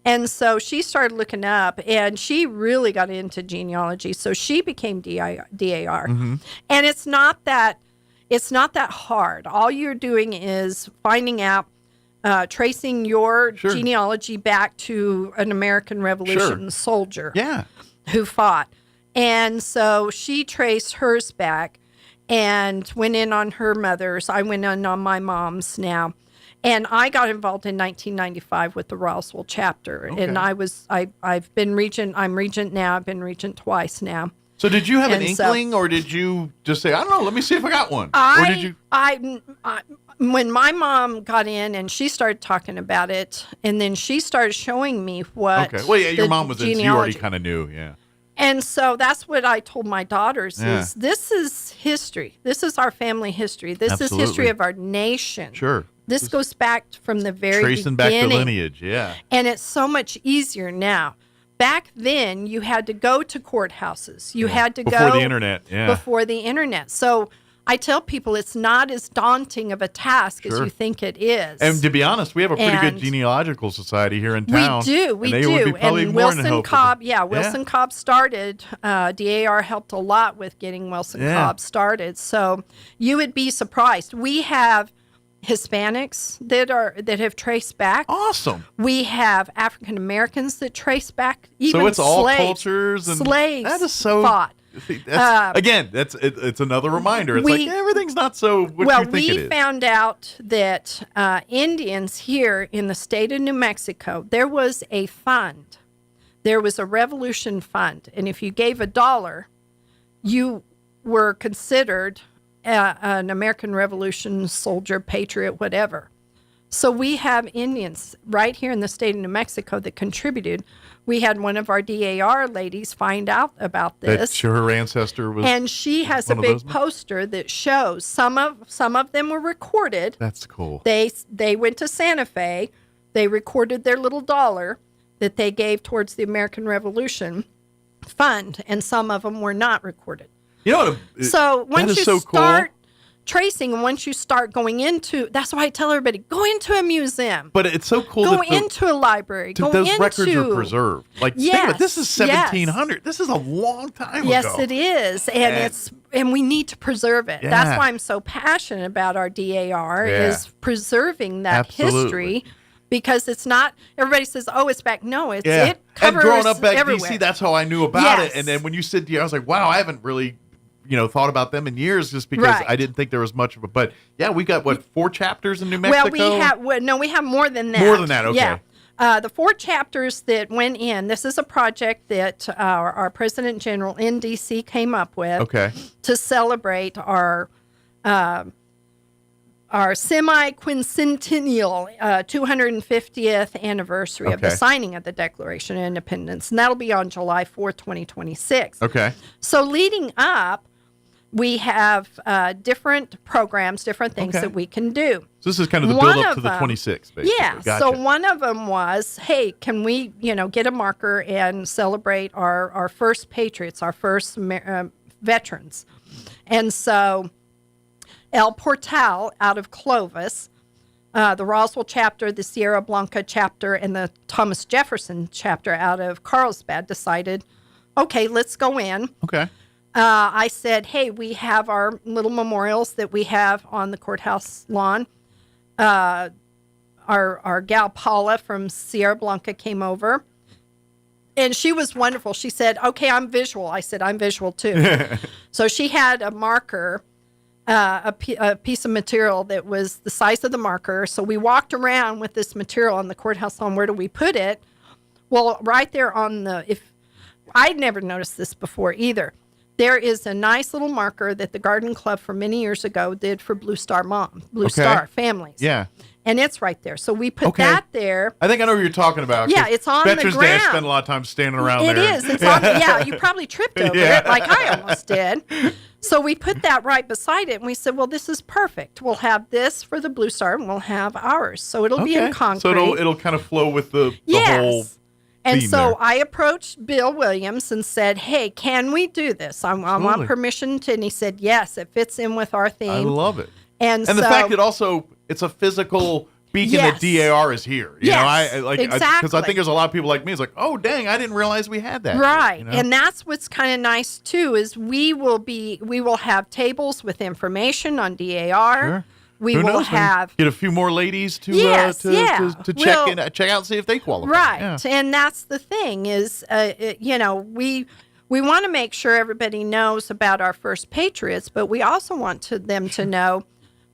[SPEAKER 10] And so she started looking up, and she really got into genealogy. So she became DAR.
[SPEAKER 11] Mm-hmm.
[SPEAKER 10] And it's not that hard. All you're doing is finding out, tracing your genealogy back to an American Revolution soldier who fought. And so she traced hers back and went in on her mother's. I went in on my mom's now. And I got involved in 1995 with the Roswell chapter. Okay. And I've been regent. I'm regent now. I've been regent twice now.
[SPEAKER 11] So did you have an inkling, or did you just say, I don't know, let me see if I got one? Or did you?
[SPEAKER 10] When my mom got in and she started talking about it, and then she started showing me what.
[SPEAKER 11] Okay. Well, yeah, your mom was in, so you already kind of knew, yeah.
[SPEAKER 10] And so that's what I told my daughters is this is history. This is our family history. This is history of our nation.
[SPEAKER 11] Sure.
[SPEAKER 10] This goes back from the very
[SPEAKER 11] tracing
[SPEAKER 10] beginning.
[SPEAKER 11] back the lineage, yeah.
[SPEAKER 10] And it's so much easier now. Back then, you had to go to courthouses. You had to
[SPEAKER 11] Before
[SPEAKER 10] go
[SPEAKER 11] the internet, yeah.
[SPEAKER 10] Before the internet. So I tell people it's not as daunting of a task as you think it is.
[SPEAKER 11] And to be honest, we have a pretty good genealogical society here in town.
[SPEAKER 10] We do.
[SPEAKER 11] And they would be probably
[SPEAKER 10] and
[SPEAKER 11] more than
[SPEAKER 10] Wilson
[SPEAKER 11] helpful.
[SPEAKER 10] Cobb, Wilson Cobb started. DAR helped a lot with getting Wilson Cobb started. So you would be surprised. We have Hispanics that have traced back.
[SPEAKER 11] Awesome.
[SPEAKER 10] We have African Americans that trace back. Even
[SPEAKER 11] so it's all
[SPEAKER 10] slaves.
[SPEAKER 11] cultures and
[SPEAKER 10] Slaves
[SPEAKER 11] that is so
[SPEAKER 10] fought.
[SPEAKER 11] It's another reminder. It's like everything's not so what you think it is.
[SPEAKER 10] We found out that Indians here in the state of New Mexico, there was a fund. There was a revolution fund. And if you gave $1, you were considered an American Revolution soldier, patriot, whatever. So we have Indians right here in the state of New Mexico that contributed. We had one of our DAR ladies find out about this.
[SPEAKER 11] That her ancestor was,
[SPEAKER 10] and she has a big poster that shows some of them were recorded.
[SPEAKER 11] That's cool.
[SPEAKER 10] They went to Santa Fe. They recorded their little $1 that they gave towards the American Revolution fund, and some of them were not recorded.
[SPEAKER 11] You know,
[SPEAKER 10] so once you
[SPEAKER 11] so
[SPEAKER 10] start tracing, and once you start going into, that's why I tell everybody, go into a museum.
[SPEAKER 11] But it's so cool.
[SPEAKER 10] Go into a library. Go
[SPEAKER 11] those
[SPEAKER 10] into,
[SPEAKER 11] records are preserved. Like, think about it, this is 1700.
[SPEAKER 10] Yes.
[SPEAKER 11] This is a long time ago.
[SPEAKER 10] Yes, it is, and we need to preserve it.
[SPEAKER 11] Yeah.
[SPEAKER 10] That's why I'm so passionate about our DAR is preserving that history. Because it's not, everybody says, oh, it's back. No, it covers
[SPEAKER 11] and growing up back in
[SPEAKER 10] everywhere.
[SPEAKER 11] DC, that's how I knew about it. And then when you said, I was like, wow, I haven't really, thought about them in years just because I didn't think there was much of it. But yeah, we got 4 chapters in New Mexico?
[SPEAKER 10] Well, we have more than that.
[SPEAKER 11] More than that, okay.
[SPEAKER 10] Yeah. The 4 chapters that went in, this is a project that our President General in DC came up with to celebrate our semi-quincentennial 250th anniversary of the signing of the Declaration of Independence. And that'll be on July 4th, 2026.
[SPEAKER 11] Okay.
[SPEAKER 10] So leading up, we have different programs, different things that we can do.
[SPEAKER 11] So this is kind of the build-up to the 26th, basically.
[SPEAKER 10] Yeah.
[SPEAKER 11] Gotcha.
[SPEAKER 10] So one of them was, hey, can we, get a marker and celebrate our first patriots, our first veterans? And so El Portal out of Clovis, the Roswell chapter, the Sierra Blanca chapter, and the Thomas Jefferson chapter out of Carlsbad decided, okay, let's go in.
[SPEAKER 11] Okay.
[SPEAKER 10] I said, hey, we have our little memorials that we have on the courthouse lawn. Our gal Paula from Sierra Blanca came over. And she was wonderful. She said, okay, I'm visual. I said, I'm visual too. So she had a marker, a piece of material that was the size of the marker. So we walked around with this material on the courthouse lawn. Where do we put it? Well, right there on I'd never noticed this before either. There is a nice little marker that the Garden Club from many years ago did for Blue Star Star families.
[SPEAKER 11] Yeah.
[SPEAKER 10] And it's right there. So we put that there.
[SPEAKER 11] I think I know what you're talking about.
[SPEAKER 10] Yeah, it's on the ground.
[SPEAKER 11] Veterans Day, I spend a lot of time standing around there.
[SPEAKER 10] It is. It's on. Yeah, you probably tripped over it like I almost did. So we put that right beside it, and we said, well, this is perfect. We'll have this for the Blue Star, and we'll have ours. So it'll be in concrete.
[SPEAKER 11] So it'll kind of flow with the whole
[SPEAKER 10] And so
[SPEAKER 11] there.
[SPEAKER 10] I approached Bill Williams and said, hey, can we do this? I want permission to, and he said, yes, it fits in with our theme.
[SPEAKER 11] I love it.
[SPEAKER 10] And
[SPEAKER 11] the fact that also it's a physical beacon that DAR is here. You know,
[SPEAKER 10] exactly.
[SPEAKER 11] Because I think there's a lot of people like me. It's like, oh, dang, I didn't realize we had that.
[SPEAKER 10] Right.
[SPEAKER 11] You know?
[SPEAKER 10] And that's what's kind of nice, too, is we will have tables with information on DAR.
[SPEAKER 11] Sure.
[SPEAKER 10] We
[SPEAKER 11] Who
[SPEAKER 10] will
[SPEAKER 11] knows,
[SPEAKER 10] have
[SPEAKER 11] get a few more ladies to check out, see if they qualify.
[SPEAKER 10] Right,
[SPEAKER 11] yeah.
[SPEAKER 10] And that's the thing is, we want to make sure everybody knows about our first patriots, but we also want them to know,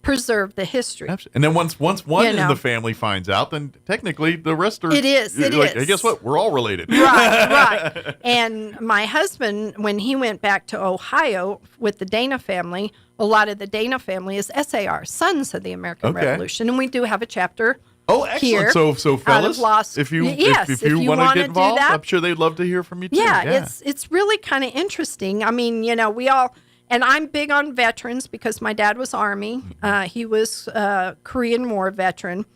[SPEAKER 10] preserve the history.
[SPEAKER 11] Absolutely. And then once one in the family finds out, then technically the rest are.
[SPEAKER 10] It is.
[SPEAKER 11] Hey, guess what? We're all related.
[SPEAKER 10] Right. And my husband, when he went back to Ohio with the Dana family, a lot of the Dana family is SAR, Sons of the American Revolution, and we do have a chapter.
[SPEAKER 11] Oh, excellent!
[SPEAKER 10] Here,
[SPEAKER 11] so fellas, if you want to get involved, I'm sure they'd love to hear from you too.
[SPEAKER 10] Yeah. It's really kind of interesting. I mean, we all, And I'm big on veterans because my dad was Army. He was a Korean War veteran.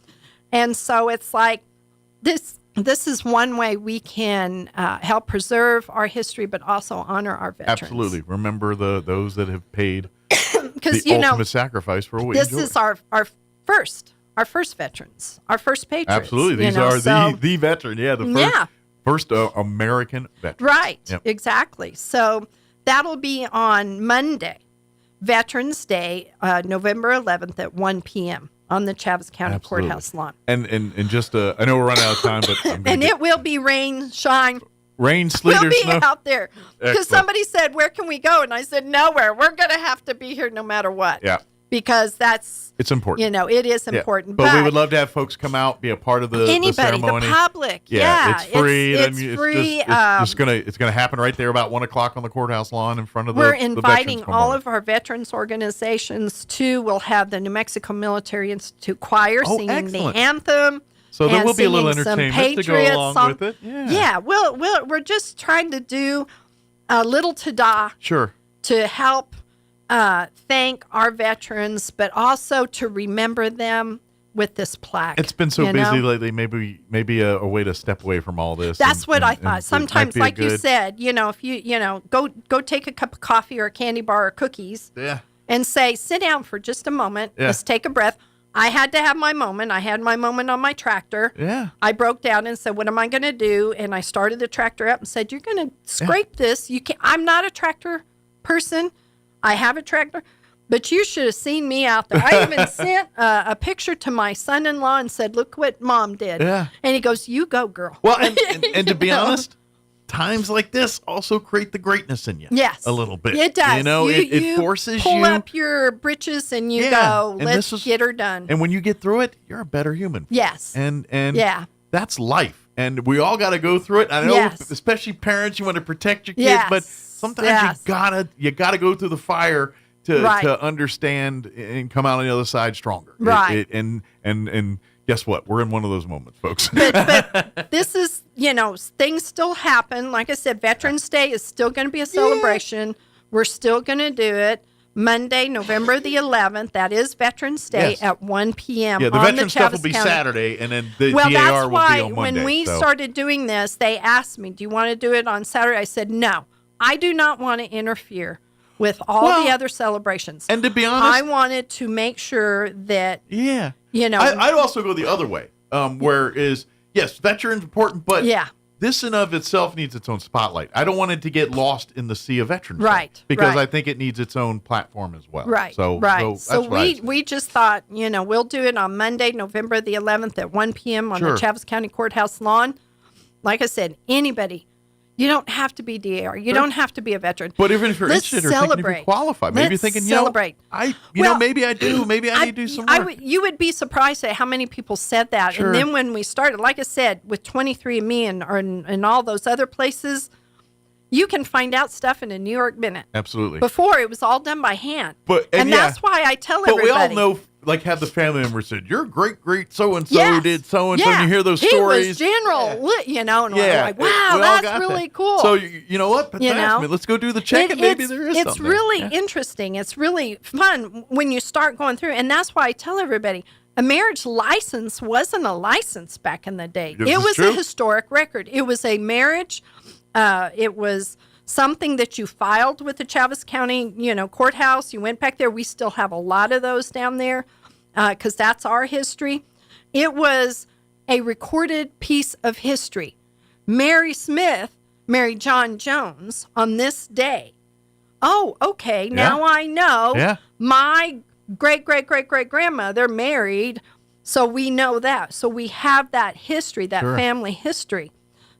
[SPEAKER 10] And so it's like this is one way we can help preserve our history, but also honor our veterans.
[SPEAKER 11] Absolutely. Remember those that have paid
[SPEAKER 10] because
[SPEAKER 11] the ultimate sacrifice for what we enjoy.
[SPEAKER 10] This is our first veterans, our first patriots.
[SPEAKER 11] Absolutely. These are the veteran. Yeah, the first American veteran.
[SPEAKER 10] Right.
[SPEAKER 11] Yep.
[SPEAKER 10] Exactly. So that'll be on Monday, Veterans Day, November 11th at 1 p.m. on the Chaves County Courthouse lawn.
[SPEAKER 11] And just I know we're running out of time, but
[SPEAKER 10] it will be rain, shine.
[SPEAKER 11] Rain, sleet,
[SPEAKER 10] we'll
[SPEAKER 11] or
[SPEAKER 10] be
[SPEAKER 11] snow.
[SPEAKER 10] out there. Because somebody said, where can we go? And I said, nowhere. We're going to have to be here no matter what.
[SPEAKER 11] Yeah.
[SPEAKER 10] Because
[SPEAKER 11] it's important.
[SPEAKER 10] It is important.
[SPEAKER 11] But we would love to have folks come out, be a part of the ceremony.
[SPEAKER 10] The public.
[SPEAKER 11] Yeah, it's free.
[SPEAKER 10] It's free.
[SPEAKER 11] It's gonna happen right there about 1:00 on the courthouse lawn in front of the.
[SPEAKER 10] We're inviting
[SPEAKER 11] the
[SPEAKER 10] all of our veterans organizations too. We'll have the New Mexico Military Institute Choir singing the anthem.
[SPEAKER 11] So there will be a little entertainment to go along with it.
[SPEAKER 10] Yeah. We're just trying to do a little ta-da.
[SPEAKER 11] Sure.
[SPEAKER 10] To help thank our veterans, but also to remember them with this plaque.
[SPEAKER 11] It's been so busy lately. Maybe a way to step away from all this.
[SPEAKER 10] That's what I thought. Sometimes, like you said, if you go take a cup of coffee or a candy bar or cookies.
[SPEAKER 11] Yeah.
[SPEAKER 10] And say, sit down for just a moment.
[SPEAKER 11] Yeah.
[SPEAKER 10] Let's take a breath. I had to have my moment. I had my moment on my tractor.
[SPEAKER 11] Yeah.
[SPEAKER 10] I broke down and said, what am I going to do? And I started the tractor up and said, you're going to scrape this. You can't. I'm not a tractor person. I have a tractor. But you should have seen me out there. I even sent a picture to my son-in-law and said, look what Mom did.
[SPEAKER 11] Yeah.
[SPEAKER 10] And he goes, you go, girl.
[SPEAKER 11] Well, and to be honest, times like this also create the greatness in you.
[SPEAKER 10] Yes.
[SPEAKER 11] A little bit.
[SPEAKER 10] It does.
[SPEAKER 11] It forces you.
[SPEAKER 10] Pull up your britches and you go, let's get her done.
[SPEAKER 11] And when you get through it, you're a better human.
[SPEAKER 10] Yes.
[SPEAKER 11] And that's life. And we all got to go through it. I know, especially parents, you want to protect your kids, but sometimes you gotta go through the fire to understand and come out on the other side stronger.
[SPEAKER 10] Right.
[SPEAKER 11] And guess what? We're in one of those moments, folks.
[SPEAKER 10] But this is, things still happen. Like I said, Veterans Day is still going to be a celebration. We're still going to do it. Monday, November the 11th. That is Veterans Day at 1 p.m.
[SPEAKER 11] Yeah, the
[SPEAKER 10] on
[SPEAKER 11] veteran stuff will be
[SPEAKER 10] County.
[SPEAKER 11] Saturday, and then the
[SPEAKER 10] DAR
[SPEAKER 11] will be
[SPEAKER 10] why
[SPEAKER 11] on Monday.
[SPEAKER 10] When we started doing this, they asked me, do you want to do it on Saturday? I said, no. I do not want to interfere with all the other celebrations.
[SPEAKER 11] And to be honest,
[SPEAKER 10] I wanted to make sure that,
[SPEAKER 11] I'd also go the other way, whereas, yes, veterans important, but this in of itself needs its own spotlight. I don't want it to get lost in the sea of veterans.
[SPEAKER 10] Right.
[SPEAKER 11] Because I think it needs its own platform as well.
[SPEAKER 10] Right.
[SPEAKER 11] So
[SPEAKER 10] we just thought, we'll do it on Monday, November the 11th at 1 p.m. on the Chaves County Courthouse lawn. Like I said, anybody. You don't have to be DAR. You don't have to be a veteran.
[SPEAKER 11] But even if you're interested or thinking if you qualify, maybe you're thinking,
[SPEAKER 10] celebrate.
[SPEAKER 11] Maybe I do. Maybe I need to do some work.
[SPEAKER 10] You would be surprised at how many people said that.
[SPEAKER 11] Sure.
[SPEAKER 10] And then when we started, like I said, with 23andMe and all those other places, you can find out stuff in a New York minute.
[SPEAKER 11] Absolutely.
[SPEAKER 10] Before, it was all done by hand.
[SPEAKER 11] And
[SPEAKER 10] that's why I tell everybody.
[SPEAKER 11] But we all know, have the family member said, your great so-and-so did so-and-so, and you hear those stories.
[SPEAKER 10] He was general, and we're like, wow, that's really cool.
[SPEAKER 11] So, you know what? But let's go do the check, and maybe there is something.
[SPEAKER 10] It's really interesting. It's really fun when you start going through, and that's why I tell everybody, a marriage license wasn't a license back in the day. It was a historic record. It was a marriage. It was something that you filed with the Chaves County, courthouse. You went back there. We still have a lot of those down there because that's our history. It was a recorded piece of history. Mary Smith married John Jones on this day. Oh, okay. Now I know my great-great-great-great-grandmother married, so we know that. So we have that history, that family history.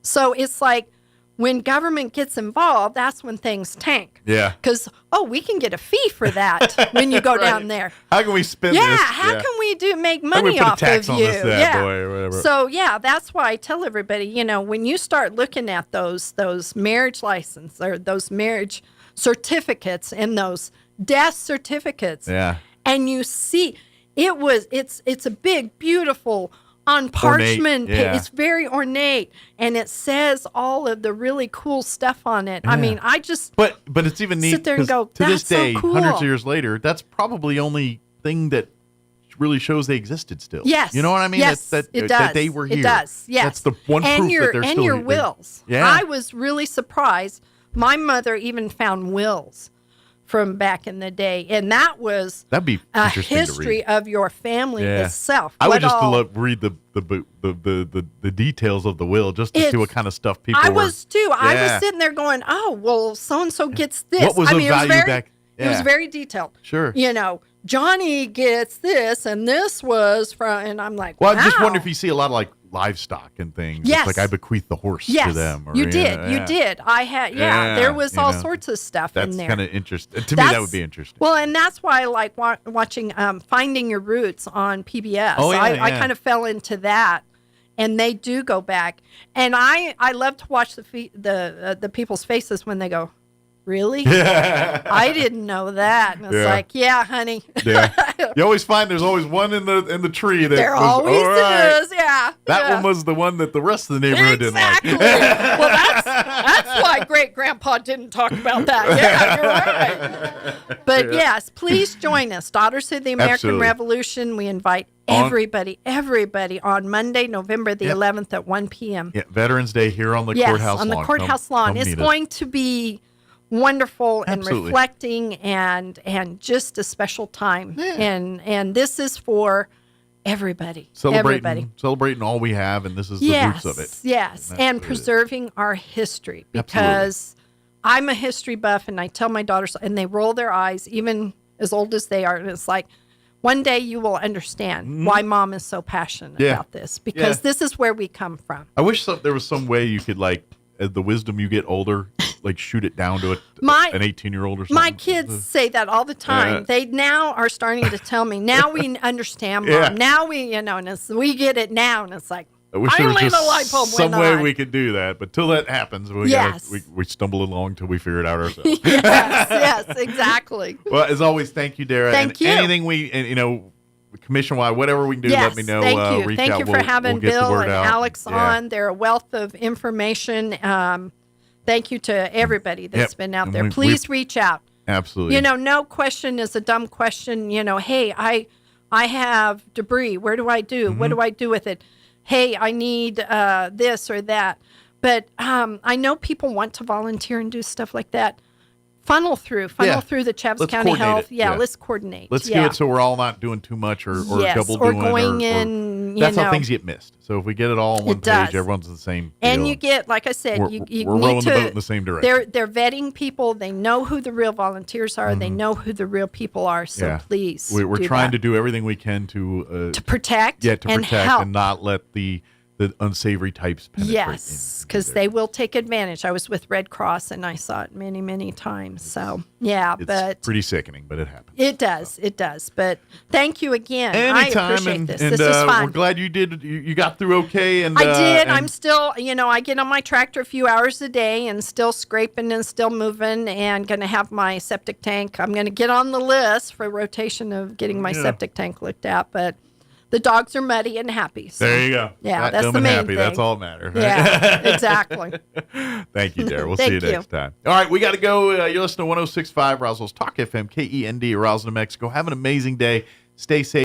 [SPEAKER 10] So it's like, when government gets involved, that's when things tank.
[SPEAKER 11] Yeah.
[SPEAKER 10] Because, we can get a fee for that when you go down there.
[SPEAKER 11] How can we spend this?
[SPEAKER 10] How can we make money off of you?
[SPEAKER 11] Boy or whatever.
[SPEAKER 10] So, that's why I tell everybody, when you start looking at those marriage license or those marriage certificates and those death certificates, and you see, it's a big, beautiful on parchment.
[SPEAKER 1] Yeah.
[SPEAKER 10] It's very ornate, and it says all of the really cool stuff on it. I mean, I just
[SPEAKER 1] but it's even neat
[SPEAKER 10] sit there and go,
[SPEAKER 1] to this
[SPEAKER 10] "That's so
[SPEAKER 1] day,
[SPEAKER 10] cool."
[SPEAKER 1] hundreds of years later, that's probably the only thing that really shows they existed still.
[SPEAKER 10] Yes.
[SPEAKER 1] You know what I mean?
[SPEAKER 10] Yes,
[SPEAKER 1] that
[SPEAKER 10] it does.
[SPEAKER 1] that they were here.
[SPEAKER 10] It does. Yes.
[SPEAKER 1] That's the one proof that they're still
[SPEAKER 10] and your
[SPEAKER 1] here.
[SPEAKER 10] wills.
[SPEAKER 1] Yeah.
[SPEAKER 10] I was really surprised. My mother even found wills from back in the day, and that'd be a history of your family itself.
[SPEAKER 1] I would just read the details of the will just to see what kind of stuff people.
[SPEAKER 10] I was too. Yeah. I was sitting there going, "Oh, well, so and so gets this."
[SPEAKER 1] What was value back?
[SPEAKER 10] It was very detailed.
[SPEAKER 1] Sure.
[SPEAKER 10] You know, Johnny gets this, and this was from, and I'm like,
[SPEAKER 1] well,
[SPEAKER 10] wow.
[SPEAKER 1] I just wonder if you see a lot of like livestock and things.
[SPEAKER 10] Yes.
[SPEAKER 1] It's like I bequeath the horse to them. Or,
[SPEAKER 10] you did. I had, there was all sorts of stuff in there.
[SPEAKER 1] That's kind of interesting. To me, that would be interesting.
[SPEAKER 10] Well, and that's why I like watching Finding Your Roots on PBS.
[SPEAKER 1] Oh, yeah,
[SPEAKER 10] I kind of fell into that. And they do go back. And I love to watch the people's faces when they go, really? I didn't know that. And it's like, yeah, honey.
[SPEAKER 1] Yeah. You always find there's always one in the tree that
[SPEAKER 10] there
[SPEAKER 1] was,
[SPEAKER 10] always is, yeah.
[SPEAKER 1] That one was the one that the rest of the neighborhood didn't like.
[SPEAKER 10] Well, that's why great grandpa didn't talk about that. Yeah, you're right. But yes, please join us. Daughters of the American Revolution. We invite everybody on Monday, November the 11th at 1 p.m.
[SPEAKER 1] Yeah, Veterans Day here on the courthouse lawn.
[SPEAKER 10] On the courthouse lawn. It's going to be wonderful and reflecting and just a special time. And this is for everybody.
[SPEAKER 1] Celebrating all we have, and this is the roots of it.
[SPEAKER 10] Yes, and preserving our history, because I'm a history buff, and I tell my daughters, and they roll their eyes, even as old as they are, and it's like, one day you will understand why Mom is so passionate about this, because this is where we come from.
[SPEAKER 1] I wish there was some way you could, like, as the wisdom you get older, like shoot it down to an 18-year-old or something.
[SPEAKER 10] My kids say that all the time. They now are starting to tell me, now we understand, Mom. Now we, and we get it now. And it's like,
[SPEAKER 1] I wish there was just some way we could do that. But till that happens, we stumble along till we figure it out ourselves.
[SPEAKER 10] yes, exactly.
[SPEAKER 1] Well, as always, thank you, Dara.
[SPEAKER 10] Thank you.
[SPEAKER 1] Anything commission-wide, whatever we can do, let me know.
[SPEAKER 10] Thank you.
[SPEAKER 1] Reach
[SPEAKER 10] Thank
[SPEAKER 1] out.
[SPEAKER 10] you for having Bill and Alex on. They're a wealth of information. Thank you to everybody that's been out there. Please reach out.
[SPEAKER 1] Absolutely.
[SPEAKER 10] No question is a dumb question. Hey, I have debris. Where do I do? What do I do with it? Hey, I need this or that. But I know people want to volunteer and do stuff like that. Funnel through the Chaves County Health. Let's coordinate.
[SPEAKER 1] Let's do it so we're all not doing too much or double doing.
[SPEAKER 10] Or going in.
[SPEAKER 1] That's how things get missed. So if we get it all on one page, everyone's the same deal.
[SPEAKER 10] And you get, like I said, you
[SPEAKER 1] we're
[SPEAKER 10] need
[SPEAKER 1] rolling
[SPEAKER 10] to,
[SPEAKER 1] the boat in the same direction.
[SPEAKER 10] They're vetting people. They know who the real volunteers are. They know who the real people are. So please,
[SPEAKER 1] we're trying to do everything we can to
[SPEAKER 10] protect.
[SPEAKER 1] And
[SPEAKER 10] help.
[SPEAKER 1] and not let the unsavory types penetrate.
[SPEAKER 10] Yes, because they will take advantage. I was with Red Cross and I saw it many, many times. So
[SPEAKER 1] it's pretty sickening, but it happens.
[SPEAKER 10] It does. But thank you again.
[SPEAKER 1] Anytime,
[SPEAKER 10] I appreciate this.
[SPEAKER 1] And
[SPEAKER 10] this was fun.
[SPEAKER 1] We're glad you did. You got through okay. And
[SPEAKER 10] I did.
[SPEAKER 1] And
[SPEAKER 10] I'm still, I get on my tractor a few hours a day and still scraping and still moving, and going to have my septic tank. I'm going to get on the list for rotation of getting my septic tank looked at, but the dogs are muddy and happy. So.
[SPEAKER 1] There you go.
[SPEAKER 10] Yeah, that's the main
[SPEAKER 1] happy.
[SPEAKER 10] thing.
[SPEAKER 1] That's all that matters. Right?
[SPEAKER 10] Yeah, exactly.
[SPEAKER 1] Thank you, Dara. We'll see you next time. All right, we got to go. You're listening to 106.5 Roswell's Talk FM, KEND, Roswell, New Mexico. Have an amazing day. Stay safe.